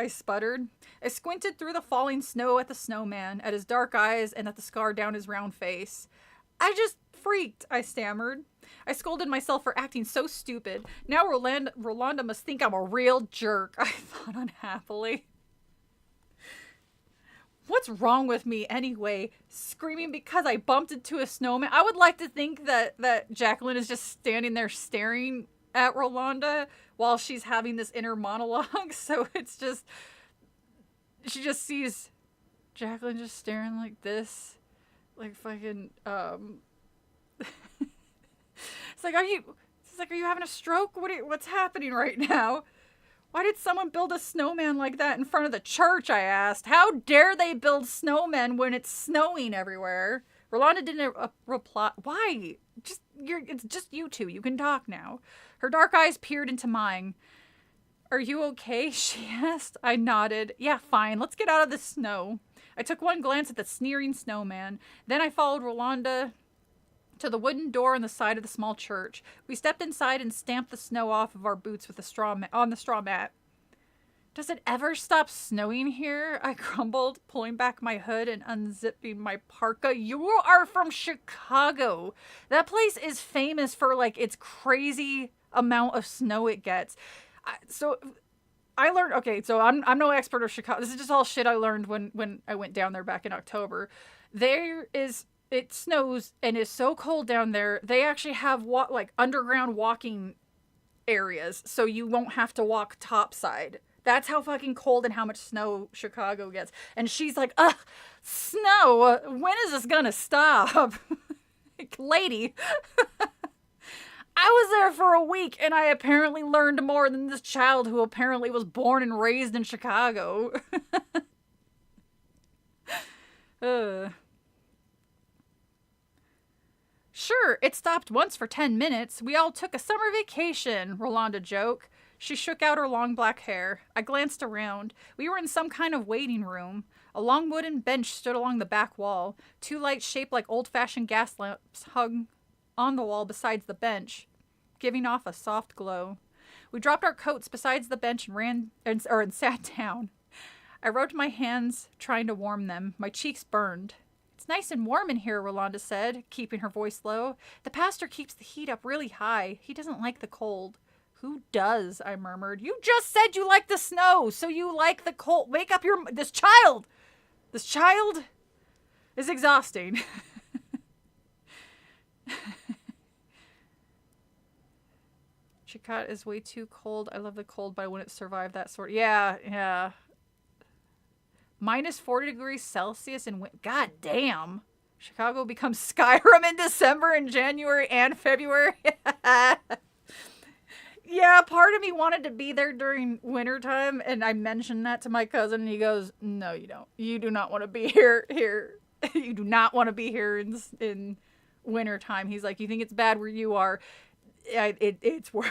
sputtered. I squinted through the falling snow at the snowman, at his dark eyes, and at the scar down his round face. I just freaked, I stammered. I scolded myself for acting so stupid. Now Rolanda must think I'm a real jerk, I thought unhappily. What's wrong with me anyway? Screaming because I bumped into a snowman? I would like to think that Jacqueline is just standing there staring at Rolanda while she's having this inner monologue. So it's just, she just sees Jacqueline just staring like this. Like fucking, it's like, are you having a stroke? What's happening right now? Why did someone build a snowman like that in front of the church, I asked. How dare they build snowmen when it's snowing everywhere? Rolanda didn't reply. Why? It's just you two. You can talk now. Her dark eyes peered into mine. Are you okay? She asked. I nodded. Yeah, fine. Let's get out of the snow. I took one glance at the sneering snowman. Then I followed Rolanda to the wooden door on the side of the small church. We stepped inside and stamped the snow off of our boots with the straw mat. Does it ever stop snowing here? I grumbled, pulling back my hood and unzipping my parka. You are from Chicago. That place is famous for like its crazy amount of snow it gets. So I learned, okay, so I'm no expert of Chicago. This is just all shit I learned when I went down there back in October. It snows and is so cold down there. They actually have like underground walking areas, so you won't have to walk topside. That's how fucking cold and how much snow Chicago gets. And she's like, ugh, snow, when is this gonna stop? Lady, I was there for a week and I apparently learned more than this child who apparently was born and raised in Chicago. Sure, it stopped once for 10 minutes. We all took a summer vacation, Rolanda joked. She shook out her long black hair. I glanced around. We were in some kind of waiting room. A long wooden bench stood along the back wall. Two lights shaped like old-fashioned gas lamps hung on the wall besides the bench, giving off a soft glow. We dropped our coats beside the bench and sat down. I rubbed my hands, trying to warm them. My cheeks burned. It's nice and warm in here, Rolanda said, keeping her voice low. The pastor keeps the heat up really high. He doesn't like the cold. Who does? I murmured. You just said you like the snow, so you like the cold. Wake up this child! This child is exhausting. Chicago is way too cold. I love the cold, but I wouldn't survive that sort. Yeah, yeah. Minus 40 degrees Celsius and God damn. Chicago becomes Skyrim in December and January and February. Yeah, part of me wanted to be there during wintertime, and I mentioned that to my cousin, and he goes, "No, you don't. You do not want to be here. You do not want to be here in wintertime." He's like, "You think it's bad where you are? It's worse."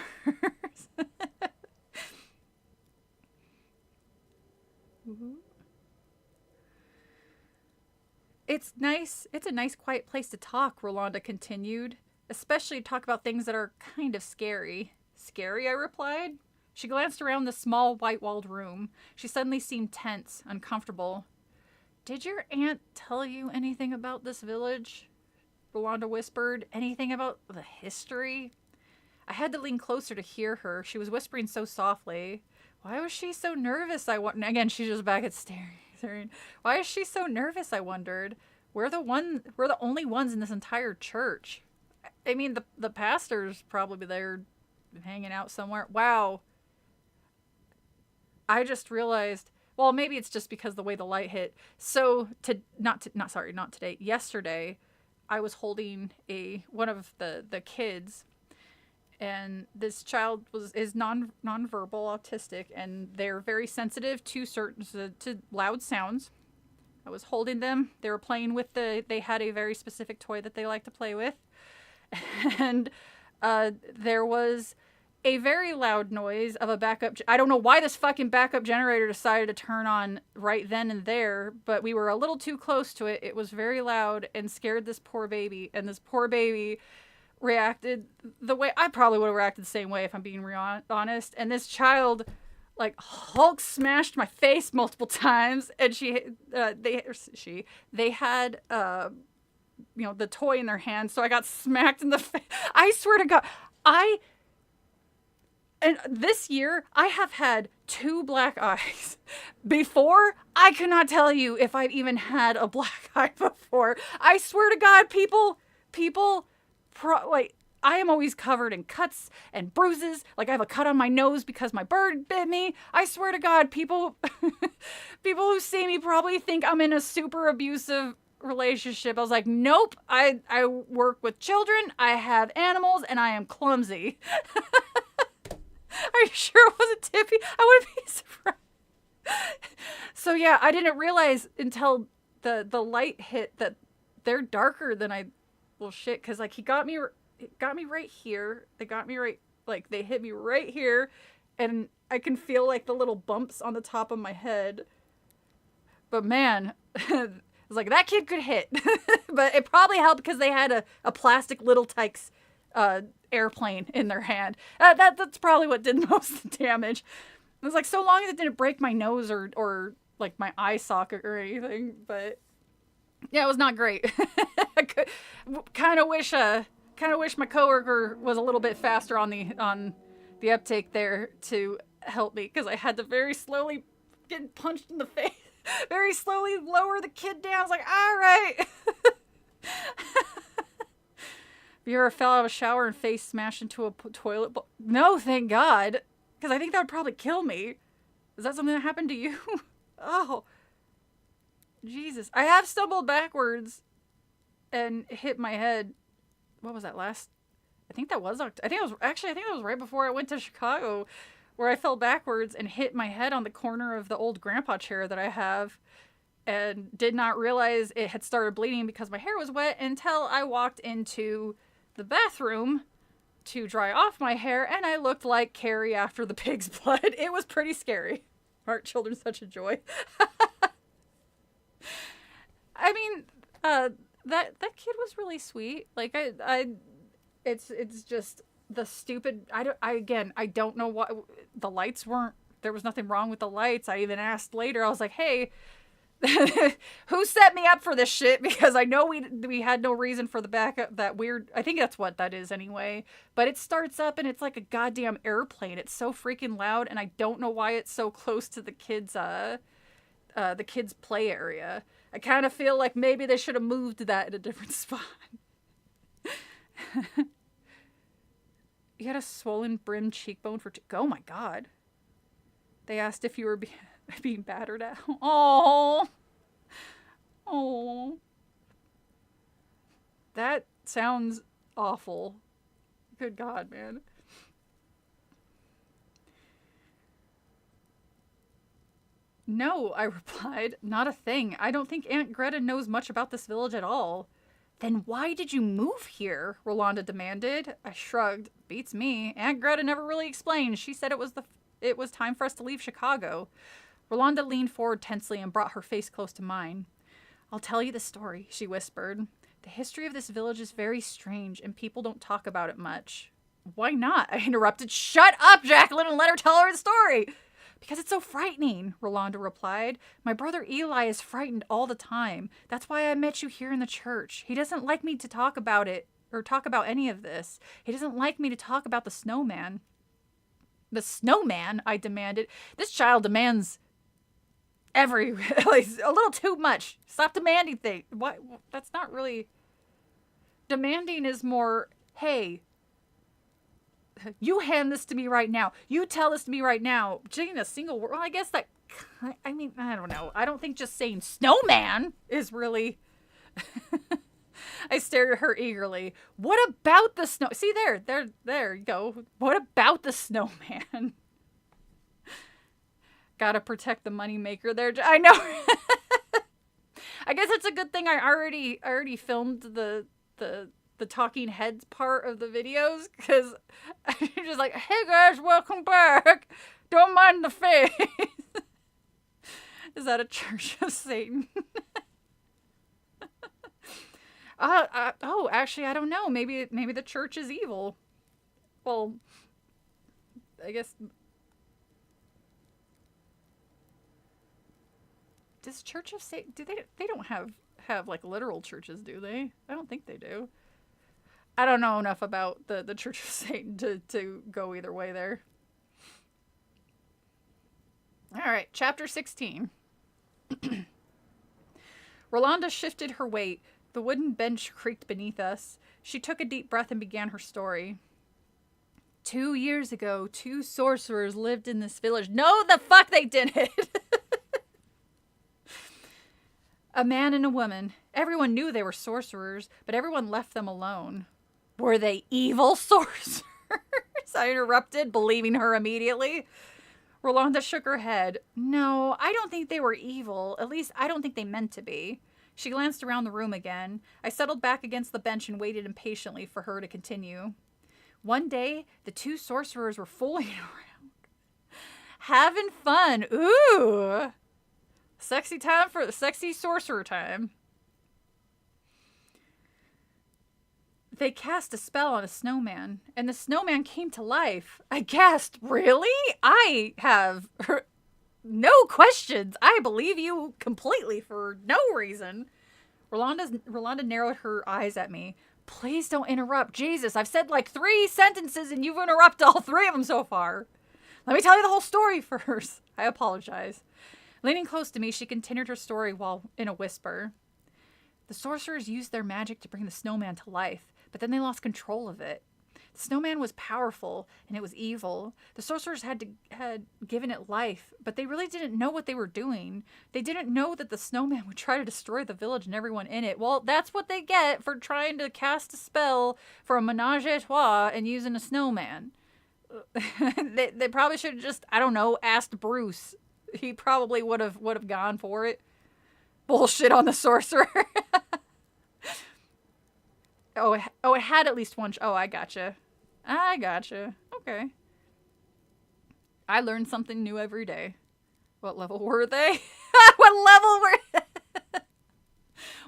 It's nice. It's a nice, quiet place to talk, Rolanda continued. Especially to talk about things that are kind of scary. Scary, I replied. She glanced around the small, white-walled room. She suddenly seemed tense, uncomfortable. Did your aunt tell you anything about this village? Rolanda whispered. Anything about the history? I had to lean closer to hear her. She was whispering so softly. Why was she so nervous? Again, she's just back at staring. Why is she so nervous? I wondered. We're the only ones in this entire church. I mean, the pastor's probably there, hanging out somewhere. Wow. I just realized. Well, maybe it's just because the way the light hit. So not today. Yesterday, I was holding one of the kids. And this child is nonverbal autistic, and they're very sensitive to loud sounds. I was holding them. They were playing with they had a very specific toy that they like to play with. And there was a very loud noise of a backup. I don't know why this fucking backup generator decided to turn on right then and there, but we were a little too close to it. It was very loud and scared this poor baby. And this poor baby reacted the way I probably would have reacted the same way if I'm being honest. And this child, like, Hulk smashed my face multiple times, and they had the toy in their hand, so I got smacked in the face. I swear to God, and this year I have had 2 black eyes. Before, I could not tell you if I'd even had a black eye before. I swear to God, people. I am always covered in cuts and bruises. Like, I have a cut on my nose because my bird bit me. I swear to God, people who see me probably think I'm in a super abusive relationship. I was like, nope, I work with children, I have animals, and I am clumsy. Are you sure it wasn't Tippy? I wouldn't be surprised. So yeah, I didn't realize until the light hit that they're darker than well, shit, because, like, it got me right here. They got me right, like, they hit me right here, and I can feel, like, the little bumps on the top of my head. But, man, it was like, that kid could hit. But it probably helped because they had a plastic Little Tikes airplane in their hand. That's probably what did most of the damage. It was like, so long as it didn't break my nose or like, my eye socket or anything, but... yeah, it was not great. I kind of wish my coworker was a little bit faster on the uptake there to help me, because I had to very slowly get punched in the face, very slowly lower the kid down. I was like, all right. Have you ever fell out of a shower and face smashed into a toilet bowl? No, thank God, because I think that would probably kill me. Is that something that happened to you? Oh. Jesus. I have stumbled backwards and hit my head. What was that last? I think that was right before I went to Chicago, where I fell backwards and hit my head on the corner of the old grandpa chair that I have, and did not realize it had started bleeding because my hair was wet until I walked into the bathroom to dry off my hair, and I looked like Carrie after the pig's blood. It was pretty scary. Aren't children such a joy? I mean, that kid was really sweet. Like, it's just the stupid. I don't know what the lights weren't. There was nothing wrong with the lights. I even asked later. I was like, hey, who set me up for this shit? Because I know we had no reason for the backup. That weird. I think that's what that is anyway. But it starts up and it's like a goddamn airplane. It's so freaking loud, and I don't know why it's so close to the kids' play area. I kind of feel like maybe they should have moved that in a different spot. You had a swollen brimmed cheekbone for... Oh my god. They asked if you were being battered at. Oh. Oh. That sounds awful. Good god, man. No, I replied. Not a thing. I don't think Aunt Greta knows much about this village at all. Then why did you move here? Rolanda demanded. I shrugged. Beats me. Aunt Greta never really explained. She said it was time for us to leave Chicago. Rolanda leaned forward tensely and brought her face close to mine. I'll tell you the story, she whispered. The history of this village is very strange, and people don't talk about it much. Why not? I interrupted. Shut up, Jacqueline, and let her tell her the story. Because it's so frightening, Rolanda replied. My brother Eli is frightened all the time. That's why I met you here in the church. He doesn't like me to talk about it, or talk about any of this. He doesn't like me to talk about the snowman. The snowman? I demanded. This child demands a little too much. Stop demanding things. What? That's not really... Demanding is more, hey... You hand this to me right now. You tell this to me right now. Saying a single word. Well, I guess that... I mean, I don't know. I don't think just saying snowman is really... I stared at her eagerly. What about the snow... See, there you go. What about the snowman? Gotta protect the moneymaker there. I know. I guess it's a good thing I already filmed the talking heads part of the videos, because I'm just like, hey guys, welcome back. Don't mind the face. Is that a Church of Satan? Actually, I don't know. Maybe the church is evil. Well, I guess... Does Church of Satan... They don't have like literal churches, do they? I don't think they do. I don't know enough about the Church of Satan to go either way there. Alright, chapter 16. Rolanda shifted her weight. The wooden bench creaked beneath us. She took a deep breath and began her story. 2 years ago, 2 sorcerers lived in this village. No, the fuck they didn't! A man and a woman. Everyone knew they were sorcerers, but everyone left them alone. Were they evil sorcerers? I interrupted, believing her immediately. Rolanda shook her head. No, I don't think they were evil. At least, I don't think they meant to be. She glanced around the room again. I settled back against the bench and waited impatiently for her to continue. One day, the 2 sorcerers were fooling around. Having fun. Ooh! Sexy time for the sexy sorcerer time. They cast a spell on a snowman, and the snowman came to life. I gasped, really? I have no questions. I believe you completely for no reason. Rolanda narrowed her eyes at me. Please don't interrupt. Jesus, I've said like 3 sentences and you've interrupted all 3 of them so far. Let me tell you the whole story first. I apologize. Leaning close to me, she continued her story while in a whisper. The sorcerers used their magic to bring the snowman to life, but then they lost control of it. The snowman was powerful, and it was evil. The sorcerers had given it life, but they really didn't know what they were doing. They didn't know that the snowman would try to destroy the village and everyone in it. Well, that's what they get for trying to cast a spell for a menage a trois and using a snowman. They probably should have just, I don't know, asked Bruce. He probably would have gone for it. Bullshit on the sorcerer. Oh, it had at least one. Oh, I gotcha. Okay. I learned something new every day. What level were they? What level were they?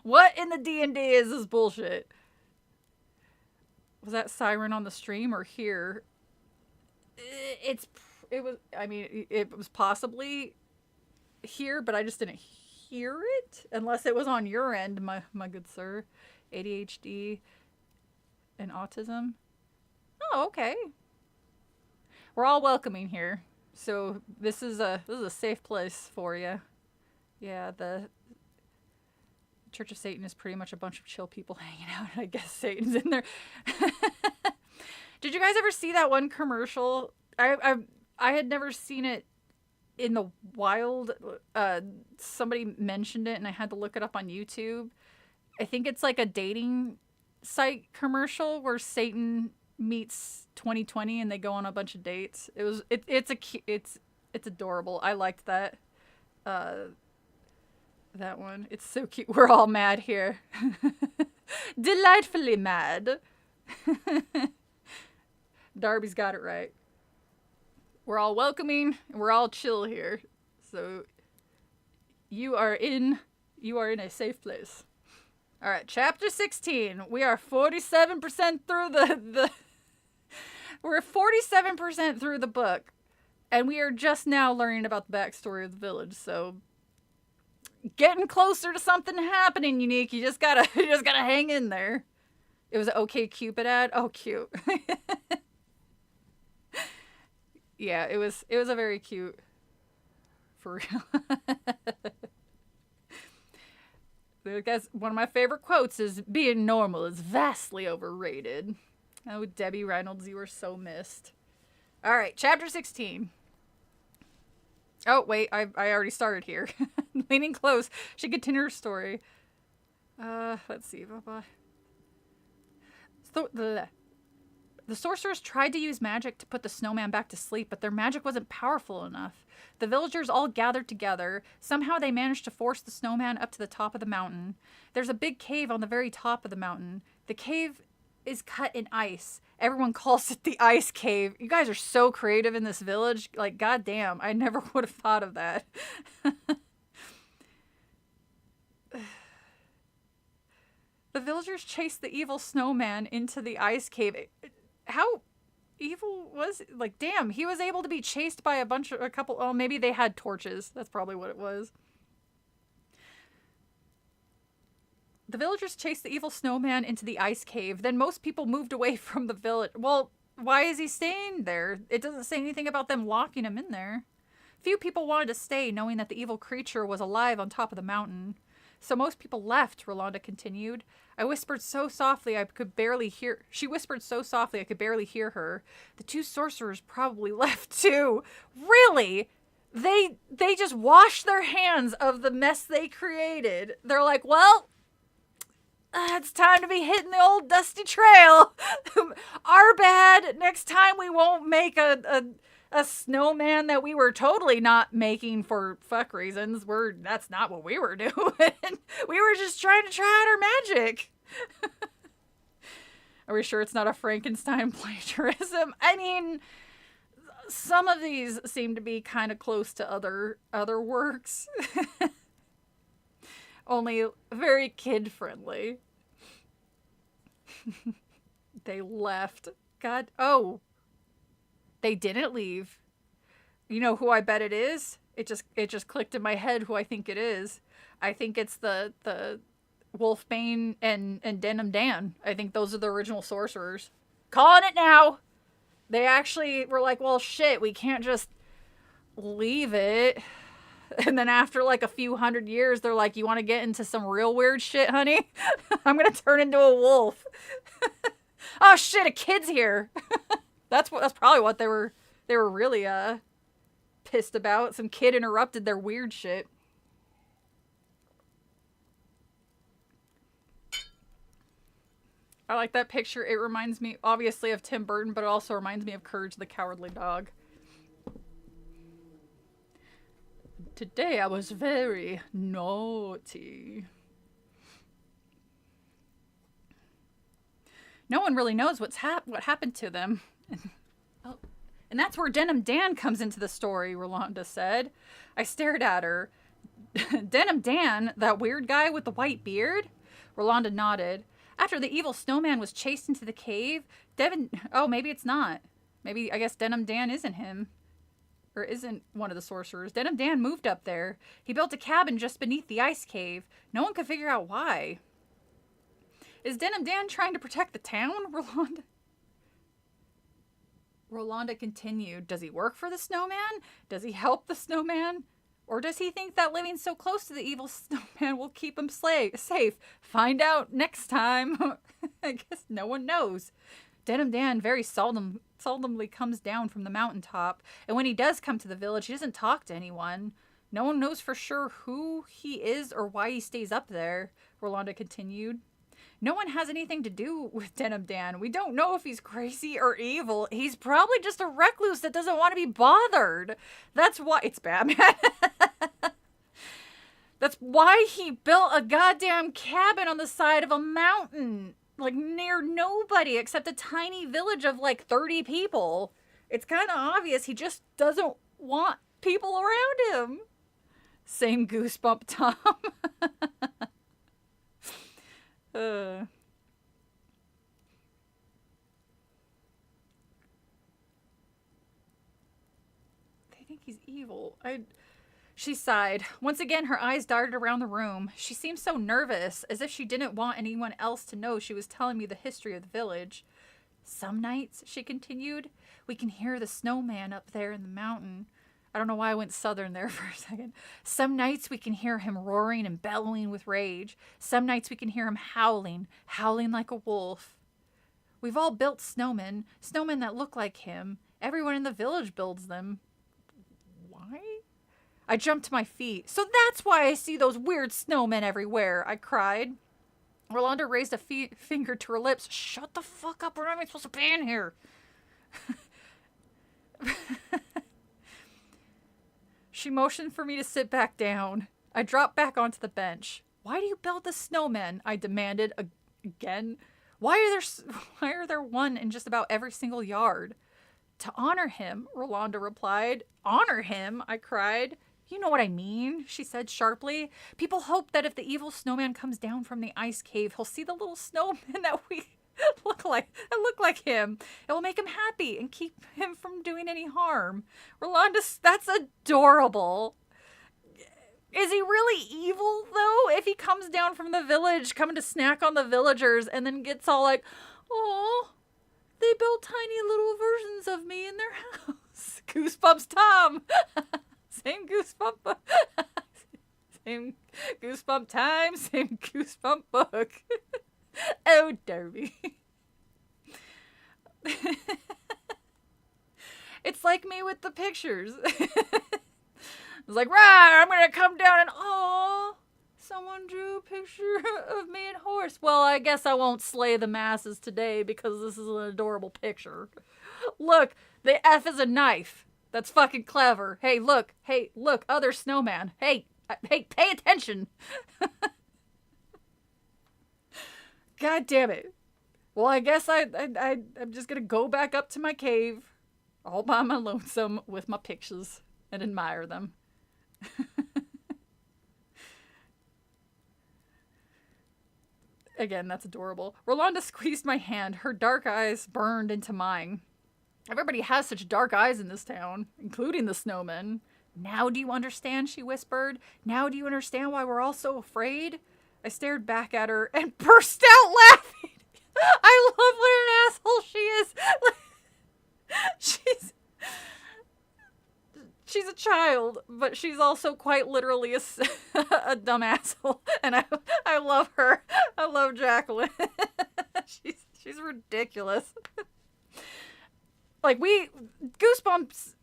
What in the D&D is this bullshit? Was that siren on the stream or here? It was possibly here, but I just didn't hear it unless it was on your end, my good sir. ADHD and autism. Oh, okay. We're all welcoming here, so this is a safe place for you. Yeah, the Church of Satan is pretty much a bunch of chill people hanging out. I guess Satan's in there. Did you guys ever see that one commercial? I had never seen it in the wild. Somebody mentioned it and I had to look it up on YouTube. I think it's like a dating site commercial where Satan meets 2020 and they go on a bunch of dates. It's adorable. I liked that. That one. It's so cute. We're all mad here. Delightfully mad. Darby's got it right. We're all welcoming and we're all chill here. So you are in a safe place. All right, chapter 16. We are 47% through we're 47% through the book, and we are just now learning about the backstory of the village. So getting closer to something happening, Unique. You just gotta hang in there. It was an OK Cupid ad. Oh, cute. Yeah, it was a very cute. For real. I guess one of my favorite quotes is, "Being normal is vastly overrated." Oh, Debbie Reynolds, you were so missed. All right, chapter 16. Oh, wait, I already started here. Leaning close. She continued her story. Let's see. The sorcerers tried to use magic to put the snowman back to sleep, but their magic wasn't powerful enough. The villagers all gathered together. Somehow they managed to force the snowman up to the top of the mountain. There's a big cave on the very top of the mountain. The cave is cut in ice. Everyone calls it the ice cave. You guys are so creative in this village. Like, goddamn, I never would have thought of that. The villagers chased the evil snowman into the ice cave. How evil was it? Like, damn, he was able to be chased by oh, maybe they had torches. That's probably what it was. The villagers chased the evil snowman into the ice cave. Then most people moved away from the village. Well, why is he staying there? It doesn't say anything about them locking him in there. Few people wanted to stay, knowing that the evil creature was alive on top of the mountain. So most people left, Rolanda continued. She whispered so softly I could barely hear her. The two sorcerers probably left too. Really? They just washed their hands of the mess they created. They're like, well, it's time to be hitting the old dusty trail. Our bad. Next time we won't make a snowman that we were totally not making for fuck reasons. That's not what we were doing. We were just trying to try out our magic. Are we sure it's not a Frankenstein plagiarism? I mean, some of these seem to be kind of close to other works. Only very kid-friendly. They left. God. Oh. They didn't leave. You know who I bet it is? It just clicked in my head who I think it is. I think it's the Wolfbane and Denim Dan. I think those are the original sorcerers. Calling it now. They actually were like, well, shit, we can't just leave it. And then after like a few hundred years, they're like, you want to get into some real weird shit, honey? I'm going to turn into a wolf. Oh shit, a kid's here. That's probably what they were really pissed about. Some kid interrupted their weird shit. I like that picture. It reminds me obviously of Tim Burton, but it also reminds me of Courage the Cowardly Dog. Today I was very naughty. No one really knows what happened to them. And that's where Denim Dan comes into the story, Rolanda said. I stared at her. Denim Dan, that weird guy with the white beard? Rolanda nodded. After the evil snowman was chased into the cave, maybe it's not. Maybe, I guess Denim Dan isn't him. Or isn't one of the sorcerers. Denim Dan moved up there. He built a cabin just beneath the ice cave. No one could figure out why. Is Denim Dan trying to protect the town? Rolanda continued. Does he work for the snowman? Does he help the snowman? Or does he think that living so close to the evil snowman will keep him safe? Find out next time. I guess no one knows. Denim Dan very seldomly comes down from the mountaintop, and when he does come to the village, he doesn't talk to anyone. No one knows for sure who he is or why he stays up there, Rolanda continued. No one has anything to do with Denim Dan. We don't know if he's crazy or evil. He's probably just a recluse that doesn't want to be bothered. That's why it's Batman. That's why he built a goddamn cabin on the side of a mountain, like near nobody except a tiny village of like 30 people. It's kind of obvious he just doesn't want people around him. Same goosebump, Tom. They think he's evil. She sighed. Once again, her eyes darted around the room. She seemed so nervous, as if she didn't want anyone else to know she was telling me the history of the village. Some nights, she continued, we can hear the snowman up there in the mountain. I don't know why I went southern there for a second. Some nights we can hear him roaring and bellowing with rage. Some nights we can hear him howling like a wolf. We've all built snowmen that look like him. Everyone in the village builds them. Why? I jumped to my feet. So that's why I see those weird snowmen everywhere, I cried. Rolanda raised a finger to her lips. Shut the fuck up, we're not even supposed to be in here. She motioned for me to sit back down. I dropped back onto the bench. Why do you build the snowmen? I demanded again. Why are there one in just about every single yard? To honor him, Rolanda replied. Honor him? I cried. You know what I mean, she said sharply. People hope that if the evil snowman comes down from the ice cave, he'll see the little snowman that we look like him. It will make him happy and keep him from doing any harm. Rolanda, that's adorable. Is he really evil, though? If he comes down from the village, coming to snack on the villagers, and then gets all like, oh, they built tiny little versions of me in their house. Goosebumps Tom. Same goosebump. Same goosebump time, same goosebump book. Oh, Derby. It's like me with the pictures. It's like, right, I'm gonna come down and, oh, someone drew a picture of me and horse. Well, I guess I won't slay the masses today because this is an adorable picture. Look, the F is a knife. That's fucking clever. Hey, look, other snowman. Hey, pay attention. God damn it. Well, I guess I'm just gonna go back up to my cave all by my lonesome with my pictures and admire them. Again, that's adorable. Rolanda squeezed my hand. Her dark eyes burned into mine. Everybody has such dark eyes in this town, including the snowmen. Now do you understand, she whispered. Now do you understand why we're all so afraid? I stared back at her and burst out laughing. I love what an asshole she is. She's a child, but she's also quite literally a dumb asshole. And I love her. I love Jacqueline. She's ridiculous. Like, Goosebumps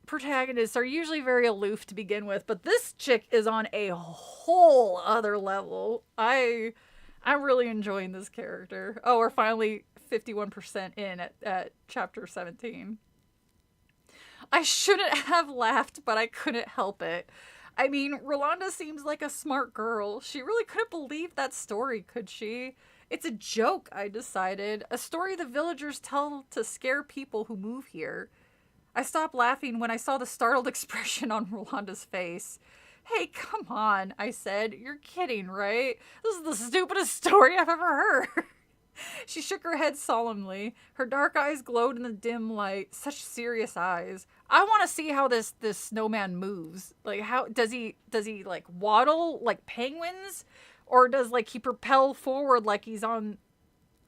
protagonists are usually very aloof to begin with, but this chick is on a whole other level. I'm really enjoying this character. Oh, we're finally 51% in at chapter 17. I shouldn't have laughed, but I couldn't help it. I mean, Rolanda seems like a smart girl. She really couldn't believe that story, could she? It's a joke, I decided. A story the villagers tell to scare people who move here. I stopped laughing when I saw the startled expression on Rolanda's face. Hey, come on, I said. You're kidding, right? This is the stupidest story I've ever heard. She shook her head solemnly. Her dark eyes glowed in the dim light. Such serious eyes. I want to see how this snowman moves. Like, how does he like waddle like penguins? Or does like he propel forward like he's on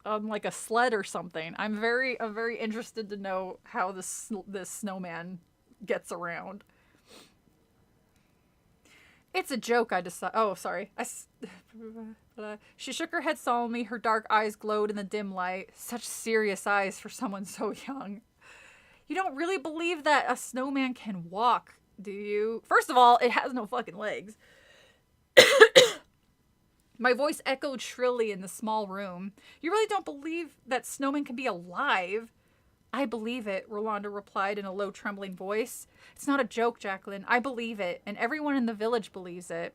like a sled or something? I'm very interested to know how this snowman gets around. It's a joke, I decided. Oh, sorry. She shook her head solemnly. Her dark eyes glowed in the dim light. Such serious eyes for someone so young. You don't really believe that a snowman can walk, do you? First of all, it has no fucking legs. My voice echoed shrilly in the small room. You really don't believe that snowmen can be alive? I believe it, Rolanda replied in a low, trembling voice. It's not a joke, Jacqueline. I believe it, and everyone in the village believes it.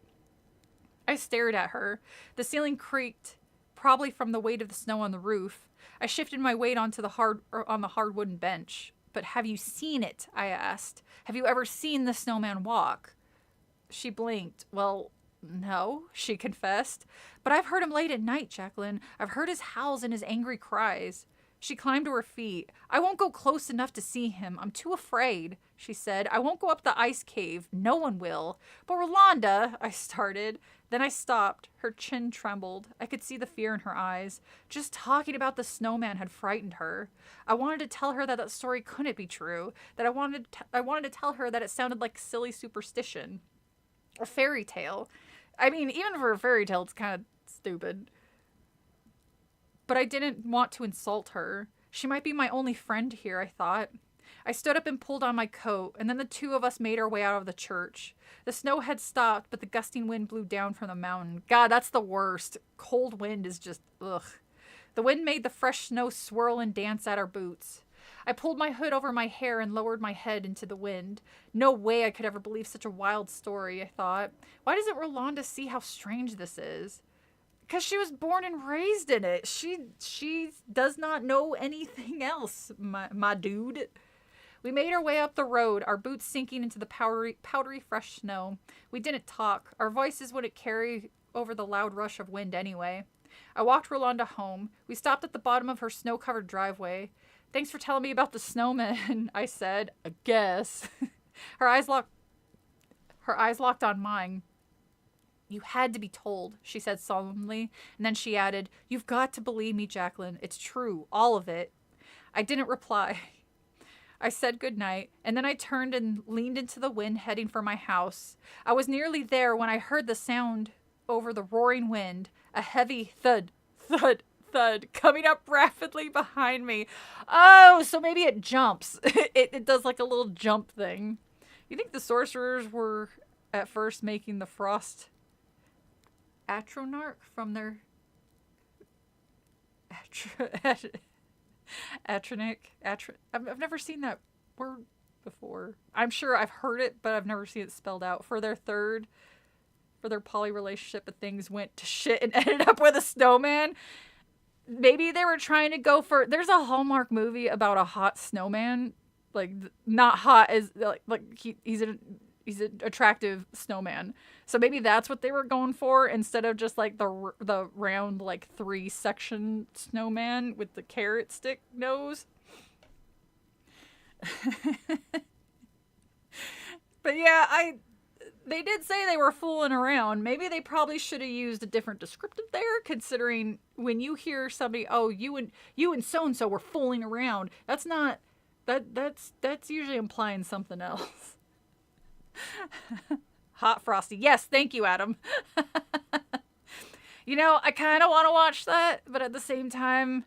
I stared at her. The ceiling creaked, probably from the weight of the snow on the roof. I shifted my weight onto the hard wooden bench. But have you seen it? I asked. Have you ever seen the snowman walk? She blinked. Well, no, she confessed. But I've heard him late at night, Jacqueline. I've heard his howls and his angry cries. She climbed to her feet. I won't go close enough to see him. I'm too afraid, she said. I won't go up the ice cave. No one will. But Rolanda, I started. Then I stopped. Her chin trembled. I could see the fear in her eyes. Just talking about the snowman had frightened her. I wanted to tell her that that story couldn't be true. That I wanted to tell her that it sounded like silly superstition. A fairy tale. I mean, even for a fairy tale, it's kind of stupid. But I didn't want to insult her. She might be my only friend here, I thought. I stood up and pulled on my coat, and then the two of us made our way out of the church. The snow had stopped, but the gusting wind blew down from the mountain. God, that's the worst. Cold wind is just, ugh. The wind made the fresh snow swirl and dance at our boots. I pulled my hood over my hair and lowered my head into the wind. No way I could ever believe such a wild story, I thought. Why doesn't Rolanda see how strange this is? Because she was born and raised in it. She does not know anything else, my dude. We made our way up the road, our boots sinking into the powdery fresh snow. We didn't talk. Our voices wouldn't carry over the loud rush of wind anyway. I walked Rolanda home. We stopped at the bottom of her snow-covered driveway. Thanks for telling me about the snowman, I said. I guess. Her eyes locked on mine. You had to be told, she said solemnly, and then she added, You've got to believe me, Jacqueline. It's true, all of it. I didn't reply. I said goodnight, and then I turned and leaned into the wind, heading for my house. I was nearly there when I heard the sound over the roaring wind, a heavy thud, thud, thud, coming up rapidly behind me. Oh, so maybe it jumps. It does like a little jump thing. You think the sorcerers were at first making the frost atronach from their I've never seen that word before. I'm sure I've heard it, but I've never seen it spelled out. For their poly relationship, but things went to shit and ended up with a snowman. Maybe they were trying to go for. There's a Hallmark movie about a hot snowman, like not hot as like he's an attractive snowman. So maybe that's what they were going for instead of just like the round like 3-section snowman with the carrot stick nose. But yeah, they did say they were fooling around. Maybe they probably should have used a different descriptive there, considering when you hear somebody, oh, you and so and so were fooling around. That's usually implying something else. Hot Frosty. Yes, thank you, Adam. You know, I kind of want to watch that, but at the same time,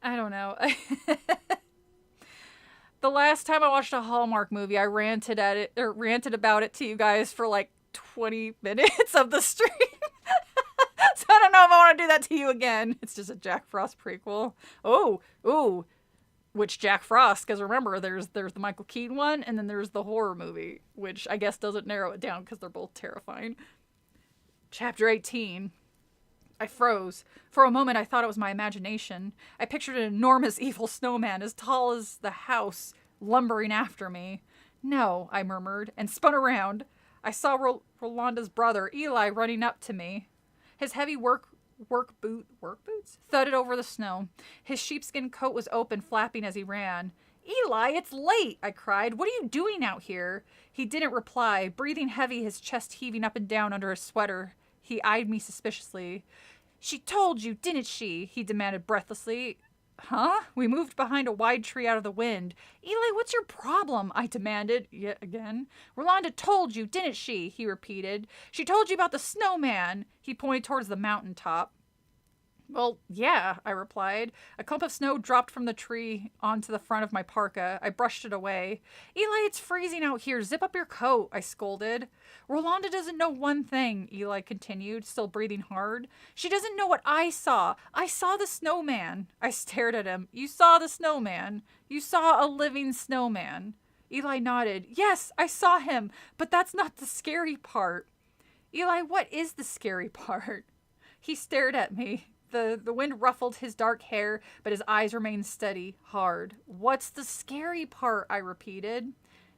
I don't know. The last time I watched a Hallmark movie, I ranted about it to you guys for like 20 minutes of the stream. So I don't know if I want to do that to you again. It's just a Jack Frost prequel. Oh. Which Jack Frost, because remember, there's the Michael Keaton one, and then there's the horror movie, which I guess doesn't narrow it down because they're both terrifying. Chapter 18. I froze. For a moment, I thought it was my imagination. I pictured an enormous evil snowman as tall as the house lumbering after me. No, I murmured, and spun around. I saw Rolanda's brother, Eli, running up to me. His heavy work boots thudded over the snow. His sheepskin coat was open, flapping as he ran. Eli, it's late, I cried. What are you doing out here? He didn't reply, breathing heavy, his chest heaving up and down under his sweater. He eyed me suspiciously. She told you, didn't she? He demanded breathlessly. Huh? We moved behind a wide tree out of the wind. Eli, what's your problem? I demanded yet again. Rolanda told you, didn't she? He repeated. She told you about the snowman. He pointed towards the mountain top. Well, yeah, I replied. A clump of snow dropped from the tree onto the front of my parka. I brushed it away. Eli, it's freezing out here. Zip up your coat, I scolded. Rolanda doesn't know one thing, Eli continued, still breathing hard. She doesn't know what I saw. I saw the snowman. I stared at him. You saw the snowman. You saw a living snowman. Eli nodded. Yes, I saw him, but that's not the scary part. Eli, what is the scary part? He stared at me. The wind ruffled his dark hair, but his eyes remained steady, hard. What's the scary part? I repeated.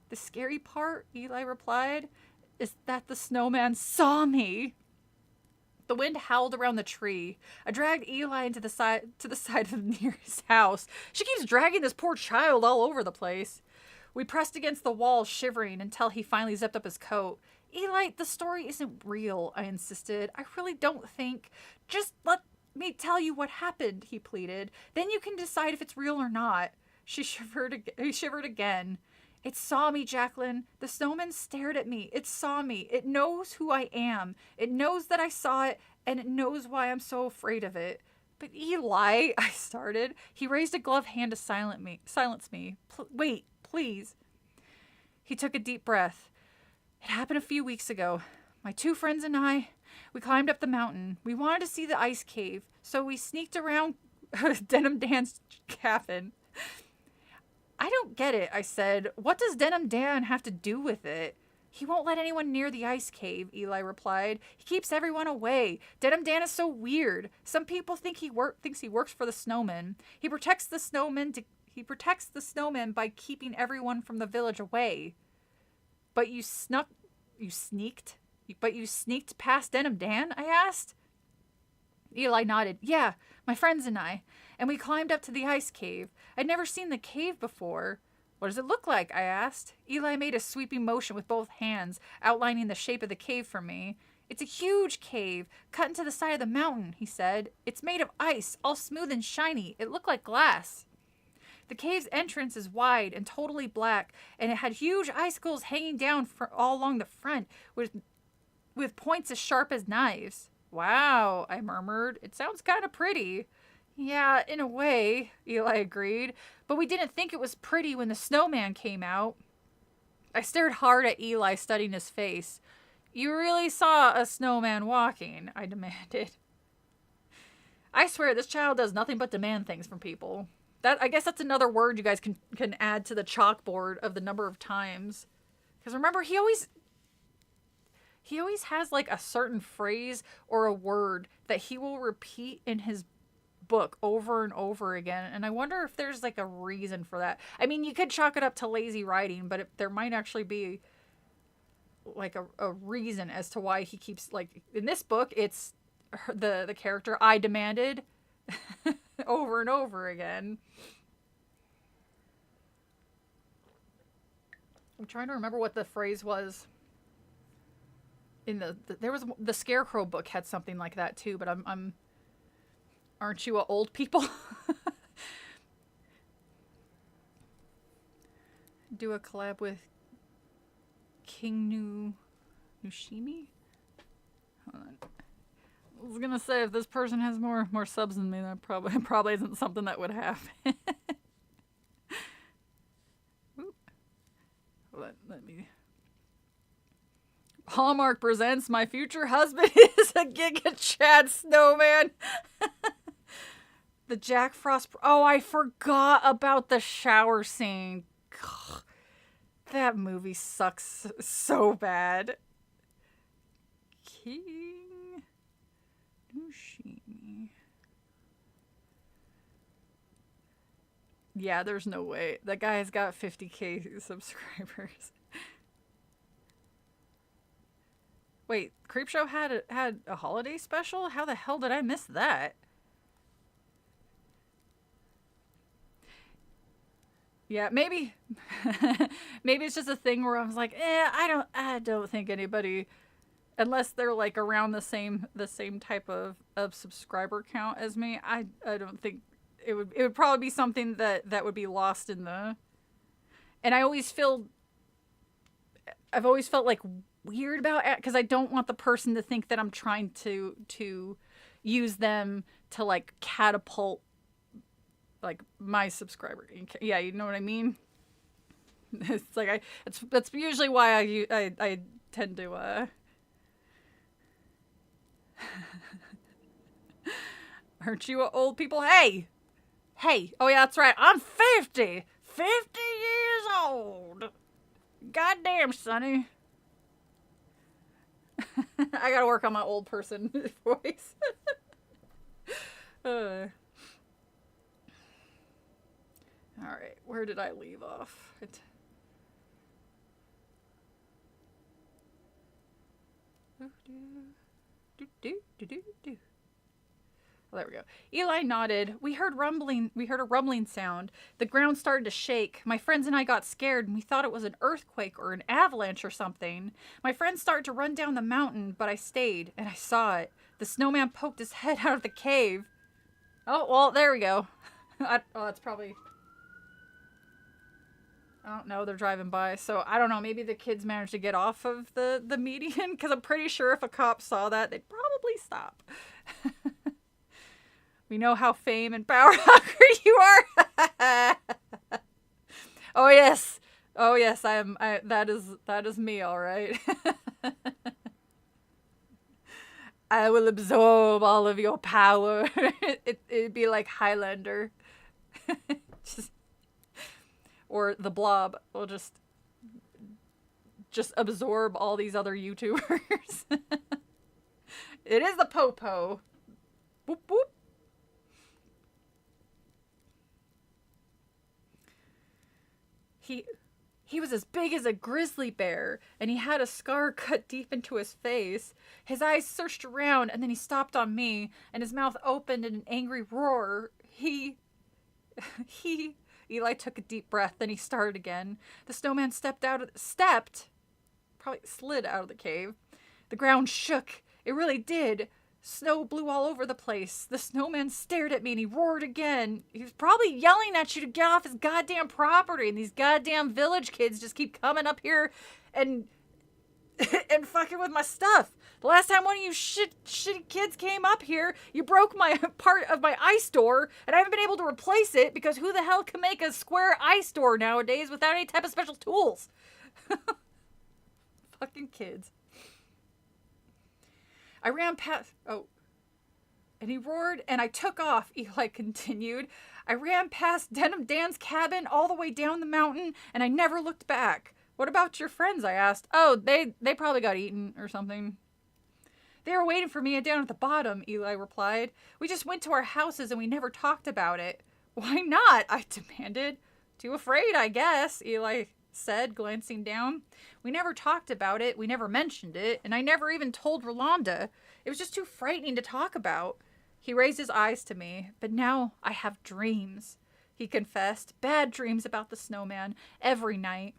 The scary part, Eli replied, is that the snowman saw me. The wind howled around the tree. I dragged Eli into the side of the nearest house. She keeps dragging this poor child all over the place. We pressed against the wall, shivering, until he finally zipped up his coat. Eli, the story isn't real, I insisted. I really don't think. Just let me tell you what happened, he pleaded. Then you can decide if it's real or not. He shivered again. It saw me, Jacqueline. The snowman stared at me. It saw me. It knows who I am. It knows that I saw it, and it knows why I'm so afraid of it. But Eli, I started. He raised a gloved hand to silence me. Wait, please. He took a deep breath. It happened a few weeks ago. My two friends and I, we climbed up the mountain. We wanted to see the ice cave, so we sneaked around Denim Dan's cabin. I don't get it, I said. What does Denim Dan have to do with it? He won't let anyone near the ice cave, Eli replied. He keeps everyone away. Denim Dan is so weird. Some people think thinks he works for the snowman. He protects the snowman by keeping everyone from the village away. But you sneaked past Denim Dan? I asked. Eli nodded. Yeah, my friends and I. And we climbed up to the ice cave. I'd never seen the cave before. What does it look like? I asked. Eli made a sweeping motion with both hands, outlining the shape of the cave for me. It's a huge cave, cut into the side of the mountain, he said. It's made of ice, all smooth and shiny. It looked like glass. The cave's entrance is wide and totally black, and it had huge icicles hanging down all along the front, with points as sharp as knives. Wow, I murmured. It sounds kind of pretty. Yeah, in a way, Eli agreed, but we didn't think it was pretty when the snowman came out. I stared hard at Eli, studying his face. You really saw a snowman walking? I demanded. I swear, this child does nothing but demand things from people. I guess that's another word you guys can add to the chalkboard of the number of times. Because remember, he always has like a certain phrase or a word that he will repeat in his book over and over again, and I wonder if there's like a reason for that. I mean, you could chalk it up to lazy writing, but there might actually be like a reason as to why he keeps, like, in this book it's the character I demanded over and over again. I'm trying to remember what the phrase was in there was the Scarecrow book had something like that too, but I'm aren't you a old people? Do a collab with King Nushimi? Hold on. I was gonna say, if this person has more subs than me, that probably isn't something that would happen. Let me. Hallmark presents My Future Husband is a Giga Chad Snowman. The Jack Frost. Oh, I forgot about the shower scene. Ugh, that movie sucks so bad. King Nushimi. Yeah, there's no way. That guy has got 50k subscribers. Wait, Creepshow had a holiday special? How the hell did I miss that? Yeah, maybe maybe it's just a thing where I was like, I don't think anybody, unless they're like around the same type of subscriber count as me, I don't think it would probably be something that would be lost in the. And I've always felt like weird about it because I don't want the person to think that I'm trying to use them to like catapult like my subscriber. Yeah, you know what I mean? It's like that's usually why I tend to aren't you old people? Hey! Oh yeah, that's right. I'm 50 years old. Goddamn, Sonny. I gotta work on my old person voice. Alright, where did I leave off? Oh, there we go. Eli nodded. We heard a rumbling sound. The ground started to shake. My friends and I got scared, and we thought it was an earthquake or an avalanche or something. My friends started to run down the mountain, but I stayed, and I saw it. The snowman poked his head out of the cave. Oh, well, there we go. That's probably... I don't know, they're driving by, so I don't know, maybe the kids managed to get off of the median, because I'm pretty sure if a cop saw that, they'd probably stop. We know how fame and power hungry you are. Oh yes, that is me, all right. I will absorb all of your power. It'd be like Highlander. Or the Blob will just absorb all these other YouTubers. It is the Popo. Boop boop. He was as big as a grizzly bear, and he had a scar cut deep into his face. His eyes searched around, and then he stopped on me, and his mouth opened in an angry roar. Eli took a deep breath, then he started again. The snowman probably slid out of the cave. The ground shook. It really did. Snow blew all over the place. The snowman stared at me and he roared again. He was probably yelling at you to get off his goddamn property, and these goddamn village kids just keep coming up here and fucking with my stuff. The last time one of you shitty kids came up here, you broke my part of my ice door, and I haven't been able to replace it because who the hell can make a square ice door nowadays without any type of special tools? Fucking kids. I ran past... Oh. And he roared, and I took off, Eli continued. I ran past Denim Dan's cabin all the way down the mountain, and I never looked back. What about your friends, I asked. Oh, they probably got eaten or something. They were waiting for me down at the bottom, Eli replied. We just went to our houses, and we never talked about it. Why not? I demanded. Too afraid, I guess, Eli said, glancing down. We never talked about it, we never mentioned it, and I never even told Rolanda. It was just too frightening to talk about. He raised his eyes to me. But now I have dreams, he confessed. Bad dreams about the snowman every night.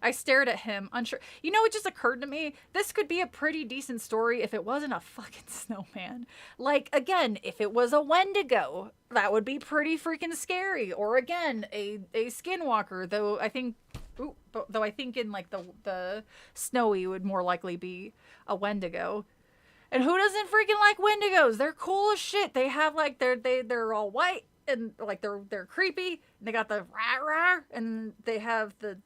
I stared at him, unsure. You know, it just occurred to me, this could be a pretty decent story if it wasn't a fucking snowman. Like, again, if it was a Wendigo, that would be pretty freaking scary. Or again, a skinwalker, though I think in like the snowy would more likely be a Wendigo. And who doesn't freaking like Wendigos? They're cool as shit. They have like they're all white and like they're creepy. And they got the rah, and they have the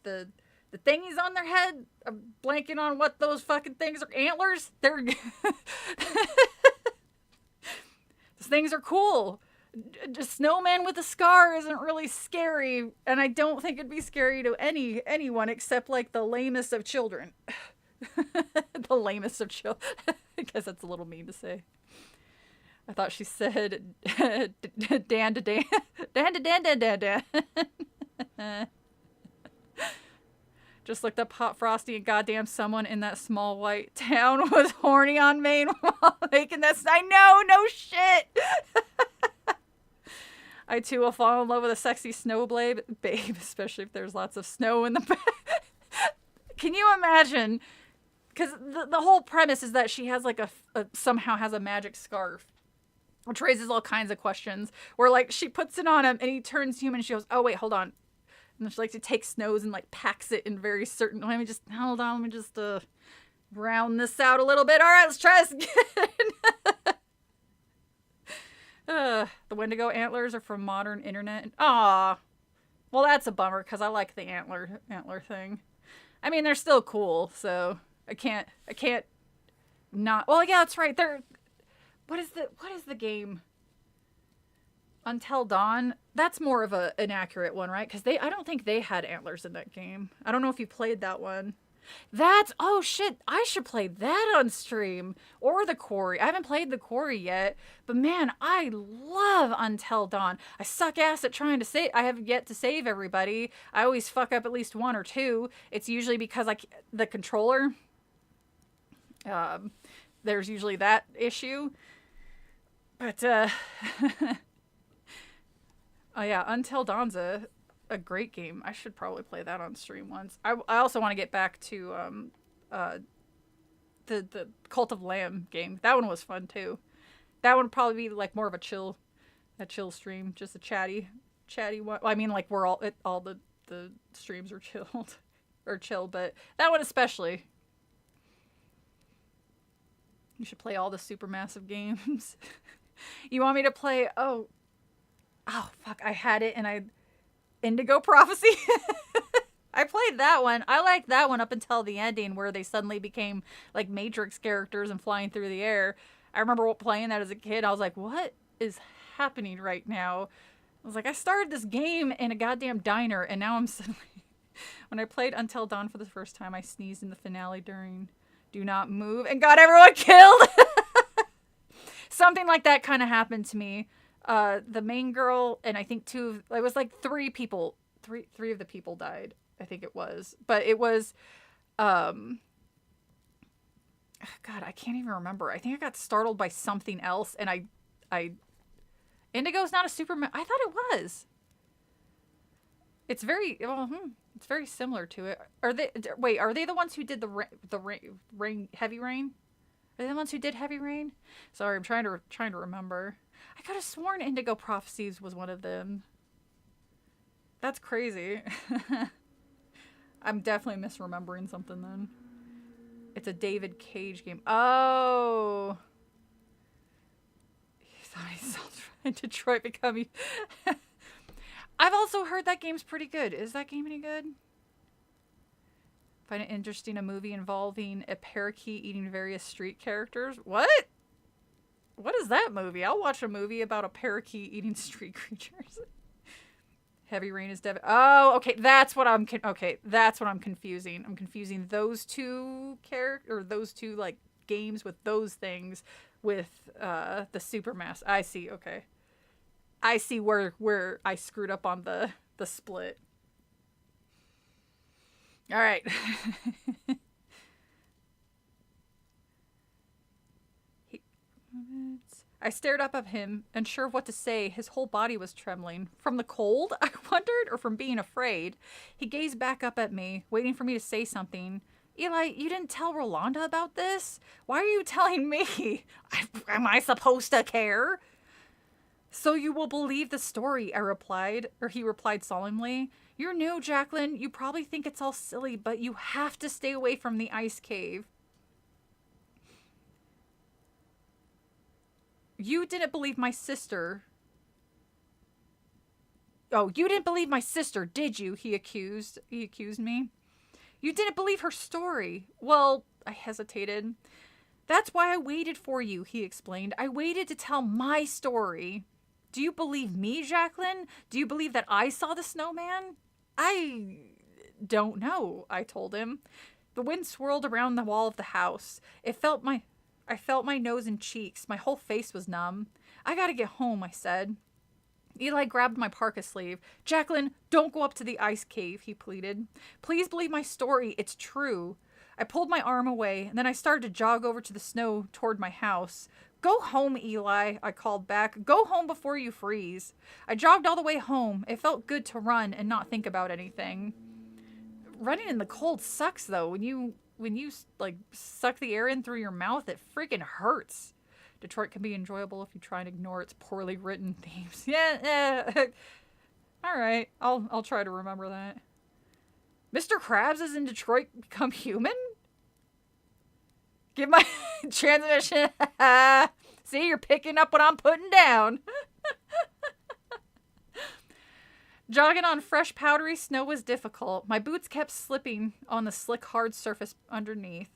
thingies on their head. I'm blanking on what those fucking things are. Antlers? They're... Those things are cool. A snowman with a scar isn't really scary, and I don't think it'd be scary to anyone except like the lamest of children. The lamest of children. I guess that's a little mean to say. I thought she said Dan to Dan. Dan to Dan, Dan, Dan, Dan. Just looked up Hot Frosty, and goddamn someone in that small white town was horny on Maine while making that. I know, no shit. I too will fall in love with a sexy snowblade babe, especially if there's lots of snow in the back. Can you imagine? Because the whole premise is that she has like somehow has a magic scarf. which raises all kinds of questions. Where like she puts it on him and he turns human. She goes, "Oh wait, hold on." And then she like to take Snows and like packs it in very certain. Let me just hold on. Let me just round this out a little bit. All right, let's try this again. The Wendigo antlers are from modern internet. Ah, well that's a bummer because I like the antler thing. I mean they're still cool, so I can't not. Well, yeah, that's right. They're what is the game? Until Dawn. That's more of an inaccurate one, right? Because I don't think they had antlers in that game. I don't know if you played that one. Oh shit, I should play that on stream. Or the Quarry. I haven't played the Quarry yet, but man, I love Until Dawn. I suck ass at trying to save. I have yet to save everybody. I always fuck up at least one or two. It's usually because the controller. There's usually that issue. But oh yeah, Until Dawn's a great game. I should probably play that on stream once. I also want to get back to the Cult of Lamb game. That one was fun too. That one would probably be like more of a chill stream, just a chatty one. Well, I mean, like we're all the streams are chilled or chill, but that one especially. You should play all the Supermassive games. You want me to play? Oh fuck! I had it and Indigo Prophecy. I played that one. I liked that one up until the ending where they suddenly became like Matrix characters and flying through the air. I remember playing that as a kid. I was like, what is happening right now? I was like, I started this game in a goddamn diner and now I'm suddenly... When I played Until Dawn for the first time, I sneezed in the finale during Do Not Move and got everyone killed. Something like that kind of happened to me. The main girl and I think it was like three of the people died. I think it was, but it was, God, I can't even remember. I think I got startled by something else and Indigo's not a Superman. I thought it was. It's very, it's very similar to it. Are they the ones who did the rain, Heavy Rain? Are they the ones who did Heavy Rain? Sorry, I'm trying to remember. I could have sworn Indigo Prophecies was one of them. That's crazy. I'm definitely misremembering something then. It's a David Cage game. Oh. He thought he saw Detroit becoming... I've also heard that game's pretty good. Is that game any good? Find it interesting, a movie involving a parakeet eating various street characters. What? What is that movie? I'll watch a movie about a parakeet eating street creatures. Heavy Rain is Devin. Oh, okay. That's what I'm confusing. I'm confusing those two like games with those things with the Supermass. I see. Okay. I see where I screwed up on the split. All right. I stared up at him, unsure of what to say. His whole body was trembling. From the cold, I wondered, or from being afraid? He gazed back up at me, waiting for me to say something. Eli, you didn't tell Rolanda about this? Why are you telling me? Am I supposed to care? So you will believe the story, he replied solemnly. You're new, Jacqueline. You probably think it's all silly, but you have to stay away from the ice cave. You didn't believe my sister. Oh, you didn't believe my sister, did you? He accused me. You didn't believe her story. Well, I hesitated. That's why I waited for you, he explained. I waited to tell my story. Do you believe me, Jacqueline? Do you believe that I saw the snowman? I don't know, I told him. The wind swirled around the wall of the house. I felt my nose and cheeks. My whole face was numb. I gotta get home, I said. Eli grabbed my parka sleeve. Jacqueline, don't go up to the ice cave, he pleaded. Please believe my story. It's true. I pulled my arm away, and then I started to jog over to the snow toward my house. Go home, Eli, I called back. Go home before you freeze. I jogged all the way home. It felt good to run and not think about anything. Running in the cold sucks, though. When you like suck the air in through your mouth, it freaking hurts. Detroit can be enjoyable if you try and ignore its poorly written themes. Yeah. All right. I'll try to remember that. Mr. Krabs is in Detroit Become Human? Give my transmission. See, you're picking up what I'm putting down. Jogging on fresh, powdery snow was difficult. My boots kept slipping on the slick, hard surface underneath.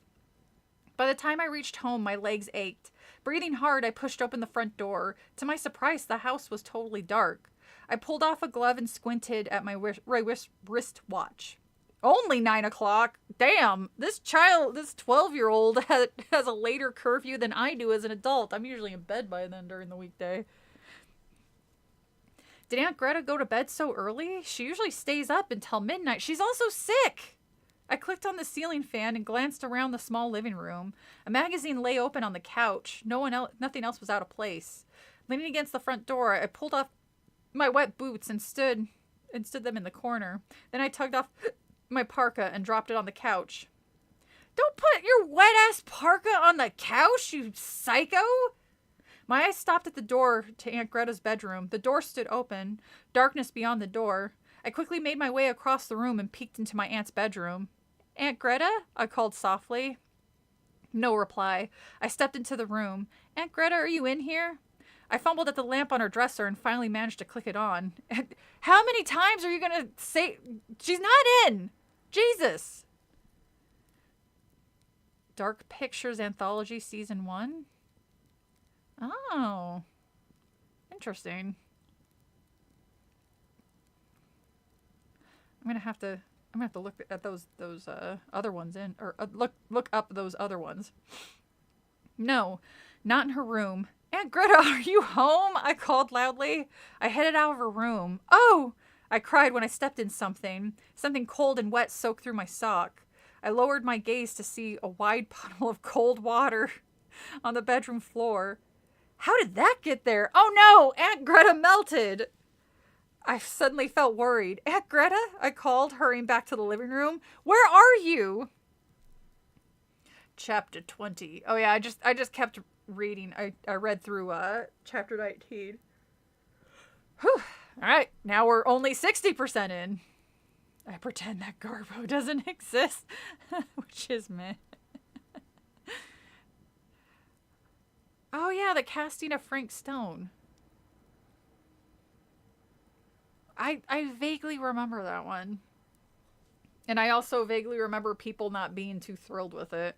By the time I reached home, my legs ached. Breathing hard, I pushed open the front door. To my surprise, the house was totally dark. I pulled off a glove and squinted at my wristwatch. Only 9 o'clock? Damn, this 12-year-old has a later curfew than I do as an adult. I'm usually in bed by then during the weekday. Did Aunt Greta go to bed so early? She usually stays up until midnight. She's also sick. I clicked on the ceiling fan and glanced around the small living room. A magazine lay open on the couch. Nothing else was out of place. Leaning against the front door, I pulled off my wet boots and stood them in the corner. Then I tugged off my parka and dropped it on the couch. Don't put your wet-ass parka on the couch, you psycho! My eyes stopped at the door to Aunt Greta's bedroom. The door stood open, darkness beyond the door. I quickly made my way across the room and peeked into my aunt's bedroom. Aunt Greta? I called softly. No reply. I stepped into the room. Aunt Greta, are you in here? I fumbled at the lamp on her dresser and finally managed to click it on. How many times are you going to say... She's not in! Jesus! Dark Pictures Anthology Season 1? Oh. Interesting. I'm gonna have to look at those other ones look up those other ones. No, not in her room. Aunt Greta, are you home? I called loudly. I headed out of her room. Oh! I cried when I stepped in something. Something cold and wet soaked through my sock. I lowered my gaze to see a wide puddle of cold water on the bedroom floor. How did that get there? Oh no! Aunt Greta melted! I suddenly felt worried. Aunt Greta? I called, hurrying back to the living room. Where are you? Chapter 20. Oh yeah, I just kept reading. I read through chapter 19. Whew. Alright, now we're only 60% in. I pretend that Garbo doesn't exist, which is meh. Oh yeah, the casting of Frank Stone. I vaguely remember that one. And I also vaguely remember people not being too thrilled with it.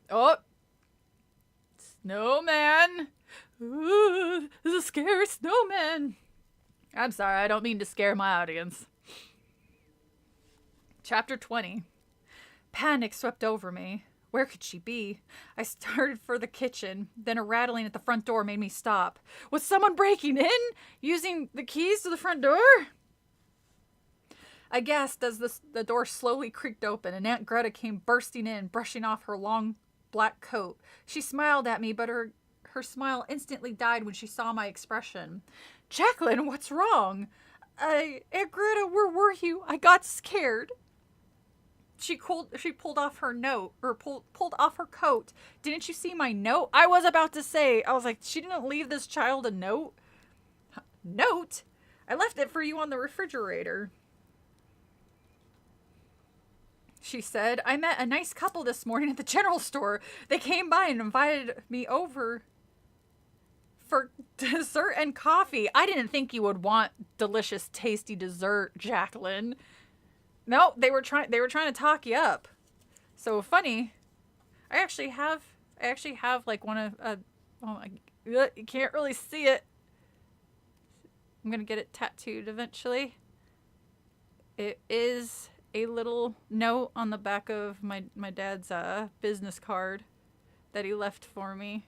Oh! Snowman! Ooh, this is a scary snowman! I'm sorry, I don't mean to scare my audience. Chapter 20. Panic swept over me. Where could she be? I started for the kitchen. Then a rattling at the front door made me stop. Was someone breaking in? Using the keys to the front door? I gasped as the door slowly creaked open and Aunt Greta came bursting in, brushing off her long black coat. She smiled at me, but her smile instantly died when she saw my expression. Jacqueline, what's wrong? Aunt Greta, where were you? I got scared. She pulled off her pulled off her coat. Didn't you see my note? I was about to say, I was like, she didn't leave this child a note? Note? I left it for you on the refrigerator. She said, I met a nice couple this morning at the general store. They came by and invited me over for dessert and coffee. I didn't think you would want delicious, tasty dessert, Jacqueline. No, they were trying to talk you up. So funny. I actually have like one of you can't really see it. I'm gonna get it tattooed eventually. It is a little note on the back of my dad's business card that he left for me.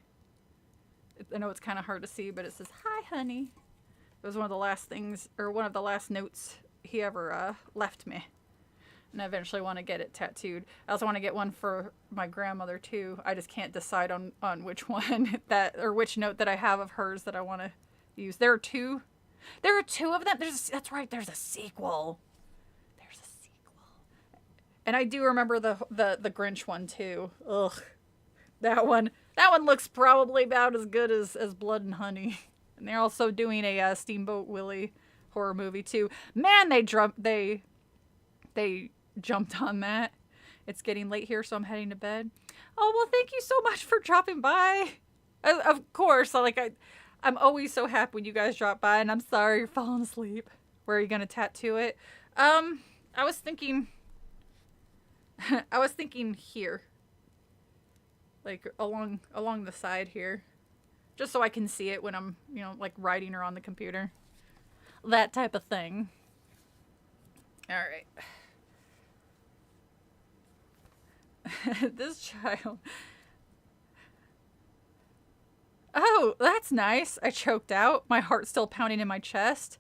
I know it's kind of hard to see, but it says, "Hi, honey." It was one of the last things, or one of the last notes he ever left me. And I eventually want to get it tattooed. I also want to get one for my grandmother too. I just can't decide on which one or which note that I have of hers that I want to use. There are two of them. That's right. There's a sequel. And I do remember the Grinch one too. Ugh. That one looks probably about as good as Blood and Honey. And they're also doing a Steamboat Willie horror movie too. Man, they jumped on that. It's getting late here, so I'm heading to bed. Oh, well, thank you so much for dropping by. Of course, I'm always so happy when you guys drop by, and I'm sorry you're falling asleep. Where are you gonna tattoo it? I was thinking here. Like along the side here. Just so I can see it when I'm, like writing her on the computer. That type of thing. Alright. This child. Oh, that's nice. I choked out, my heart still pounding in my chest.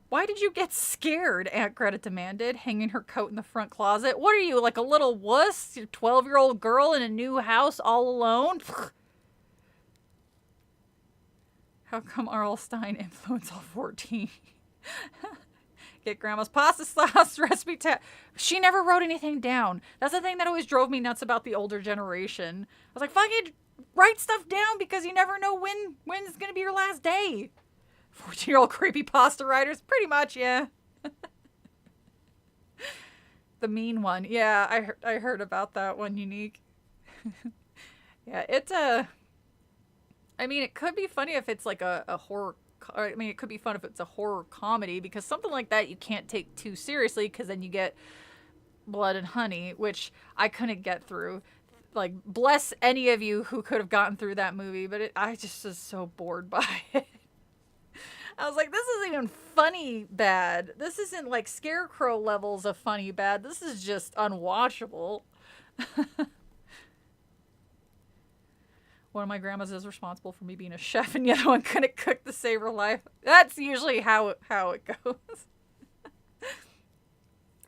Why did you get scared? Aunt Greta demanded, hanging her coat in the front closet. What are you, like a little wuss? You're a 12-year-old girl in a new house all alone? How come R.L. Stein influenced all 14? Get grandma's pasta sauce recipe. She never wrote anything down. That's the thing that always drove me nuts about the older generation. I was like, fucking write stuff down because you never know when's going to be your last day. 14-year-old creepy pasta writers. Pretty much, yeah. The mean one. Yeah, I heard about that one, Unique. Yeah, I mean, it could be funny if it's like a horror. I mean, it could be fun if it's a horror comedy, because something like that you can't take too seriously, because then you get Blood and Honey, which I couldn't get through. Like, bless any of you who could have gotten through that movie, but I just was so bored by it. I was like, this isn't even funny bad. This isn't like Scarecrow levels of funny bad. This is just unwatchable. One of my grandmas is responsible for me being a chef, and the other one couldn't cook to save her life. That's usually how it goes.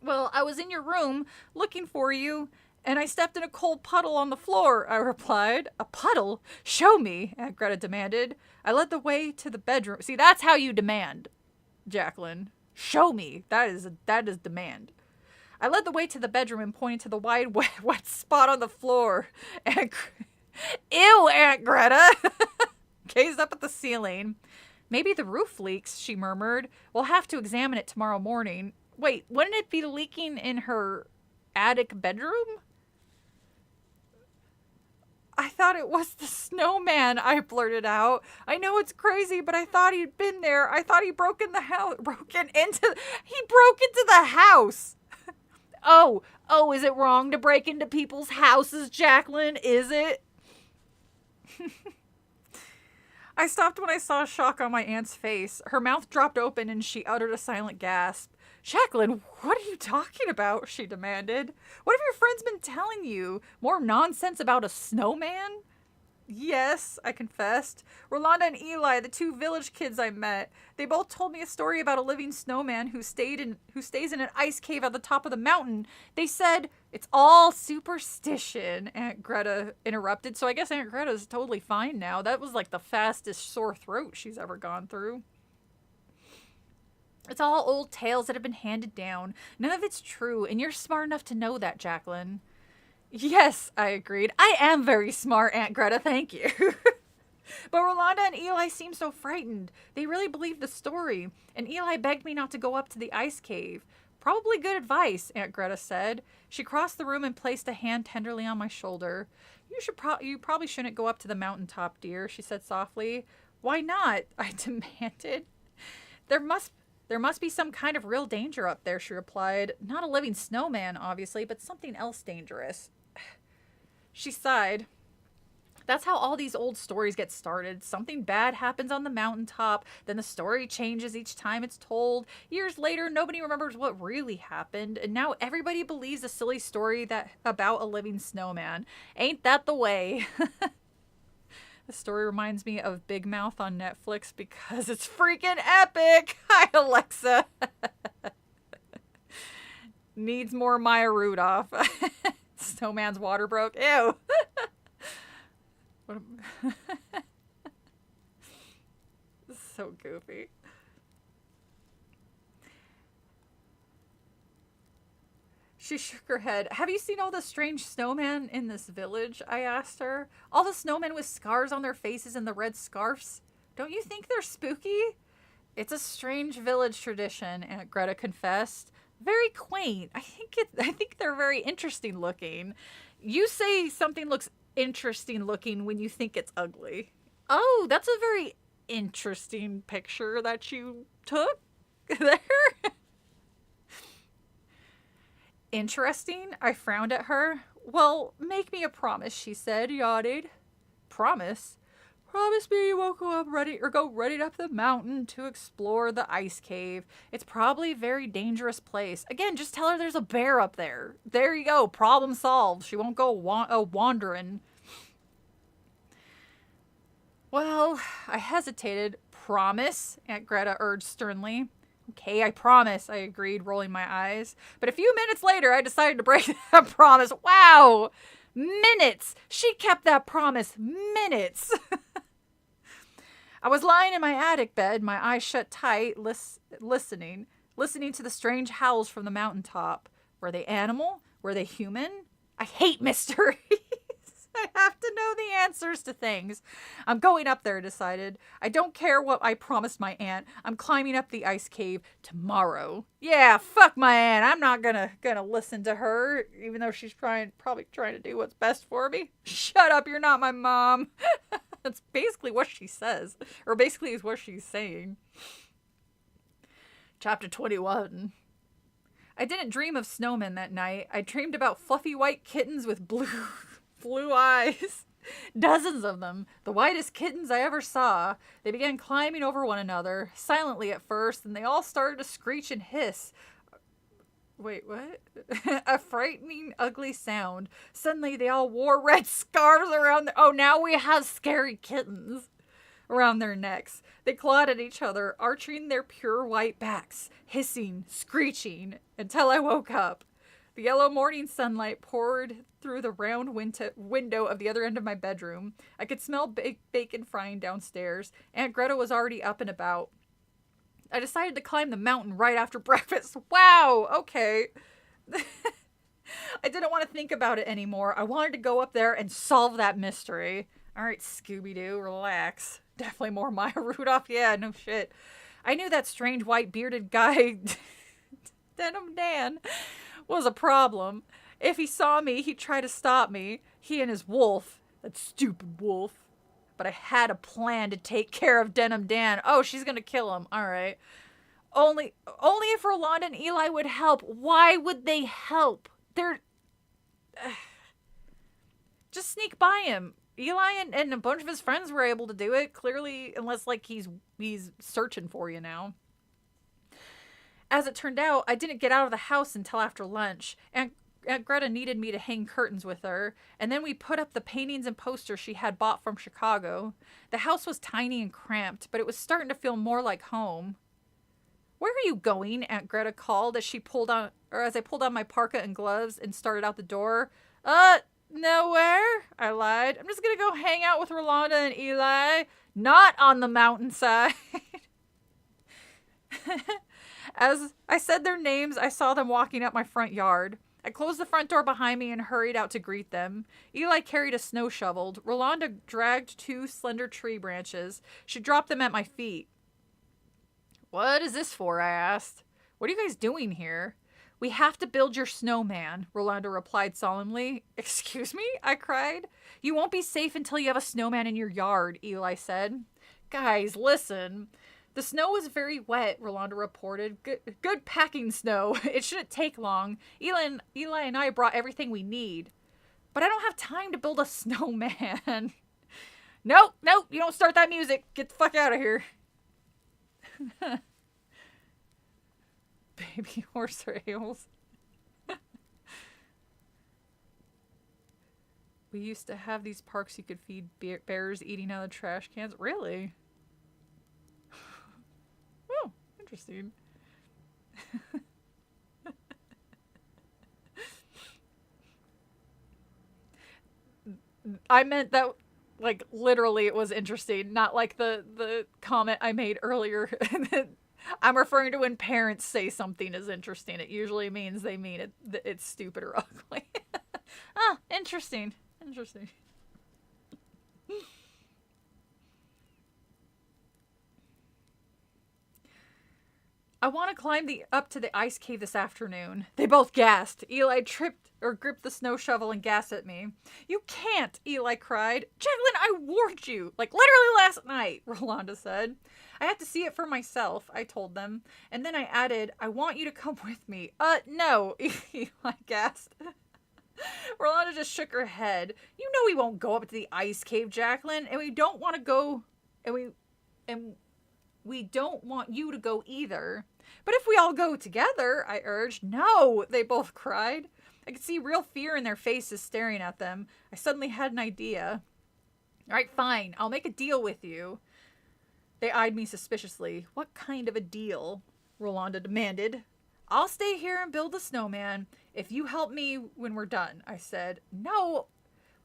Well, I was in your room looking for you, and I stepped in a cold puddle on the floor, I replied. A puddle? Show me, Aunt Greta demanded. I led the way to the bedroom. See, that's how you demand, Jacqueline. Show me. That is demand. I led the way to the bedroom and pointed to the wide, wet spot on the floor. Ew, Aunt Greta! Gazed up at the ceiling. Maybe the roof leaks, she murmured. We'll have to examine it tomorrow morning. Wait, wouldn't it be leaking in her attic bedroom? I thought it was the snowman, I blurted out. I know it's crazy, but I thought he'd been there. I thought he broke into the house. Oh, is it wrong to break into people's houses, Jacqueline? Is it? I stopped when I saw shock on my aunt's face. Her mouth dropped open and she uttered a silent gasp. Jacqueline, what are you talking about? She demanded. What have your friends been telling you? More nonsense about a snowman? Yes, I confessed. Rolanda and Eli, the two village kids I met, they both told me a story about a living snowman who stays in an ice cave at the top of the mountain. They said it's all superstition, Aunt Greta interrupted. So I guess Aunt Greta's totally fine now. That was like the fastest sore throat she's ever gone through. It's all old tales that have been handed down. None of it's true, and you're smart enough to know that, Jacqueline. Yes, I agreed. I am very smart, Aunt Greta, thank you. But Rolanda and Eli seemed so frightened. They really believed the story, and Eli begged me not to go up to the ice cave. Probably good advice, Aunt Greta said. She crossed the room and placed a hand tenderly on my shoulder. You probably shouldn't go up to the mountaintop, dear, she said softly. Why not? I demanded. There must be some kind of real danger up there, she replied. Not a living snowman, obviously, but something else dangerous. She sighed. That's how all these old stories get started. Something bad happens on the mountaintop, then the story changes each time it's told. Years later, nobody remembers what really happened, and now everybody believes a silly story about a living snowman. Ain't that the way? The story reminds me of Big Mouth on Netflix because it's freaking epic. Hi, Alexa. Needs more Maya Rudolph. Snowman's water broke. Ew. This is so goofy. She shook her head. Have you seen all the strange snowmen in this village? I asked her. All the snowmen with scars on their faces and the red scarfs. Don't you think they're spooky? It's a strange village tradition, Aunt Greta confessed. Very quaint. I think they're very interesting looking. You say something looks interesting looking when you think it's ugly. Oh, that's a very interesting picture that you took there. Interesting? I frowned at her. Well, make me a promise, she said, yawning. Promise? Promise me you won't go running up the mountain to explore the ice cave. It's probably a very dangerous place. Again, just tell her there's a bear up there. There you go. Problem solved. She won't go wandering. Well, I hesitated. Promise? Aunt Greta urged sternly. Okay, I promise, I agreed, rolling my eyes. But a few minutes later, I decided to break that promise. Wow! Minutes! She kept that promise. Minutes! I was lying in my attic bed, my eyes shut tight, listening to the strange howls from the mountaintop. Were they animal? Were they human? I hate mysteries. I have to know the answers to things. I'm going up there, decided. I don't care what I promised my aunt. I'm climbing up the ice cave tomorrow. Yeah, fuck my aunt. I'm not gonna listen to her, even though she's probably trying to do what's best for me. Shut up, you're not my mom. That's basically what she says. Or basically is what she's saying. Chapter 21. I didn't dream of snowmen that night. I dreamed about fluffy white kittens with blue eyes. Dozens of them. The whitest kittens I ever saw. They began climbing over one another, silently at first, and they all started to screech and hiss. Wait, what? A frightening, ugly sound. Suddenly, they all wore red scarves around their... Oh, now we have scary kittens around their necks. They clawed at each other, arching their pure white backs, hissing, screeching, until I woke up. The yellow morning sunlight poured through the round window of the other end of my bedroom. I could smell bacon frying downstairs. Aunt Greta was already up and about. I decided to climb the mountain right after breakfast. Wow, okay. I didn't want to think about it anymore. I wanted to go up there and solve that mystery. All right, Scooby-Doo, relax. Definitely more Maya Rudolph. Yeah, no shit. I knew that strange white bearded guy, Denim Dan, was a problem. If he saw me, he'd try to stop me. He and his wolf. That stupid wolf. But I had a plan to take care of Denim Dan. Oh, she's gonna kill him. All right. Only if Rolanda and Eli would help. Why would they help? They're... Just sneak by him. Eli and a bunch of his friends were able to do it. Clearly, unless, like, he's searching for you now. As it turned out, I didn't get out of the house until after lunch. Aunt Greta needed me to hang curtains with her, and then we put up the paintings and posters she had bought from Chicago. The house was tiny and cramped, but it was starting to feel more like home. Where are you going? Aunt Greta called as I pulled on my parka and gloves and started out the door. Nowhere, I lied. I'm just gonna go hang out with Rolanda and Eli. Not on the mountainside. As I said their names, I saw them walking up my front yard. I closed the front door behind me and hurried out to greet them. Eli carried a snow shovel. Rolanda dragged 2 slender tree branches. She dropped them at my feet. What is this for? I asked. What are you guys doing here? We have to build your snowman, Rolanda replied solemnly. Excuse me? I cried. You won't be safe until you have a snowman in your yard, Eli said. Guys, listen. The snow was very wet, Rolanda reported. Good packing snow. It shouldn't take long. Eli and I brought everything we need. But I don't have time to build a snowman. Nope, you don't start that music. Get the fuck out of here. Baby horse rails. We used to have these parks you could feed bears eating out of trash cans. Really? Oh, interesting. I meant that, like, literally it was interesting, not like the comment I made earlier I'm referring to when parents say something is interesting. It usually means they mean it's stupid or ugly. Ah, interesting. Interesting. I want to climb up to the ice cave this afternoon. They both gasped. Eli tripped or gripped the snow shovel and gasped at me. You can't, Eli cried. Jacqueline, I warned you. Like literally last night, Rolanda said. I have to see it for myself, I told them. And then I added, I want you to come with me. No, Eli gasped. Rolanda just shook her head. You know we won't go up to the ice cave, Jacqueline, and we don't want to go, and we don't want you to go either. But if we all go together, I urged. No, they both cried. I could see real fear in their faces staring at them. I suddenly had an idea. All right, fine. I'll make a deal with you. They eyed me suspiciously. What kind of a deal? Rolanda demanded. I'll stay here and build the snowman if you help me when we're done, I said. No,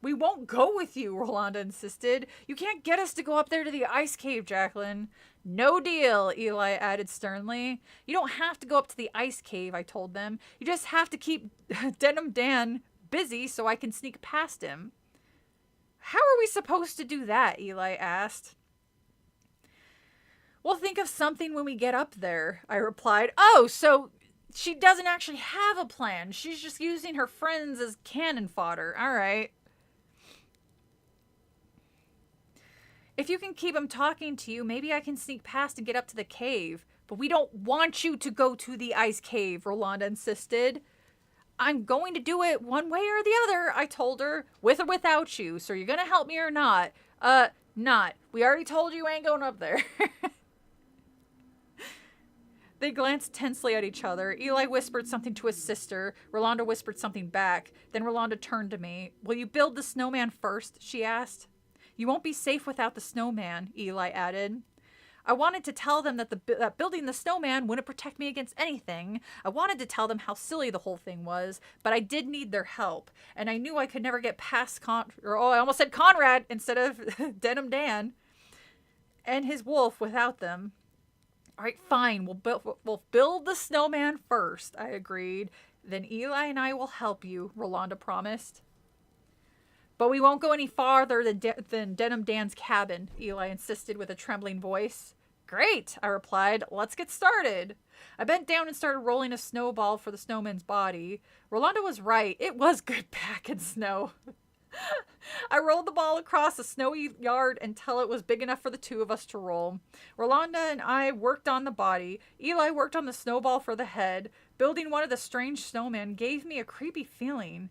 we won't go with you, Rolanda insisted. You can't get us to go up there to the ice cave, Jacqueline. No deal, Eli added sternly. You don't have to go up to the ice cave, I told them. You just have to keep Denim Dan busy so I can sneak past him. How are we supposed to do that? Eli asked. We'll think of something when we get up there, I replied. Oh, so she doesn't actually have a plan. She's just using her friends as cannon fodder. All right. If you can keep him talking to you, maybe I can sneak past and get up to the cave. But we don't want you to go to the ice cave, Rolanda insisted. I'm going to do it one way or the other, I told her, with or without you. So you're going to help me or not? Not. We already told you ain't going up there. They glanced tensely at each other. Eli whispered something to his sister. Rolanda whispered something back. Then Rolanda turned to me. Will you build the snowman first? She asked. You won't be safe without the snowman, Eli added. I wanted to tell them that building the snowman wouldn't protect me against anything. I wanted to tell them how silly the whole thing was, but I did need their help. And I knew I could never get past I almost said Conrad instead of Denim Dan and his wolf without them. All right, fine. We'll build the snowman first, I agreed. Then Eli and I will help you, Rolanda promised. But we won't go any farther than Denim Dan's cabin, Eli insisted with a trembling voice. Great, I replied. Let's get started. I bent down and started rolling a snowball for the snowman's body. Rolanda was right. It was good packing snow. I rolled the ball across a snowy yard until it was big enough for the two of us to roll. Rolanda and I worked on the body. Eli worked on the snowball for the head. Building one of the strange snowmen gave me a creepy feeling.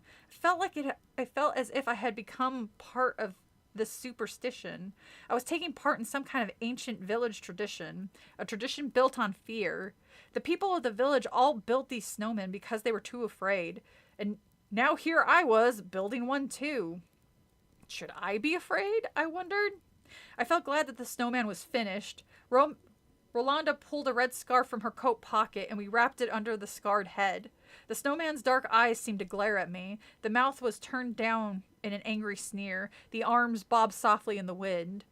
I felt as if I had become part of this superstition. I was taking part in some kind of ancient village tradition, a tradition built on fear. The people of the village all built these snowmen because they were too afraid. And now here I was, building one too. Should I be afraid? I wondered. I felt glad that the snowman was finished. Rolanda pulled a red scarf from her coat pocket and we wrapped it under the scarred head. The snowman's dark eyes seemed to glare at me. The mouth was turned down in an angry sneer. The arms bobbed softly in the wind.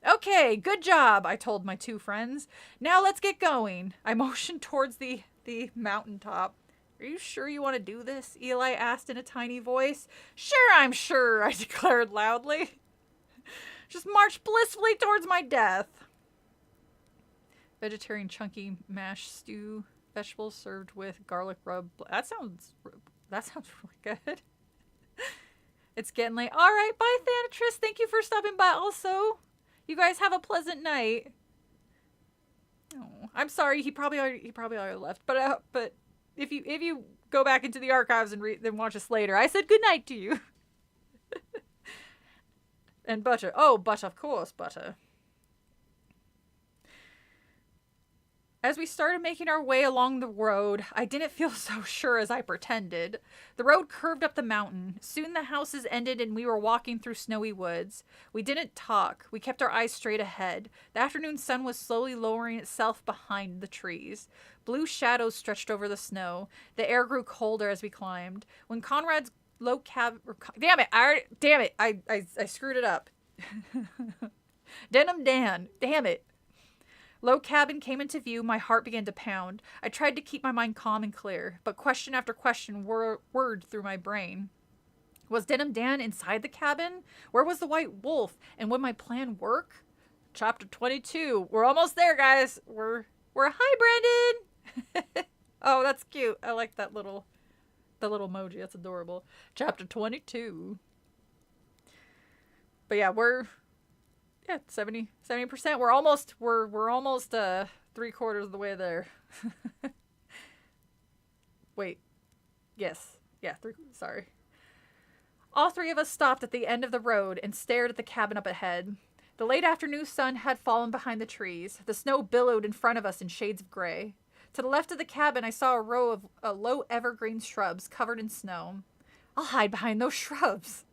Okay, good job, I told my two friends. Now let's get going. I motioned towards the mountaintop. Are you sure you want to do this? Eli asked in a tiny voice. Sure, I'm sure, I declared loudly. Just march blissfully towards my death. Vegetarian chunky mashed stew, vegetables served with garlic rub. That sounds really good. It's getting late. All right, bye, Thanatress. Thank you for stopping by. Also, you guys have a pleasant night. Oh, I'm sorry. He probably already left. But if you go back into the archives and then watch us later, I said good night to you. And Butter. Oh, Butter, of course, Butter. As we started making our way along the road, I didn't feel so sure as I pretended. The road curved up the mountain. Soon the houses ended and we were walking through snowy woods. We didn't talk. We kept our eyes straight ahead. The afternoon sun was slowly lowering itself behind the trees. Blue shadows stretched over the snow. The air grew colder as we climbed. When Conrad's low cab... Damn it! I screwed it up. Denim Dan. Damn it. Low cabin came into view, my heart began to pound. I tried to keep my mind calm and clear, but question after question whirred through my brain. Was Denim Dan inside the cabin? Where was the white wolf? And would my plan work? Chapter 22. We're almost there, guys. We're hi, Brandon. Oh, that's cute. I like the little emoji. That's adorable. Chapter 22. But yeah, we're 70%. We're almost 3/4 of the way there. Wait. Yes. Yeah, sorry. All three of us stopped at the end of the road and stared at the cabin up ahead. The late afternoon sun had fallen behind the trees. The snow billowed in front of us in shades of gray. To the left of the cabin, I saw a row of low evergreen shrubs covered in snow. I'll hide behind those shrubs,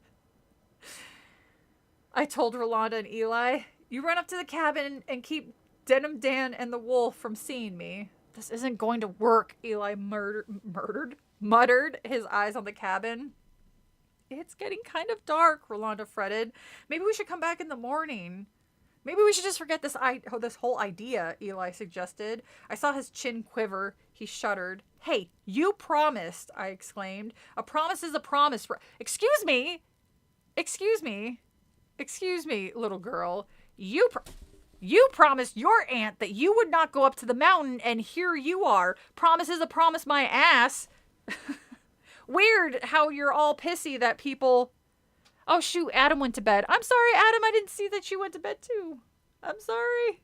I told Rolanda and Eli. You run up to the cabin and keep Denim Dan and the wolf from seeing me. This isn't going to work, Eli muttered, his eyes on the cabin. It's getting kind of dark, Rolanda fretted. Maybe we should come back in the morning. Maybe we should just forget this whole idea, Eli suggested. I saw his chin quiver. He shuddered. Hey, you promised, I exclaimed. A promise is a promise. Excuse me, little girl. You promised your aunt that you would not go up to the mountain, and here you are. Promise is a promise, my ass. Weird how you're all pissy that people... Oh, shoot, Adam went to bed. I'm sorry, Adam, I didn't see that you went to bed, too. I'm sorry.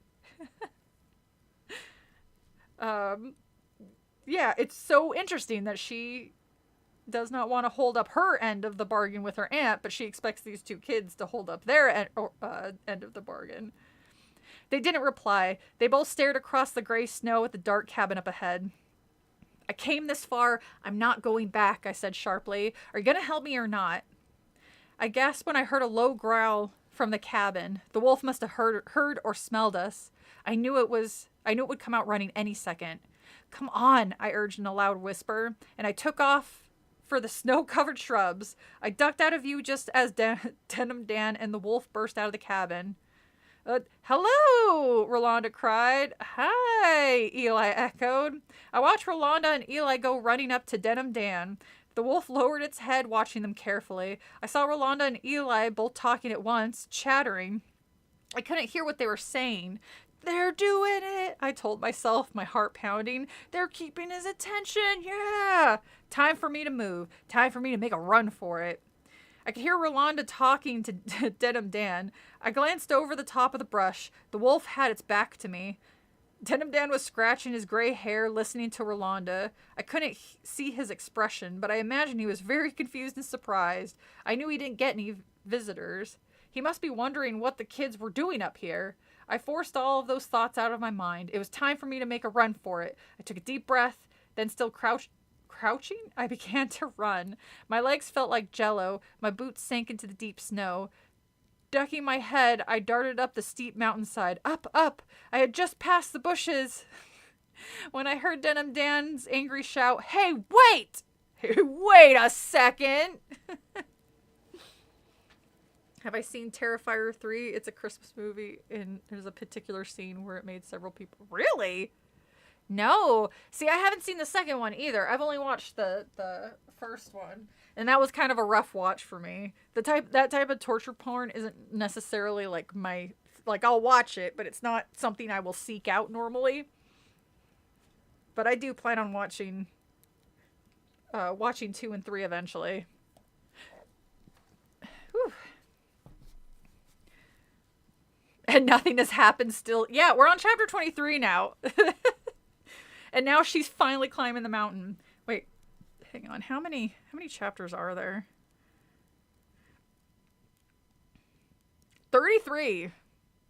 Yeah, it's so interesting that she does not want to hold up her end of the bargain with her aunt, but she expects these two kids to hold up their end of the bargain. They didn't reply. They both stared across the gray snow at the dark cabin up ahead. I came this far. I'm not going back, I said sharply. Are you going to help me or not? I gasped when I heard a low growl from the cabin. The wolf must have heard or smelled us. I knew it would come out running any second. Come on, I urged in a loud whisper, and I took off for the snow-covered shrubs. I ducked out of view just as Denim Dan and the wolf burst out of the cabin. Hello, Rolanda cried. Hi, Eli echoed. I watched Rolanda and Eli go running up to Denim Dan. The wolf lowered its head, watching them carefully. I saw Rolanda and Eli both talking at once, chattering. I couldn't hear what they were saying. They're doing it, I told myself, my heart pounding. They're keeping his attention, yeah! Time for me to move. Time for me to make a run for it. I could hear Rolanda talking to Denim Dan. I glanced over the top of the brush. The wolf had its back to me. Denim Dan was scratching his gray hair, listening to Rolanda. I couldn't see his expression, but I imagined he was very confused and surprised. I knew he didn't get any visitors. He must be wondering what the kids were doing up here. I forced all of those thoughts out of my mind. It was time for me to make a run for it. I took a deep breath, then still crouching, I began to run. My legs felt like jello. My boots sank into the deep snow. Ducking my head, I darted up the steep mountainside. Up, up! I had just passed the bushes when I heard Denim Dan's angry shout, Hey, wait! Wait a second! Have I seen Terrifier 3? It's a Christmas movie, and there's a particular scene where it made several people... Really? No. See, I haven't seen the second one either. I've only watched the first one, and that was kind of a rough watch for me. That type of torture porn isn't necessarily like my... Like, I'll watch it, but it's not something I will seek out normally. But I do plan on watching 2 and 3 eventually. Whew. And nothing has happened still. Yeah, we're on chapter 23 now. And now she's finally climbing the mountain. Wait, hang on. How many chapters are there? 33.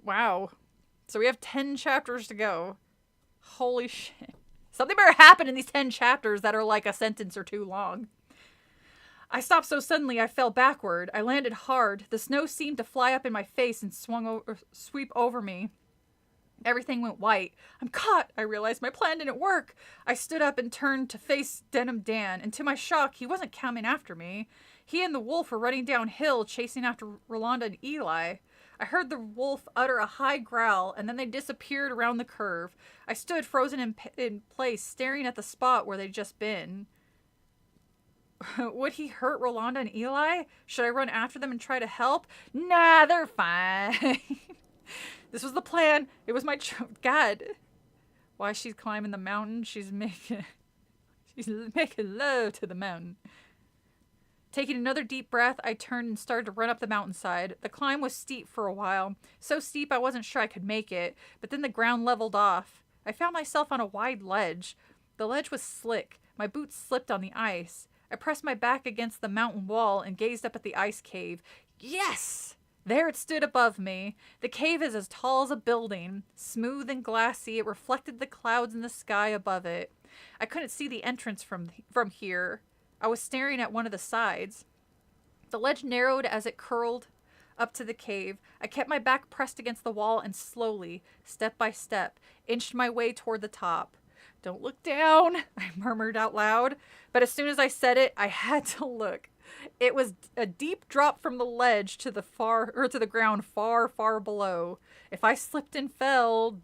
Wow. So we have 10 chapters to go. Holy shit. Something better happen in these 10 chapters that are like a sentence or two long. I stopped so suddenly I fell backward. I landed hard. The snow seemed to fly up in my face and sweep over me. Everything went white. I'm caught, I realized. My plan didn't work. I stood up and turned to face Denim Dan, and to my shock, he wasn't coming after me. He and the wolf were running downhill, chasing after Rolanda and Eli. I heard the wolf utter a high growl, and then they disappeared around the curve. I stood frozen in place, staring at the spot where they'd just been. Would he hurt Rolanda and Eli? Should I run after them and try to help? Nah, they're fine. This was the plan. It was my God. Why she's climbing the mountain? She's making love to the mountain. Taking another deep breath, I turned and started to run up the mountainside. The climb was steep for a while. So steep I wasn't sure I could make it, but then the ground leveled off. I found myself on a wide ledge. The ledge was slick. My boots slipped on the ice. I pressed my back against the mountain wall and gazed up at the ice cave. Yes! There it stood above me. The cave is as tall as a building. Smooth and glassy, it reflected the clouds in the sky above it. I couldn't see the entrance from here. I was staring at one of the sides. The ledge narrowed as it curled up to the cave. I kept my back pressed against the wall and slowly, step by step, inched my way toward the top. Don't look down, I murmured out loud. But as soon as I said it, I had to look. It was a deep drop from the ledge to the ground far, far below. If I slipped and fell, ...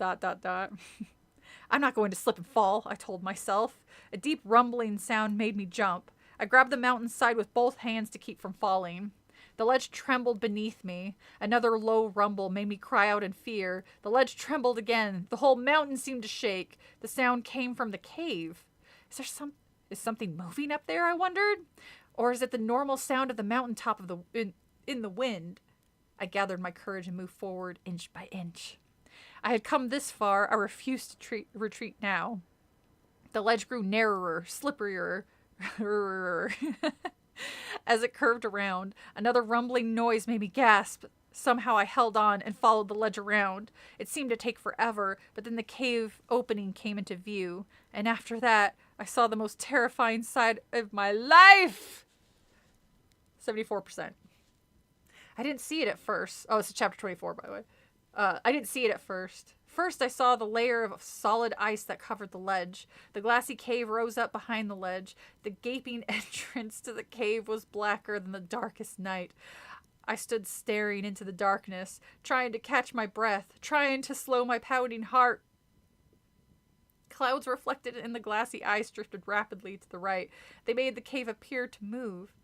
I'm not going to slip and fall, I told myself. A deep rumbling sound made me jump. I grabbed the mountainside with both hands to keep from falling. The ledge trembled beneath me. Another low rumble made me cry out in fear. The ledge trembled again. The whole mountain seemed to shake. The sound came from the cave. Is something moving up there, I wondered? Or is it the normal sound of the mountaintop in the wind? I gathered my courage and moved forward inch by inch. I had come this far. I refused to retreat now. The ledge grew narrower, slipperier. As it curved around, another rumbling noise made me gasp. Somehow I held on and followed the ledge around. It seemed to take forever, but then the cave opening came into view. And after that, I saw the most terrifying sight of my life! 74%. I didn't see it at first. Oh, it's chapter 24, by the way. I didn't see it at first. First, I saw the layer of solid ice that covered the ledge. The glassy cave rose up behind the ledge. The gaping entrance to the cave was blacker than the darkest night. I stood staring into the darkness, trying to catch my breath, trying to slow my pounding heart. Clouds reflected in the glassy ice drifted rapidly to the right. They made the cave appear to move.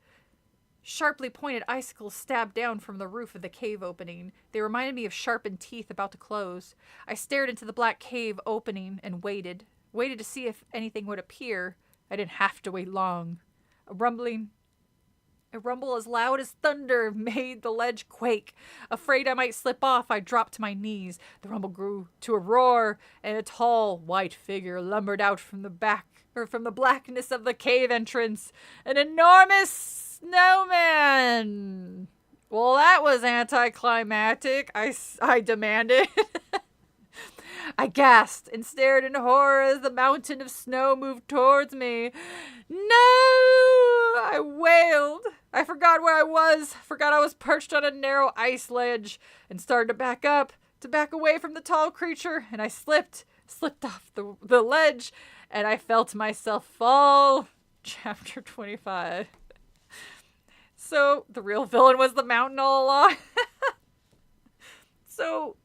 Sharply pointed icicles stabbed down from the roof of the cave opening. They reminded me of sharpened teeth about to close. I stared into the black cave opening and waited to see if anything would appear. I didn't have to wait long. A rumble as loud as thunder made the ledge quake. Afraid I might slip off, I dropped to my knees. The rumble grew to a roar, and a tall, white figure lumbered out from the blackness of the cave entrance. An enormous snowman! Well, that was anticlimactic, I demanded. I gasped and stared in horror as the mountain of snow moved towards me. No! I wailed. I forgot where I was, forgot I was perched on a narrow ice ledge, and started to back away from the tall creature, and I slipped off the ledge, and I felt myself fall. Chapter 25. So, the real villain was the mountain all along. So,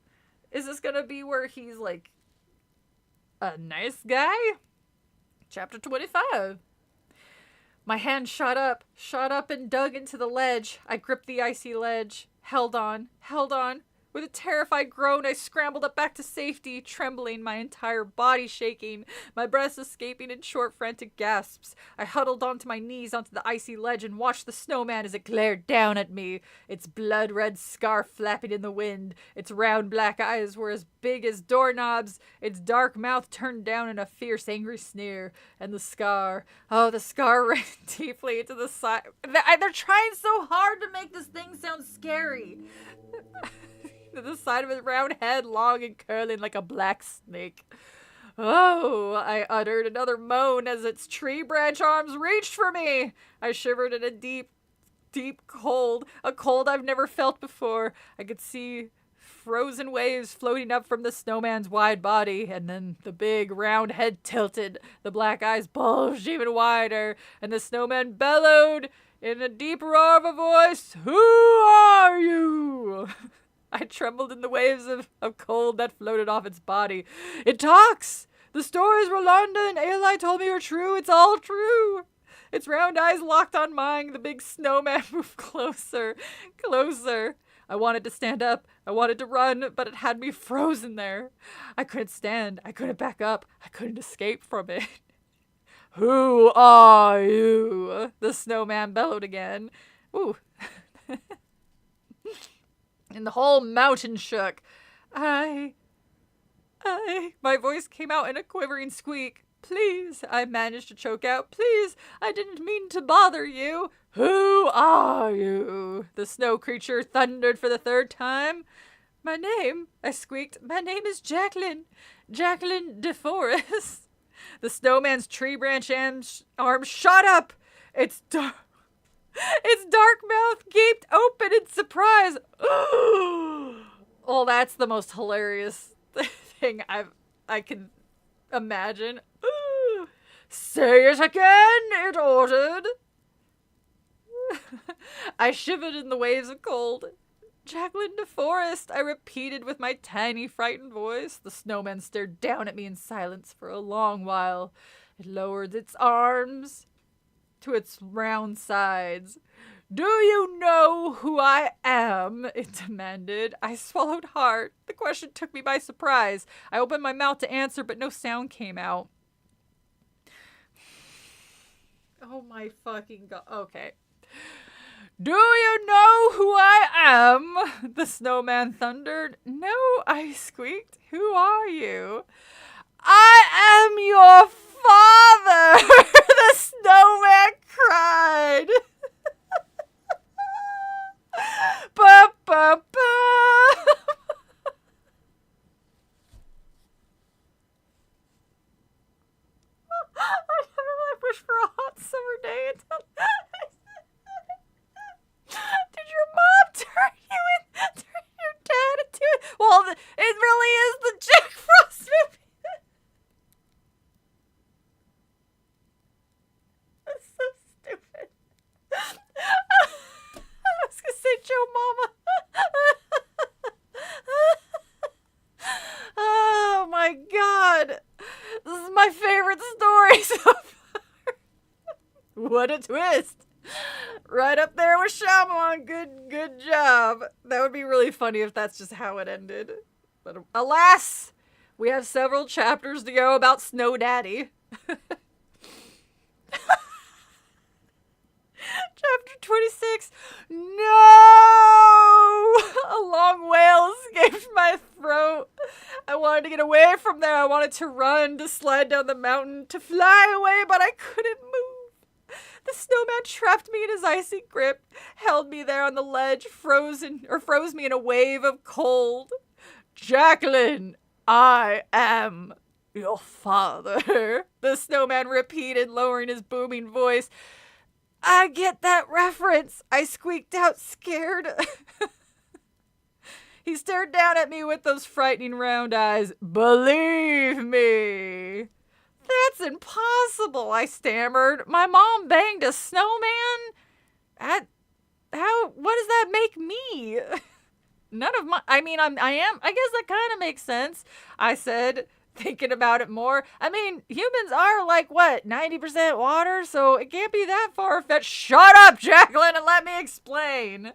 is this gonna be where he's like a nice guy? Chapter 25. My hand shot up and dug into the ledge. I gripped the icy ledge, held on. With a terrified groan, I scrambled up back to safety, trembling, my entire body shaking, my breath escaping in short, frantic gasps. I huddled onto my knees onto the icy ledge and watched the snowman as it glared down at me, its blood-red scarf flapping in the wind. Its round black eyes were as big as doorknobs, its dark mouth turned down in a fierce, angry sneer. And the scar ran deeply into the side. They're trying so hard to make this thing sound scary. The side of his round head, long and curling like a black snake. Oh, I uttered another moan as its tree branch arms reached for me. I shivered in a deep, deep cold, a cold I've never felt before. I could see frozen waves floating up from the snowman's wide body, and then the big round head tilted, the black eyes bulged even wider, and the snowman bellowed in a deep roar of a voice, "Who are you?" I trembled in the waves of cold that floated off its body. It talks! The stories Rolanda and Eli told me were true. It's all true. Its round eyes locked on mine. The big snowman moved closer, closer. I wanted to stand up. I wanted to run, but it had me frozen there. I couldn't stand. I couldn't back up. I couldn't escape from it. Who are you? The snowman bellowed again. Ooh. And the whole mountain shook. My voice came out in a quivering squeak. Please, I managed to choke out. Please, I didn't mean to bother you. Who are you? The snow creature thundered for the third time. My name, I squeaked. My name is Jacqueline. Jacqueline DeForest. The snowman's tree branch arm shot up. Its dark mouth gaped open in surprise. Oh, that's the most hilarious thing I can imagine. Say it again, it ordered. I shivered in the waves of cold. Jacqueline DeForest, I repeated with my tiny, frightened voice. The snowman stared down at me in silence for a long while. It lowered its arms to its round sides. Do you know who I am? It demanded. I swallowed hard. The question took me by surprise. I opened my mouth to answer, but no sound came out. Oh my fucking god. Okay. Do you know who I am? The snowman thundered. No, I squeaked. Who are you? I am your father! The snowman cried. Ba ba ba. I never really wished for a hot summer day until did your mom turn your dad into it? Well, it really is the Jack Frost movie. That's so stupid. I was gonna say Joe Mama. Oh my god. This is my favorite story so far. What a twist. Right up there with Shyamalan. Good job. That would be really funny if that's just how it ended. But alas, we have several chapters to go about Snow Daddy. Chapter 26. No! A long wail escaped my throat. I wanted to get away from there. I wanted to run, to slide down the mountain, to fly away, but I couldn't move. The snowman trapped me in his icy grip, held me there on the ledge, froze me in a wave of cold. Jacqueline, I am your father, the snowman repeated, lowering his booming voice. I get that reference, I squeaked out, scared. He stared down at me with those frightening round eyes. Believe me. That's impossible, I stammered. My mom banged a snowman? What does that make me? None of my, I guess that kind of makes sense, I said, thinking about it more. I mean, humans are like, 90% water? So it can't be that far-fetched. Shut up, Jacqueline, and let me explain.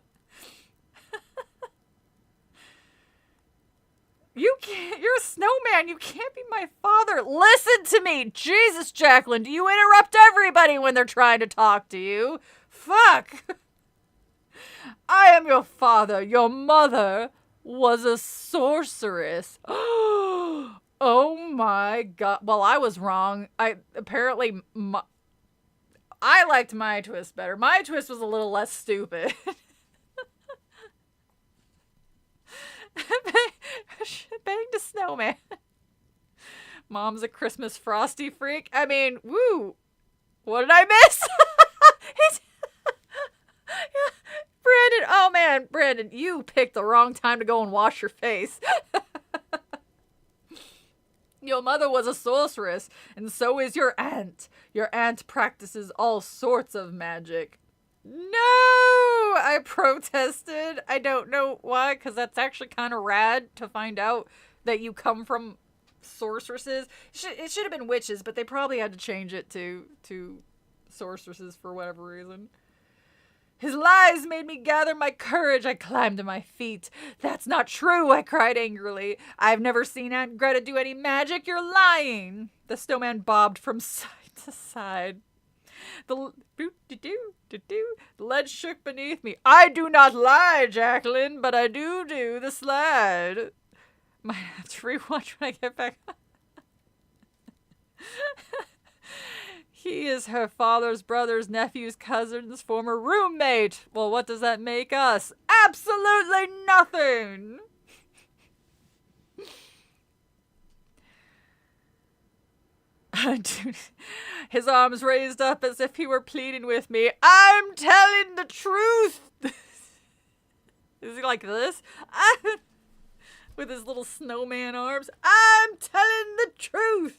You're a snowman. You can't be my father. Listen to me. Jesus, Jacqueline, do you interrupt everybody when they're trying to talk to you? Fuck. I am your father. Your mother was a sorceress. Oh my god. Well, I was wrong. I liked my twist better. My twist was a little less stupid. Banged a snowman. Mom's a Christmas frosty freak. I mean, woo. What did I miss? Brandon, oh man, Brandon, you picked the wrong time to go and wash your face. Your mother was a sorceress, and so is your aunt. Your aunt practices all sorts of magic. No, I protested. I don't know why, because that's actually kind of rad to find out that you come from sorceresses. It should have been witches, but they probably had to change it to sorceresses for whatever reason. His lies made me gather my courage. I climbed to my feet. That's not true, I cried angrily. I've never seen Aunt Greta do any magic. You're lying. The snowman bobbed from side to side. The ledge shook beneath me. I do not lie, Jacqueline, but I do the slide. Might have to rewatch when I get back. He is her father's brother's nephew's cousin's former roommate. Well, what does that make us? Absolutely nothing! His arms raised up as if he were pleading with me. I'm telling the truth! Is he like this? With his little snowman arms. I'm telling the truth!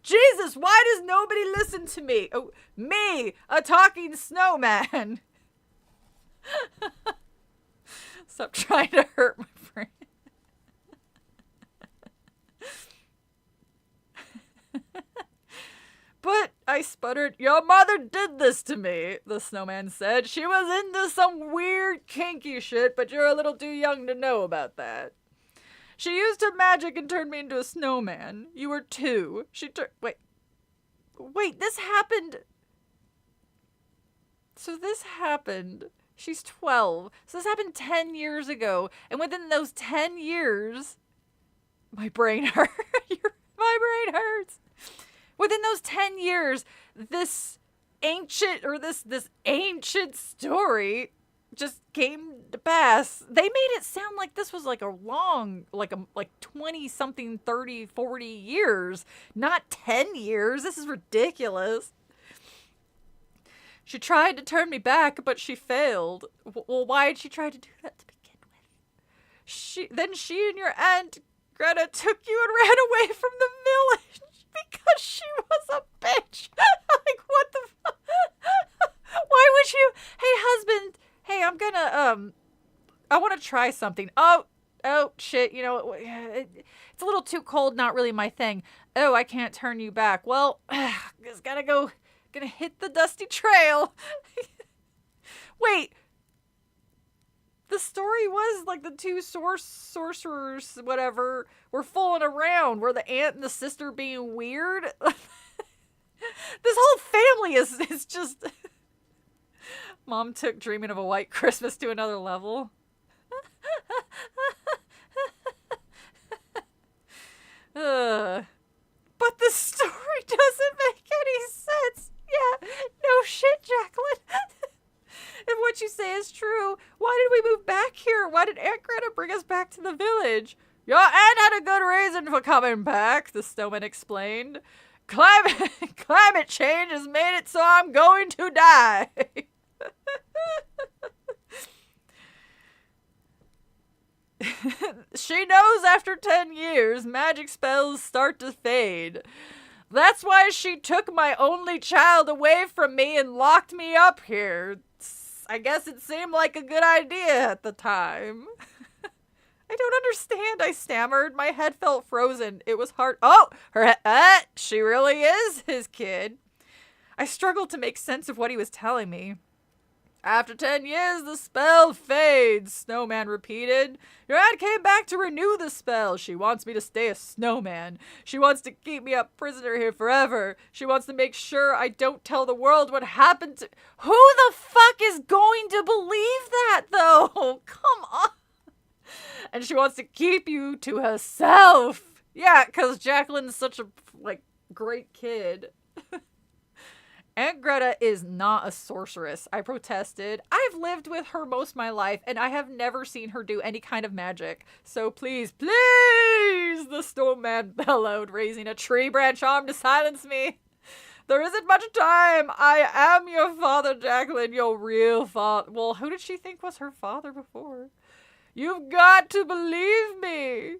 Jesus, why does nobody listen to me? Oh, me, a talking snowman. Stop trying to hurt my friend. But, I sputtered, your mother did this to me, the snowman said. She was into some weird kinky shit, but you're a little too young to know about that. She used her magic and turned me into a snowman. You were 2. Wait, this happened. So this happened. She's 12. So this happened 10 years ago. And within those 10 years, my brain hurts. My brain hurts. Within those 10 years, this ancient story just came to pass. They made it sound like this was like a long, like 20 something, 30, 40 years, not 10 years. This is ridiculous. She tried to turn me back, but she failed. Well, why did she try to do that to begin with? Then she and your aunt Greta took you and ran away from the village because she was a bitch. Like, what the fuck? Why would you? Hey, husband. Hey, I'm gonna, I want to try something. Oh, shit, you know, it's a little too cold, not really my thing. Oh, I can't turn you back. Well, just gonna hit the dusty trail. Wait, the story was like the 2 sorcerers, whatever, were fooling around. Were the aunt and the sister being weird? This whole family is just... Mom took Dreaming of a White Christmas to another level. But the story doesn't make any sense. Yeah, no shit, Jacqueline. If what you say is true, why did we move back here? Why did Aunt Greta bring us back to the village? Your aunt had a good reason for coming back, the snowman explained. Climate change has made it so I'm going to die. She knows after 10 years, magic spells start to fade. That's why she took my only child away from me and locked me up here. I guess it seemed like a good idea at the time. I don't understand, I stammered. My head felt frozen. It was hard. Oh, she really is his kid. I struggled to make sense of what he was telling me. After 10 years, the spell fades, Snowman repeated. Your aunt came back to renew the spell. She wants me to stay a snowman. She wants to keep me a prisoner here forever. She wants to make sure I don't tell the world what happened to... Who the fuck is going to believe that, though? Come on. And she wants to keep you to herself. Yeah, because Jacqueline's such a, great kid. Aunt Greta is not a sorceress, I protested. I've lived with her most of my life, and I have never seen her do any kind of magic. So please, please, the snowman bellowed, raising a tree branch arm to silence me. There isn't much time. I am your father, Jacqueline, your real father. Well, who did she think was her father before? You've got to believe me.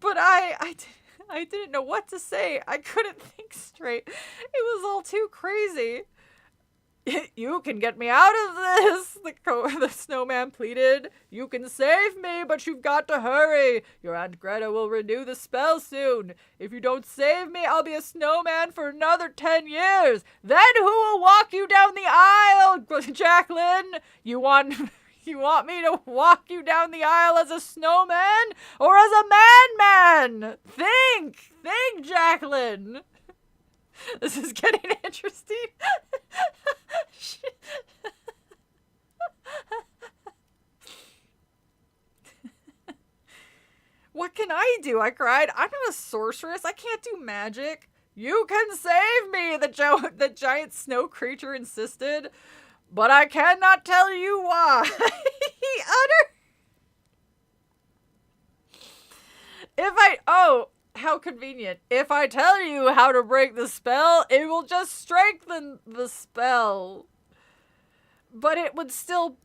But I didn't know what to say. I couldn't think straight. It was all too crazy. You can get me out of this, the snowman pleaded. You can save me, but you've got to hurry. Your Aunt Greta will renew the spell soon. If you don't save me, I'll be a snowman for another 10 years. Then who will walk you down the aisle, Jacqueline? You want me to walk you down the aisle as a snowman or as a man? Think, Jacqueline. This is getting interesting. What can I do? I cried. I'm not a sorceress. I can't do magic. You can save me, the giant snow creature insisted. But I cannot tell you why. He uttered. How convenient. If I tell you how to break the spell, it will just strengthen the spell. But it would still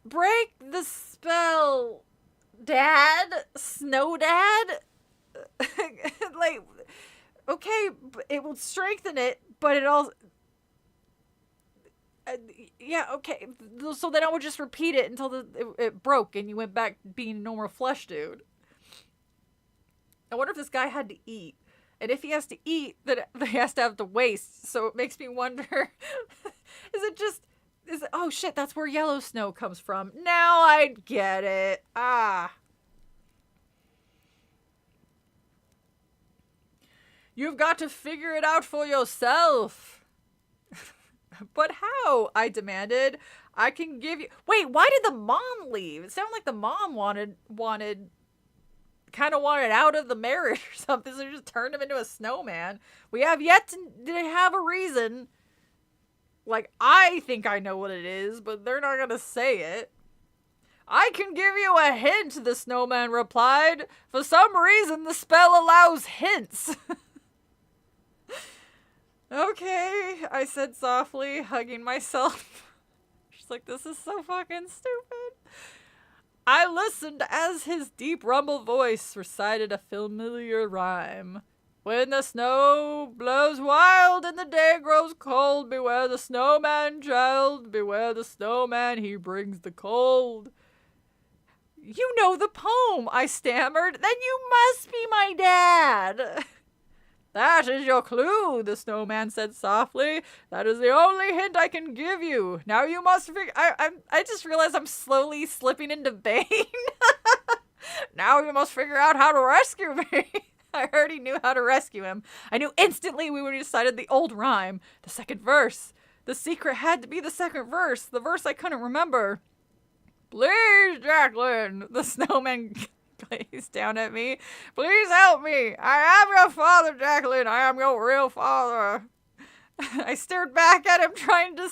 break the spell. Dad? Snow Dad? Like, okay, it will strengthen it, but it also... yeah, okay. So then I would just repeat it until it broke and you went back being a normal flesh dude. I wonder if this guy had to eat. And if he has to eat, then he has to have the waste. So it makes me wonder, oh shit, that's where yellow snow comes from. Now I get it. You've got to figure it out for yourself. But how? I demanded. I can give you... Wait, why did the mom leave? It sounded like the mom wanted out of the marriage or something, so just turned him into a snowman. We have yet to have a reason. Like, I think I know what it is, but they're not gonna say it. I can give you a hint, the snowman replied. For some reason, the spell allows hints. Okay, I said softly, hugging myself. She's like, this is so fucking stupid. I listened as his deep rumble voice recited a familiar rhyme. When the snow blows wild and the day grows cold, beware the snowman, child, beware the snowman, he brings the cold. You know the poem, I stammered. Then you must be my dad. That is your clue, the snowman said softly. That is the only hint I can give you. Now you must figure... I just realized I'm slowly slipping into Bane. Now you must figure out how to rescue me. I already knew how to rescue him. I knew instantly we would have decided the old rhyme. The second verse. The secret had to be the second verse. The verse I couldn't remember. Please, Jacqueline, the snowman... gazed down at me. Please help me. I am your father, Jacqueline. I am your real father. I stared back at him, trying so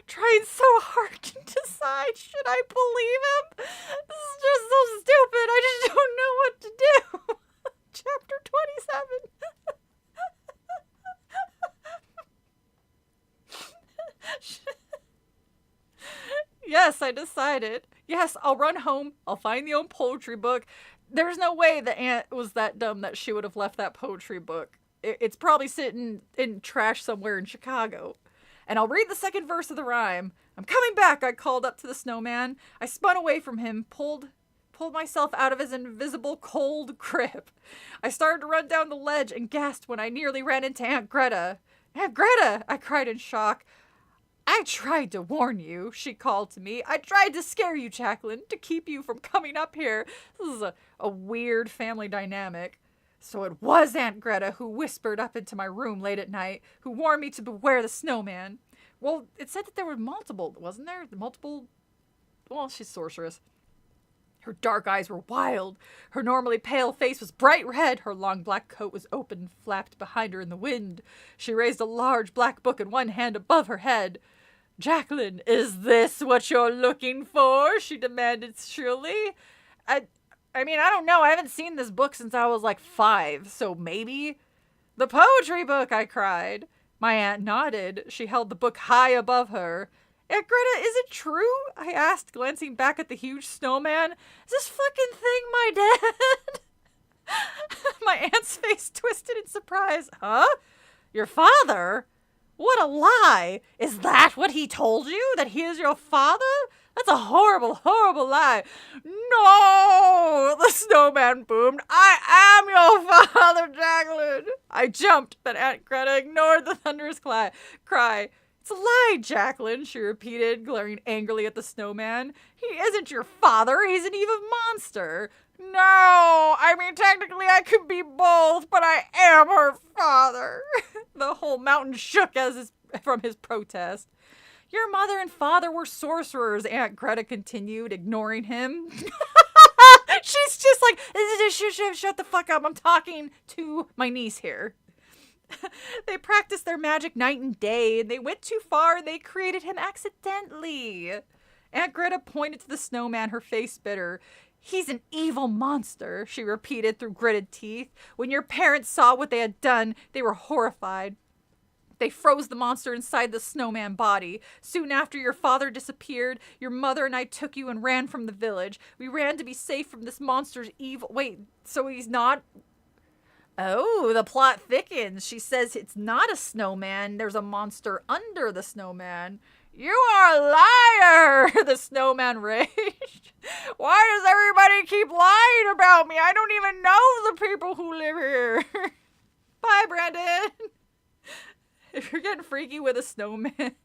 hard to decide. Should I believe him? This is just so stupid. I just don't know what to do. Chapter 27. Yes, I decided. Yes, I'll run home. I'll find the old poetry book. There's no way the aunt was that dumb that she would have left that poetry book. It's probably sitting in trash somewhere in Chicago. And I'll read the second verse of the rhyme. I'm coming back, I called up to the snowman. I spun away from him, pulled myself out of his invisible cold grip. I started to run down the ledge and gasped when I nearly ran into Aunt Greta. Aunt Greta, I cried in shock. I tried to warn you, she called to me. I tried to scare you, Jacqueline, to keep you from coming up here. This is a weird family dynamic. So it was Aunt Greta who whispered up into my room late at night, who warned me to beware the snowman. Well, it said that there were multiple, wasn't there? Well, she's sorceress. Her dark eyes were wild. Her normally pale face was bright red. Her long black coat was open and flapped behind her in the wind. She raised a large black book in one hand above her head. Jacqueline, is this what you're looking for? She demanded shrilly. I mean, I don't know. I haven't seen this book since I was like 5, so maybe. The poetry book, I cried. My aunt nodded. She held the book high above her. Aunt Greta, is it true? I asked, glancing back at the huge snowman. Is this fucking thing my dad? My aunt's face twisted in surprise. Huh? Your father? What a lie! Is that what he told you? That he is your father? That's a horrible, horrible lie. No! The snowman boomed. I am your father, Jacqueline. I jumped, but Aunt Greta ignored the thunderous cry. It's a lie, Jacqueline, she repeated, glaring angrily at the snowman. He isn't your father. He's an evil monster. No, I mean, technically I could be both, but I am her father. The whole mountain shook from his protest. Your mother and father were sorcerers, Aunt Greta continued, ignoring him. She's just like, shut the fuck up. I'm talking to my niece here. They practiced their magic night and day, and they went too far, and they created him accidentally. Aunt Greta pointed to the snowman, her face bitter. He's an evil monster, she repeated through gritted teeth. When your parents saw what they had done, they were horrified. They froze the monster inside the snowman body. Soon after your father disappeared, your mother and I took you and ran from the village. We ran to be safe from this monster's evil... Wait, so he's not... Oh, the plot thickens. She says it's not a snowman. There's a monster under the snowman. You are a liar, the snowman raged. Why does everybody keep lying about me? I don't even know the people who live here. Bye, Brandon. If you're getting freaky with a snowman,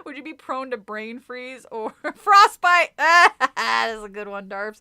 would you be prone to brain freeze or frostbite? That's a good one, Darps.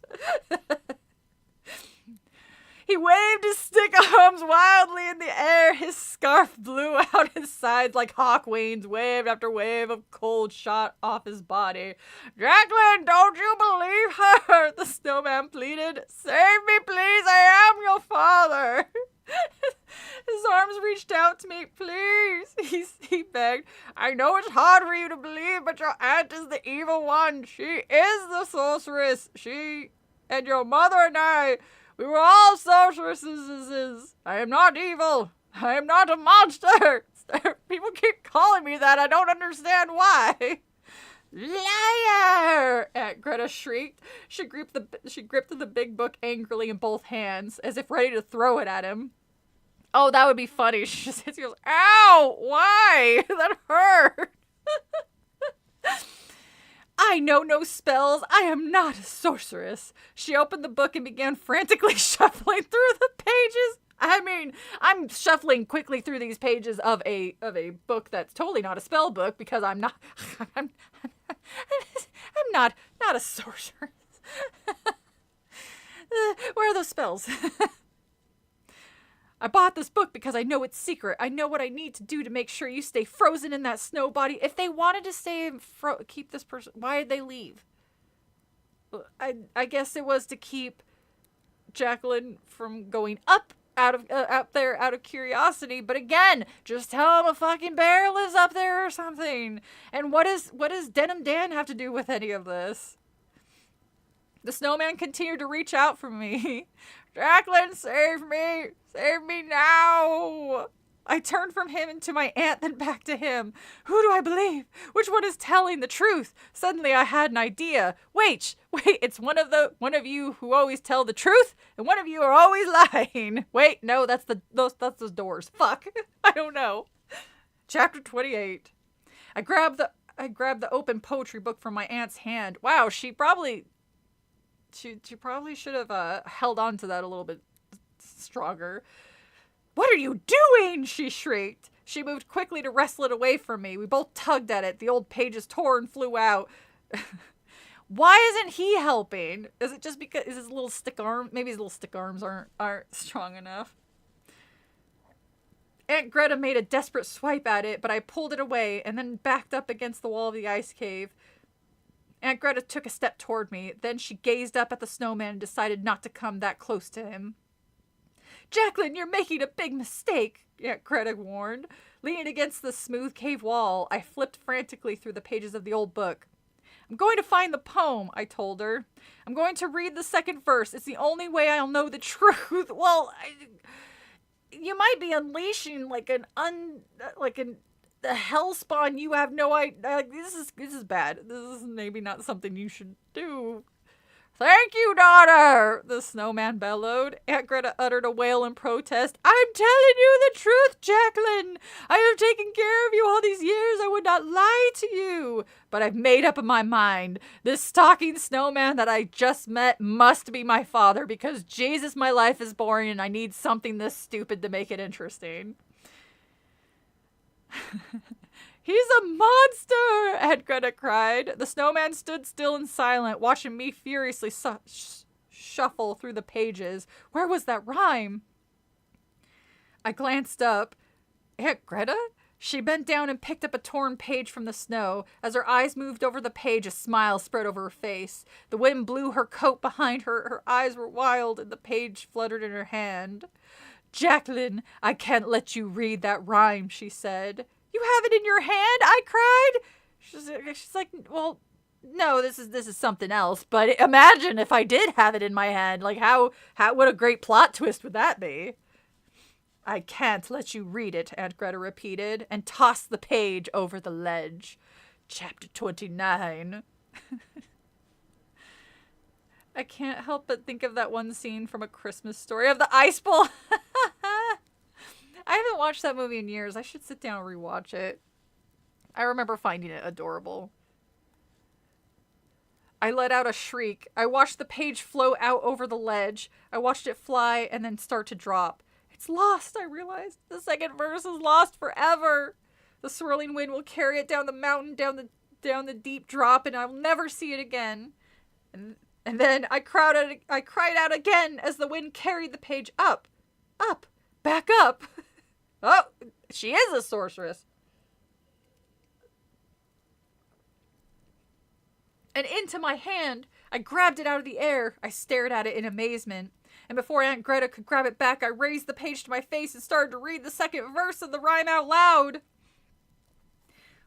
He waved his stick arms wildly in the air. His scarf blew out his sides like hawk wings. Wave after wave of cold shot off his body. Jacqueline, don't you believe her? The snowman pleaded. Save me, please. I am your father. His arms reached out to me. Please, he begged. I know it's hard for you to believe, but your aunt is the evil one. She is the sorceress. She and your mother and I... We were all sorceresses. I am not evil. I am not a monster. People keep calling me that. I don't understand why. Liar! Aunt Greta shrieked. She gripped the big book angrily in both hands, as if ready to throw it at him. Oh, that would be funny. She goes, ow! Why? That hurt. I know no spells. I am not a sorceress. She opened the book and began frantically shuffling through the pages. I mean, I'm shuffling quickly through these pages of a book that's totally not a spell book because I'm not a sorceress. Where are those spells? I bought this book because I know it's secret. I know what I need to do to make sure you stay frozen in that snow body. If they wanted to stay keep this person, why did they leave? I guess it was to keep Jacqueline from going up out of curiosity. But again, just tell him a fucking bear lives up there or something. And what does Denim Dan have to do with any of this? The snowman continued to reach out for me. Jacqueline, save me! Save me now! I turned from him to my aunt, then back to him. Who do I believe? Which one is telling the truth? Suddenly I had an idea. Wait, it's one of you who always tell the truth, and one of you are always lying. Wait, no, that's those doors. Fuck. I don't know. Chapter 28. I grabbed the open poetry book from my aunt's hand. Wow, she probably should have held on to that a little bit stronger. What are you doing? She shrieked. She moved quickly to wrestle it away from me. We both tugged at it. The old pages tore and flew out. Why isn't he helping? Is it just because his little stick arm? Maybe his little stick arms aren't strong enough. Aunt Greta made a desperate swipe at it, but I pulled it away and then backed up against the wall of the ice cave. Aunt Greta took a step toward me. Then she gazed up at the snowman and decided not to come that close to him. Jacqueline, you're making a big mistake, Aunt Greta warned. Leaning against the smooth cave wall, I flipped frantically through the pages of the old book. I'm going to find the poem, I told her. I'm going to read the second verse. It's the only way I'll know the truth. Well, you might be unleashing the hell spawn. You have no idea. This is bad. This is maybe not something you should do. Thank you, daughter, the snowman bellowed. Aunt Greta uttered a wail in protest. I'm telling you the truth, Jacqueline. I have taken care of you all these years. I would not lie to you. But I've made up my mind. This stalking snowman that I just met must be my father because, Jesus, my life is boring and I need something this stupid to make it interesting. He's a monster, Aunt Greta cried. The snowman stood still and silent, watching me furiously shuffle through the pages. Where was that rhyme? I glanced up. Aunt Greta? She bent down and picked up a torn page from the snow. As her eyes moved over the page, a smile spread over her face. The wind blew her coat behind her. Her eyes were wild, and the page fluttered in her hand. Jacqueline, I can't let you read that rhyme, she said. You have it in your hand? I cried. She's like, well, no, this is something else. But imagine if I did have it in my hand. Like, what a great plot twist would that be? I can't let you read it, Aunt Greta repeated, and tossed the page over the ledge. Chapter 29. I can't help but think of that one scene from A Christmas Story of the ice bowl. I haven't watched that movie in years. I should sit down and rewatch it. I remember finding it adorable. I let out a shriek. I watched the page float out over the ledge. I watched it fly and then start to drop. It's lost, I realized. The second verse is lost forever. The swirling wind will carry it down the mountain, down the deep drop, and I'll never see it again. And then I cried out again as the wind carried the page up, back up. Oh, she is a sorceress. And into my hand, I grabbed it out of the air. I stared at it in amazement. And before Aunt Greta could grab it back, I raised the page to my face and started to read the second verse of the rhyme out loud.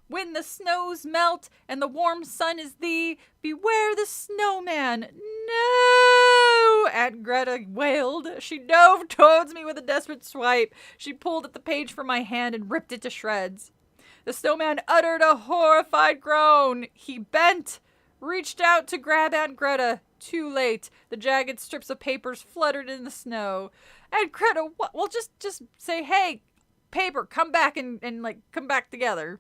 When the snows melt and the warm sun is thee, beware the snowman. No! Aunt Greta wailed. She dove towards me with a desperate swipe. She pulled at the page from my hand and ripped it to shreds. The snowman uttered a horrified groan. He bent, reached out to grab Aunt Greta. Too late. The jagged strips of papers fluttered in the snow. Aunt Greta, well, just say, hey, paper, come back and come back together.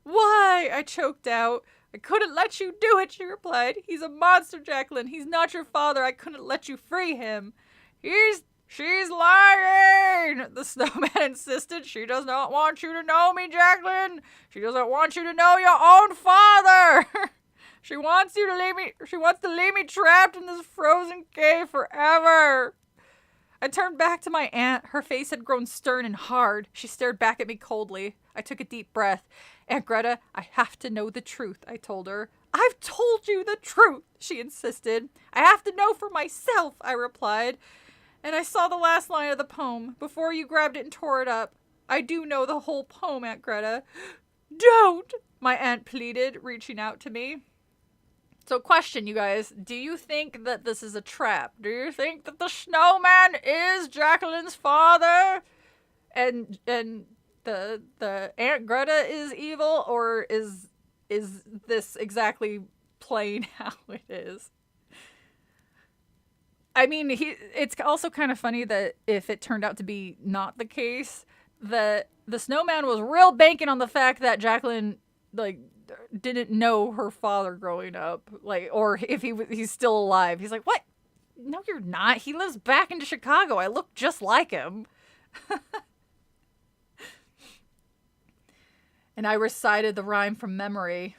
Why? I choked out. I couldn't let you do it, she replied. He's a monster, Jacqueline. He's not your father. I couldn't let you free him. She's lying, the snowman insisted. She does not want you to know me, Jacqueline. She doesn't want you to know your own father. She wants to leave me trapped in this frozen cave forever. I turned back to my aunt. Her face had grown stern and hard. She stared back at me coldly. I took a deep breath. Aunt Greta, I have to know the truth, I told her. I've told you the truth, she insisted. I have to know for myself, I replied. And I saw the last line of the poem before you grabbed it and tore it up. I do know the whole poem, Aunt Greta. Don't, my aunt pleaded, reaching out to me. So question, you guys, do you think that this is a trap? Do you think that the snowman is Jacqueline's father? And the Aunt Greta is evil, or is this exactly plain how it is? I mean, it's also kind of funny that if it turned out to be not the case, that the snowman was real banking on the fact that Jacqueline, didn't know her father growing up, or if he's still alive. He's like, what? No, you're not. He lives back into Chicago. I look just like him. And I recited the rhyme from memory.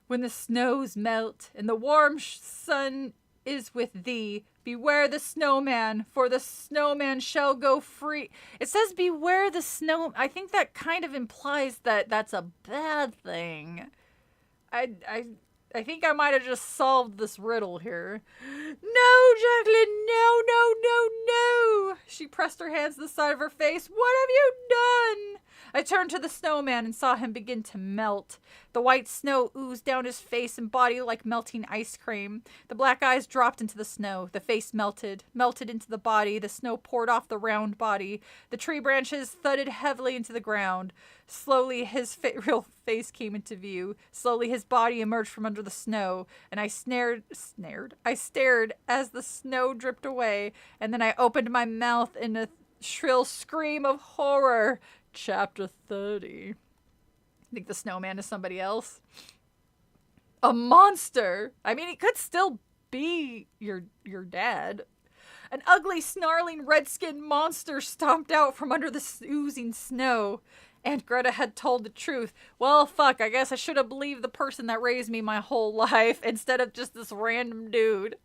When the snows melt and the warm sun is with thee, beware the snowman, for the snowman shall go free. It says beware the snow. I think that kind of implies that that's a bad thing. I think I might have just solved this riddle here. No, Jacqueline, no. She pressed her hands to the side of her face. What have you done? I turned to the snowman and saw him begin to melt. The white snow oozed down his face and body like melting ice cream. The black eyes dropped into the snow. The face melted into the body. The snow poured off the round body. The tree branches thudded heavily into the ground. Slowly, his real face came into view. Slowly, his body emerged from under the snow, and I I stared as the snow dripped away, and then I opened my mouth in a shrill scream of horror. Chapter 30. I think the snowman is somebody else. A monster! I mean, he could still be your dad. An ugly, snarling, red-skinned monster stomped out from under the oozing snow. Aunt Greta had told the truth. Well, fuck, I guess I should have believed the person that raised me my whole life instead of just this random dude.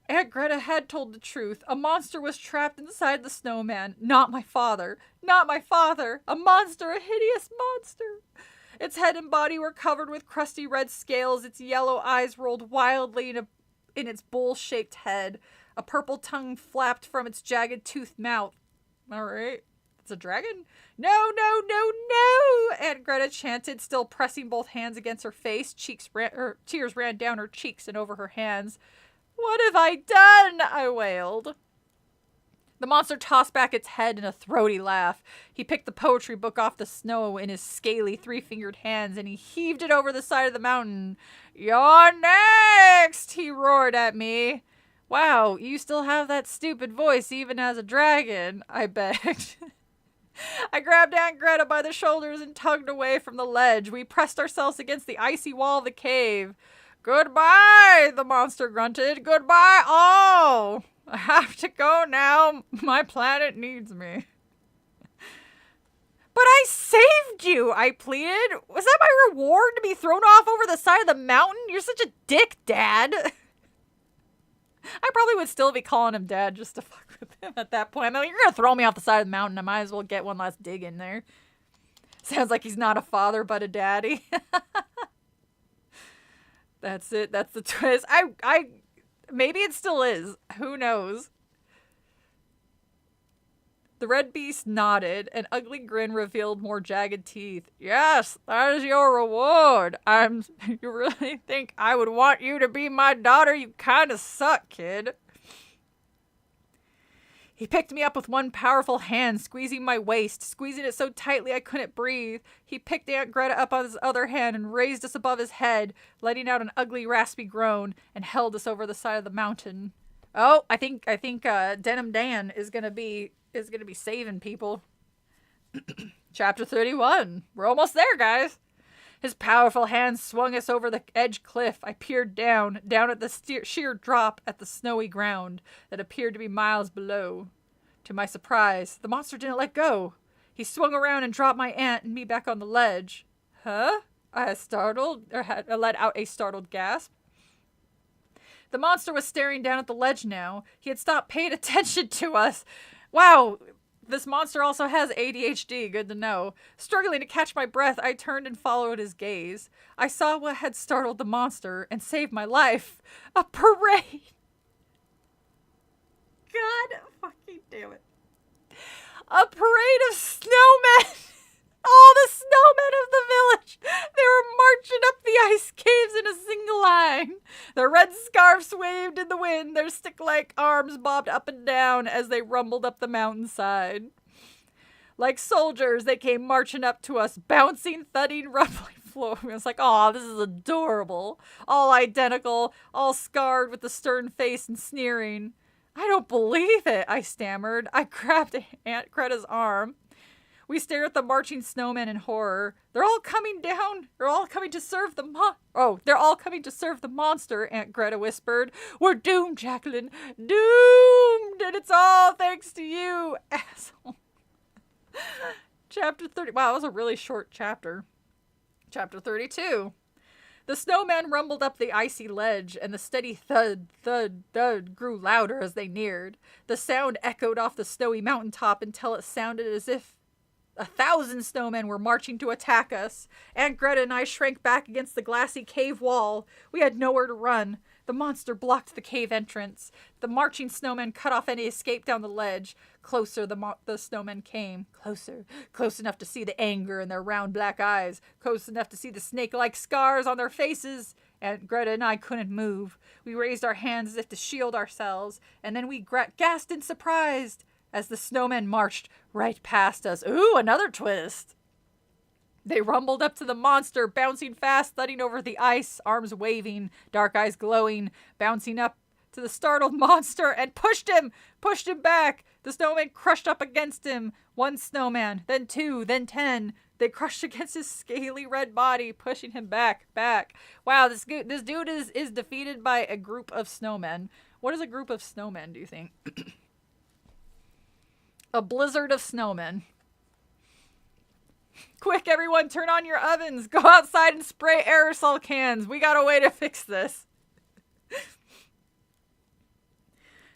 Aunt Greta had told the truth. A monster was trapped inside the snowman. Not my father. Not my father. A monster, a hideous monster. Its head and body were covered with crusty red scales. Its yellow eyes rolled wildly in its bowl-shaped head. A purple tongue flapped from its jagged toothed mouth. All right. It's a dragon? No, no, no, no! Aunt Greta chanted, still pressing both hands against her face. Tears ran down her cheeks and over her hands. What have I done? I wailed. The monster tossed back its head in a throaty laugh. He picked the poetry book off the snow in his scaly, three-fingered hands, and he heaved it over the side of the mountain. You're next! He roared at me. Wow, you still have that stupid voice even as a dragon, I begged. I grabbed Aunt Greta by the shoulders and tugged away from the ledge. We pressed ourselves against the icy wall of the cave. Goodbye, the monster grunted. Goodbye, all. I have to go now. My planet needs me. But I saved you, I pleaded. Was that my reward to be thrown off over the side of the mountain? You're such a dick, Dad. I probably would still be calling him Dad just to fuck with him at that point. I mean, you're going to throw me off the side of the mountain. I might as well get one last dig in there. Sounds like he's not a father, but a daddy. That's it. That's the twist. Maybe it still is. Who knows? The red beast nodded. An ugly grin revealed more jagged teeth. Yes, that is your reward. You really think I would want you to be my daughter? You kind of suck, kid. He picked me up with one powerful hand, squeezing my waist, squeezing it so tightly I couldn't breathe. He picked Aunt Greta up on his other hand and raised us above his head, letting out an ugly, raspy groan, and held us over the side of the mountain. Oh, I think Denim Dan is gonna be saving people. Chapter 31. We're almost there, guys. His powerful hand swung us over the edge cliff. I peered down at the sheer drop at the snowy ground that appeared to be miles below. To my surprise, the monster didn't let go. He swung around and dropped my aunt and me back on the ledge. Huh? I let out a startled gasp. The monster was staring down at the ledge now. He had stopped paying attention to us. Wow, this monster also has ADHD, good to know. Struggling to catch my breath, I turned and followed his gaze. I saw what had startled the monster and saved my life. A parade! God fucking damn it. A parade of snowmen! All the snowmen of the village! They were marching up the ice caves in a single line. Their red scarves waved in the wind. Their stick-like arms bobbed up and down as they rumbled up the mountainside. Like soldiers, they came marching up to us, bouncing, thudding, rumbling floor. It was like, oh, this is adorable. All identical, all scarred with the stern face and sneering. I don't believe it, I stammered. I grabbed Aunt Greta's arm. We stared at the marching snowmen in horror. They're all coming down. They're all coming to serve they're all coming to serve the monster, Aunt Greta whispered. We're doomed, Jacqueline. Doomed! And it's all thanks to you, asshole. Chapter 30. Wow, that was a really short chapter. Chapter 32. The snowman rumbled up the icy ledge, and the steady thud, thud, thud grew louder as they neared. The sound echoed off the snowy mountaintop until it sounded as if 1,000 snowmen were marching to attack us. Aunt Greta and I shrank back against the glassy cave wall. We had nowhere to run. The monster blocked the cave entrance. The marching snowmen cut off any escape down the ledge. Closer the snowmen came. Closer. Close enough to see the anger in their round black eyes. Close enough to see the snake-like scars on their faces. Aunt Greta and I couldn't move. We raised our hands as if to shield ourselves, and then we gasped in surprise as the snowmen marched right past us. Ooh, another twist! They rumbled up to the monster, bouncing fast, thudding over the ice, arms waving, dark eyes glowing, bouncing up to the startled monster and pushed him back. The snowman crushed up against him. One snowman, then two, then 10. They crushed against his scaly red body, pushing him back. Wow, this dude is defeated by a group of snowmen. What is a group of snowmen, do you think? A blizzard of snowmen. Quick, everyone, turn on your ovens. Go outside and spray aerosol cans. We got a way to fix this.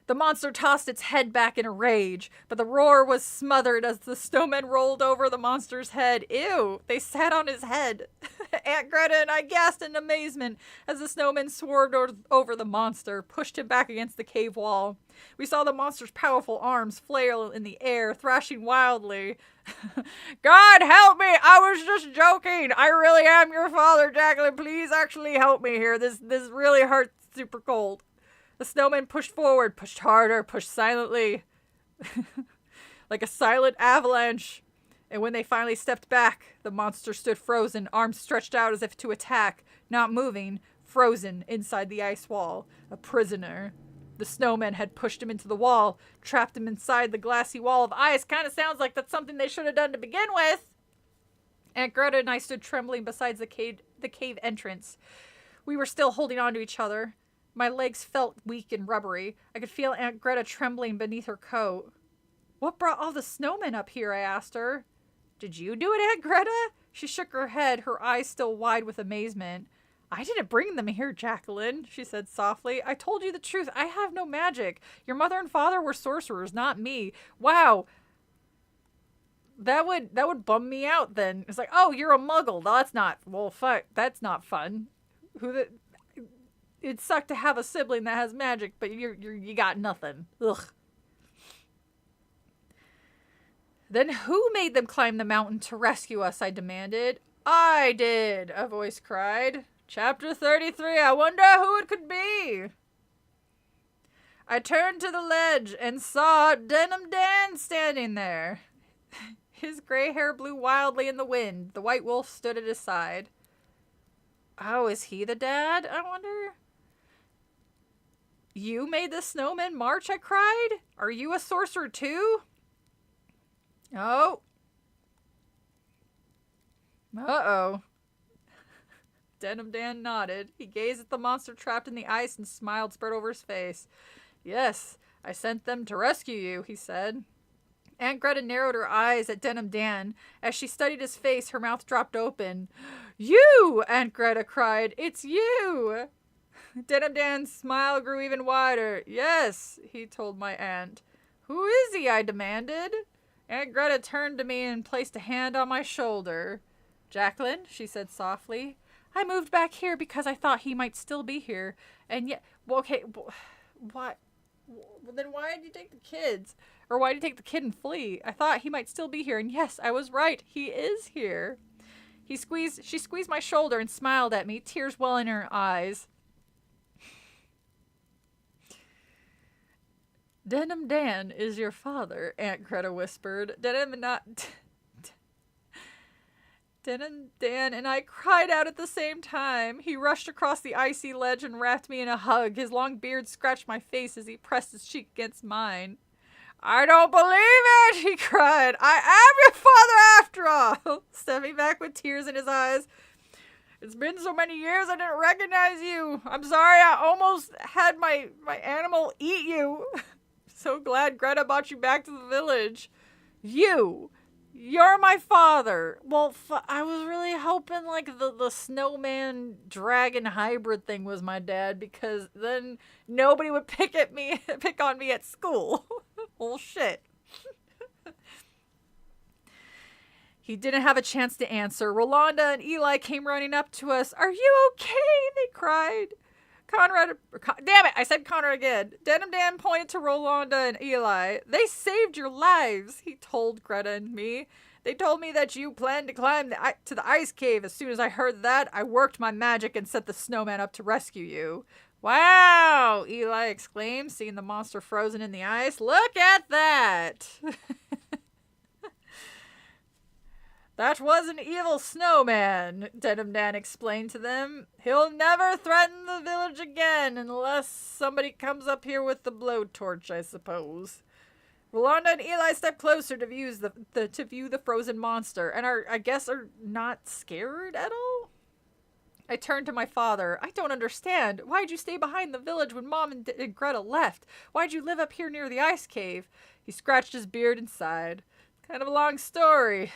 The monster tossed its head back in a rage, but the roar was smothered as the snowmen rolled over the monster's head. Ew, they sat on his head. Aunt Greta and I gasped in amazement as the snowmen swerved over the monster, pushed him back against the cave wall. We saw the monster's powerful arms flail in the air, thrashing wildly. God help me! I was just joking! I really am your father, Jacqueline. Please actually help me here. This really hurts super cold. The snowman pushed forward, pushed harder, pushed silently. Like a silent avalanche. And when they finally stepped back, the monster stood frozen, arms stretched out as if to attack, not moving, frozen inside the ice wall. A prisoner. The snowmen had pushed him into the wall, trapped him inside the glassy wall of ice. Kind of sounds like that's something they should have done to begin with. Aunt Greta and I stood trembling beside the cave entrance. We were still holding on to each other. My legs felt weak and rubbery. I could feel Aunt Greta trembling beneath her coat. What brought all the snowmen up here? I asked her. Did you do it, Aunt Greta? She shook her head, her eyes still wide with amazement. I didn't bring them here, Jacqueline, she said softly. I told you the truth. I have no magic. Your mother and father were sorcerers, not me. Wow. That would bum me out then. It's like, oh, you're a muggle. That's not, well, fuck, that's not fun. It'd suck to have a sibling that has magic, but you got nothing. Ugh. Then who made them climb the mountain to rescue us? I demanded. I did, a voice cried. Chapter 33, I wonder who it could be. I turned to the ledge and saw Denim Dan standing there. His gray hair blew wildly in the wind. The white wolf stood at his side. Oh, is he the dad, I wonder? You made the snowmen march, I cried. Are you a sorcerer too? Oh. Uh-oh. Denim Dan nodded. He gazed at the monster trapped in the ice and smiled spread over his face. Yes, I sent them to rescue you, he said. Aunt Greta narrowed her eyes at Denim Dan. As she studied his face, her mouth dropped open. You! Aunt Greta cried. It's you! Denim Dan's smile grew even wider. Yes, he told my aunt. Who is he? I demanded. Aunt Greta turned to me and placed a hand on my shoulder. Jacqueline, she said softly, I moved back here because I thought he might still be here. And yet, well, okay, what? Well, then why did you take the kids? Or why did you take the kid and flee? I thought he might still be here. And yes, I was right. He is here. She squeezed my shoulder and smiled at me, tears welling in her eyes. Denim Dan is your father, Aunt Greta whispered. Denim Dan and I cried out at the same time. He rushed across the icy ledge and wrapped me in a hug. His long beard scratched my face as he pressed his cheek against mine. I don't believe it, he cried. I am your father after all, stepping back with tears in his eyes. It's been so many years I didn't recognize you. I'm sorry I almost had my animal eat you. So glad Greta brought you back to the village. You're my father. Well, I was really hoping like the snowman dragon hybrid thing was my dad, because then nobody would pick on me at school. Well, shit. He didn't have a chance to answer. Rolanda and Eli came running up to us. Are you okay? They cried. Damn it, I said Conrad again. Denim Dan pointed to Rolanda and Eli. They saved your lives, he told Greta and me. They told me that you planned to climb to the ice cave. As soon as I heard that, I worked my magic and set the snowman up to rescue you. Wow, Eli exclaimed, seeing the monster frozen in the ice. Look at that! That was an evil snowman, Denim Dan explained to them. He'll never threaten the village again unless somebody comes up here with the blowtorch, I suppose. Rolanda and Eli step closer to view the frozen monster and I guess are not scared at all. I turned to my father. I don't understand. Why'd you stay behind the village when Mom and Greta left? Why'd you live up here near the ice cave? He scratched his beard and sighed. Kind of a long story.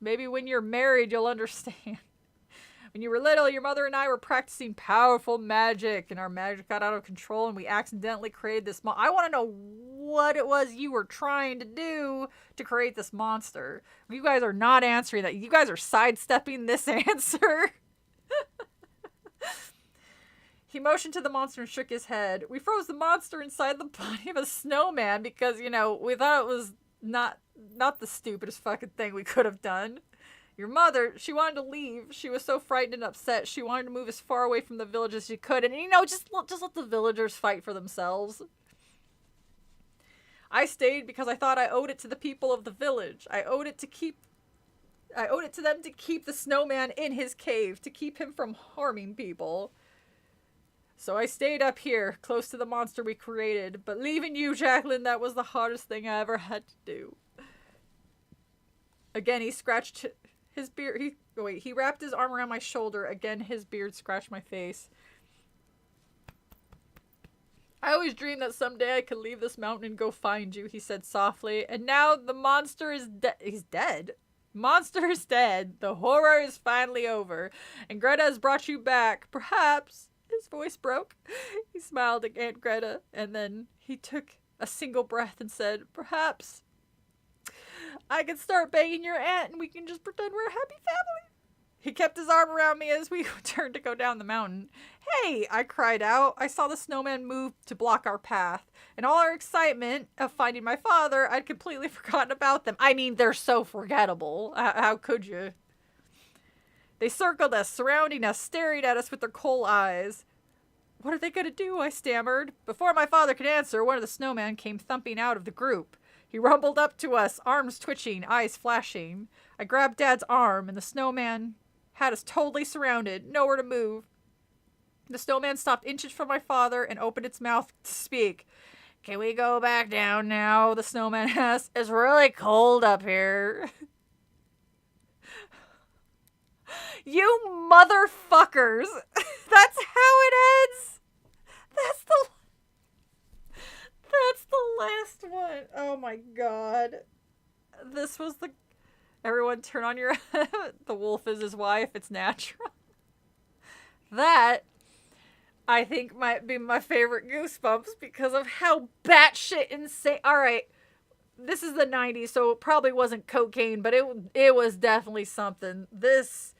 Maybe when you're married, you'll understand. When you were little, your mother and I were practicing powerful magic, and our magic got out of control, and we accidentally created this I want to know what it was you were trying to do to create this monster. You guys are not answering that. You guys are sidestepping this answer. He motioned to the monster and shook his head. We froze the monster inside the body of a snowman because, we thought it was not the stupidest fucking thing we could have done. Your mother, she wanted to leave. She was so frightened and upset. She wanted to move as far away from the village as she could. And, just let the villagers fight for themselves. I stayed because I thought I owed it to the people of the village. I owed it to them to keep the snowman in his cave, to keep him from harming people. So I stayed up here, close to the monster we created. But leaving you, Jacqueline, that was the hardest thing I ever had to do. Again, he scratched his beard. He wrapped his arm around my shoulder. Again, his beard scratched my face. I always dreamed that someday I could leave this mountain and go find you, he said softly. And now the monster is dead. He's dead? Monster is dead. The horror is finally over. And Greta has brought you back. Perhaps... His voice broke. He smiled at Aunt Greta, and then he took a single breath and said, perhaps I can start banging your aunt and we can just pretend we're a happy family. He kept his arm around me as we turned to go down the mountain. Hey, I cried out. I saw the snowman move to block our path. In all our excitement of finding my father, I'd completely forgotten about them. I mean, they're so forgettable. How could you? They circled us, surrounding us, staring at us with their coal eyes. What are they going to do? I stammered. Before my father could answer, one of the snowmen came thumping out of the group. He rumbled up to us, arms twitching, eyes flashing. I grabbed Dad's arm, and the snowman had us totally surrounded, nowhere to move. The snowman stopped inches from my father and opened its mouth to speak. Can we go back down now? The snowman asked. It's really cold up here. You motherfuckers! That's how it ends! That's the last one. Oh my god. This was the... Everyone turn on your... The wolf is his wife. It's natural. That, I think, might be my favorite Goosebumps because of how batshit insane... Alright, this is the 90s, so it probably wasn't cocaine, but it was definitely something. This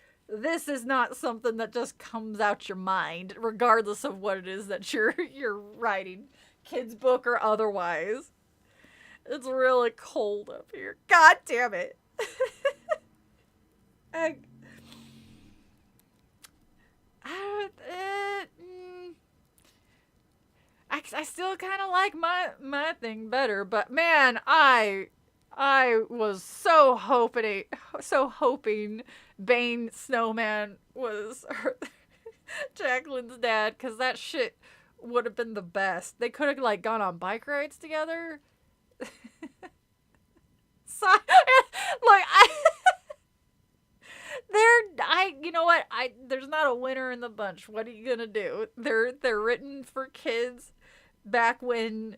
is not something that just comes out your mind, regardless of what it is that you're writing. Kid's book or otherwise. It's really cold up here. God damn it. I still kind of like my thing better, but man, I was so hoping Bane Snowman was Jacqueline's dad, because that shit would have been the best. They could have gone on bike rides together. You know what? There's not a winner in the bunch. What are you gonna do? They're written for kids back when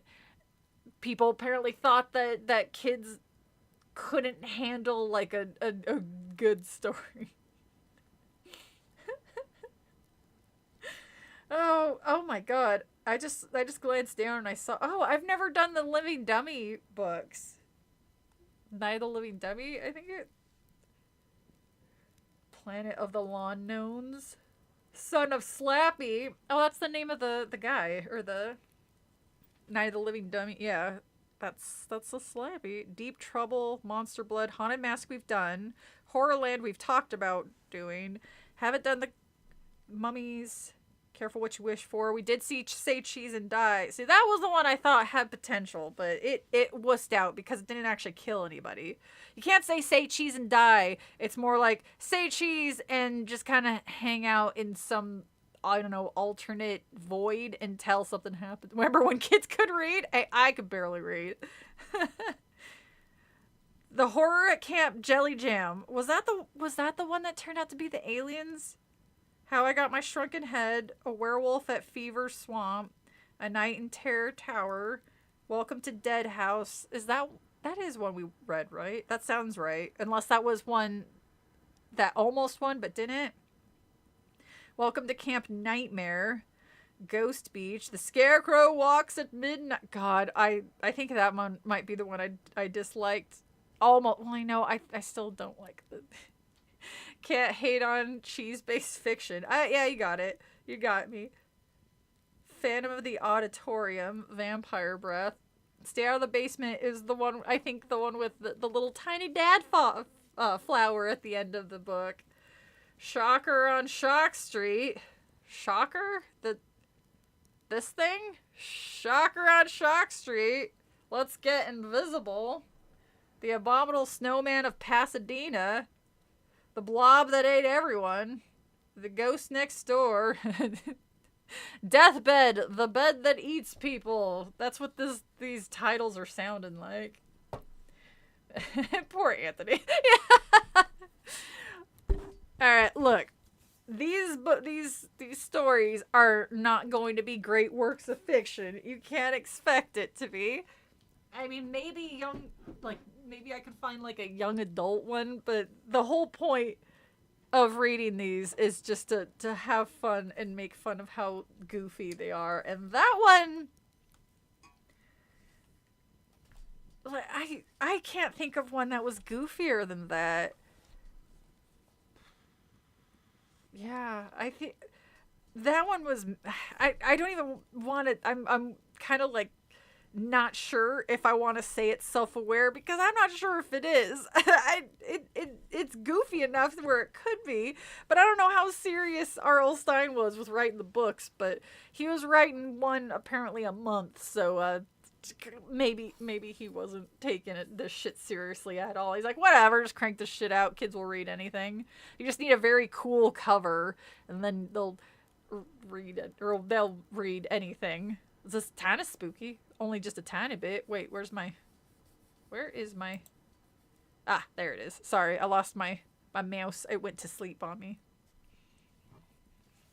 people apparently thought that kids couldn't handle a good story. Oh my god. I just glanced down and I saw, I've never done the Living Dummy books. Night of the Living Dummy, I think it. Planet of the Lawn Gnomes. Son of Slappy. Oh, that's the name of the guy, or the Night of the Living Dummy. Yeah, that's the Slappy. Deep Trouble, Monster Blood, Haunted Mask we've done. Horrorland we've talked about doing. Haven't done the Mummies. Careful what you wish for. We did see Say Cheese and Die. See, that was the one I thought had potential, but it wussed out because it didn't actually kill anybody. You can't say Cheese and Die. It's more like say cheese and just kind of hang out in some, I don't know, alternate void until something happens. Remember when kids could read? I could barely read. The Horror at Camp Jelly Jam. Was that the one that turned out to be the aliens? How I Got My Shrunken Head, A Werewolf at Fever Swamp, A Night in Terror Tower, Welcome to Dead House. That is one we read, right? That sounds right. Unless that was one that almost won but didn't. Welcome to Camp Nightmare, Ghost Beach, The Scarecrow Walks at Midnight. God, I think that one might be the one I disliked. Almost. Well, I know I still don't like the... Can't hate on cheese-based fiction. Yeah, you got it. You got me. Phantom of the Auditorium, Vampire Breath. Stay Out of the Basement is the one, I think the one with the little tiny dad flower at the end of the book. Shocker on Shock Street. Shocker? This thing? Shocker on Shock Street. Let's Get Invisible. The Abominable Snowman of Pasadena. The Blob That Ate Everyone. The Ghost Next Door. Deathbed, The Bed That Eats People. That's what these titles are sounding like. Poor Anthony. Alright, look. These stories are not going to be great works of fiction. You can't expect it to be. I mean, maybe maybe I could find like a young adult one, but the whole point of reading these is just to have fun and make fun of how goofy they are. And that one, like, I can't think of one that was goofier than that. Yeah, I think that one was. I don't even want to. I'm kind of like not sure if I want to say it's self-aware because I'm not sure if it is. It's goofy enough where it could be, but I don't know how serious R.L. Stine was with writing the books, but he was writing one apparently a month, so maybe he wasn't taking this shit seriously at all. He's like, whatever, just crank this shit out, kids will read anything. You just need a very cool cover and then they'll read it, or they'll read anything. Is this kind of spooky? Only just a tiny bit. Wait, where is my... Ah, there it is. Sorry, I lost my mouse. It went to sleep on me.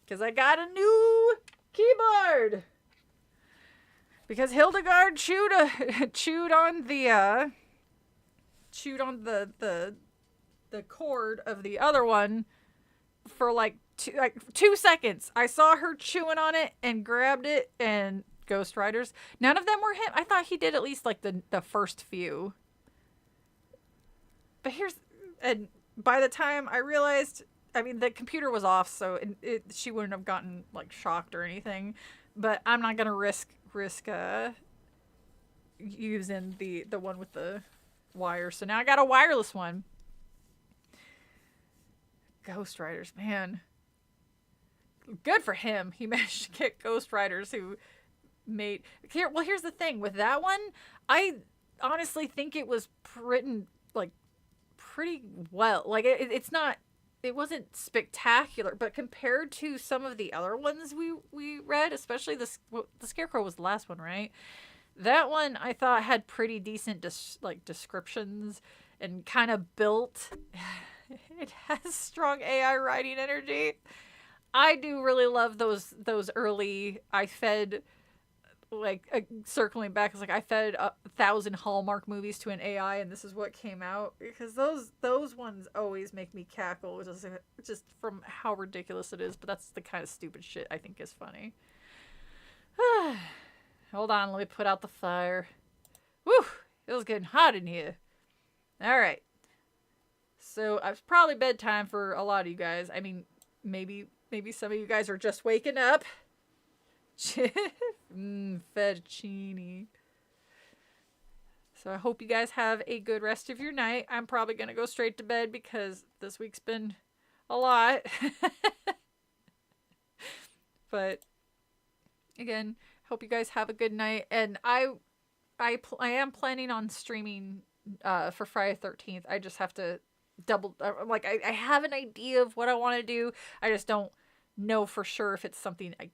Because I got a new keyboard! Because Hildegard chewed on the cord of the other one for like 2 seconds. I saw her chewing on it and grabbed it and... Ghost Riders. None of them were him. I thought he did at least like the first few. But and by the time I realized, I mean, the computer was off, so she wouldn't have gotten like shocked or anything. But I'm not gonna risk using the one with the wire. So now I got a wireless one. Ghost Riders, man. Good for him. He managed to get Ghost Riders who here's the thing with that one. I honestly think it was written like pretty well. Like it wasn't spectacular, but compared to some of the other ones we read, especially the Scarecrow was the last one, right? That one I thought had pretty decent descriptions and kind of built. It has strong AI writing energy. I do really love those early. I fed. Circling back, it's like I fed 1,000 Hallmark movies to an AI and this is what came out, because those ones always make me cackle just from how ridiculous it is, but that's the kind of stupid shit I think is funny. Hold on, let me put out the fire. Woo! It was getting hot in here. Alright. So it's probably bedtime for a lot of you guys. I mean, Maybe some of you guys are just waking up. Fettuccine. So I hope you guys have a good rest of your night. I'm probably going to go straight to bed because this week's been a lot. But again, hope you guys have a good night. And I am planning on streaming for Friday 13th. I just have to I have an idea of what I want to do. I just don't know for sure if it's something I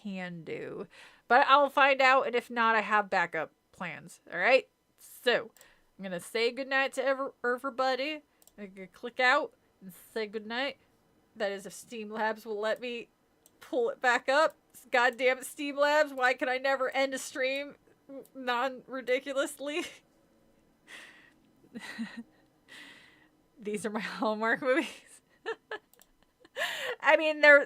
can do. But I'll find out, and if not, I have backup plans. All right? So, I'm going to say goodnight to everybody. I'm going to click out and say goodnight. That is if Steam Labs will let me pull it back up. God damn it, Steam Labs. Why can I never end a stream non-ridiculously? These are my Hallmark movies. I mean, they're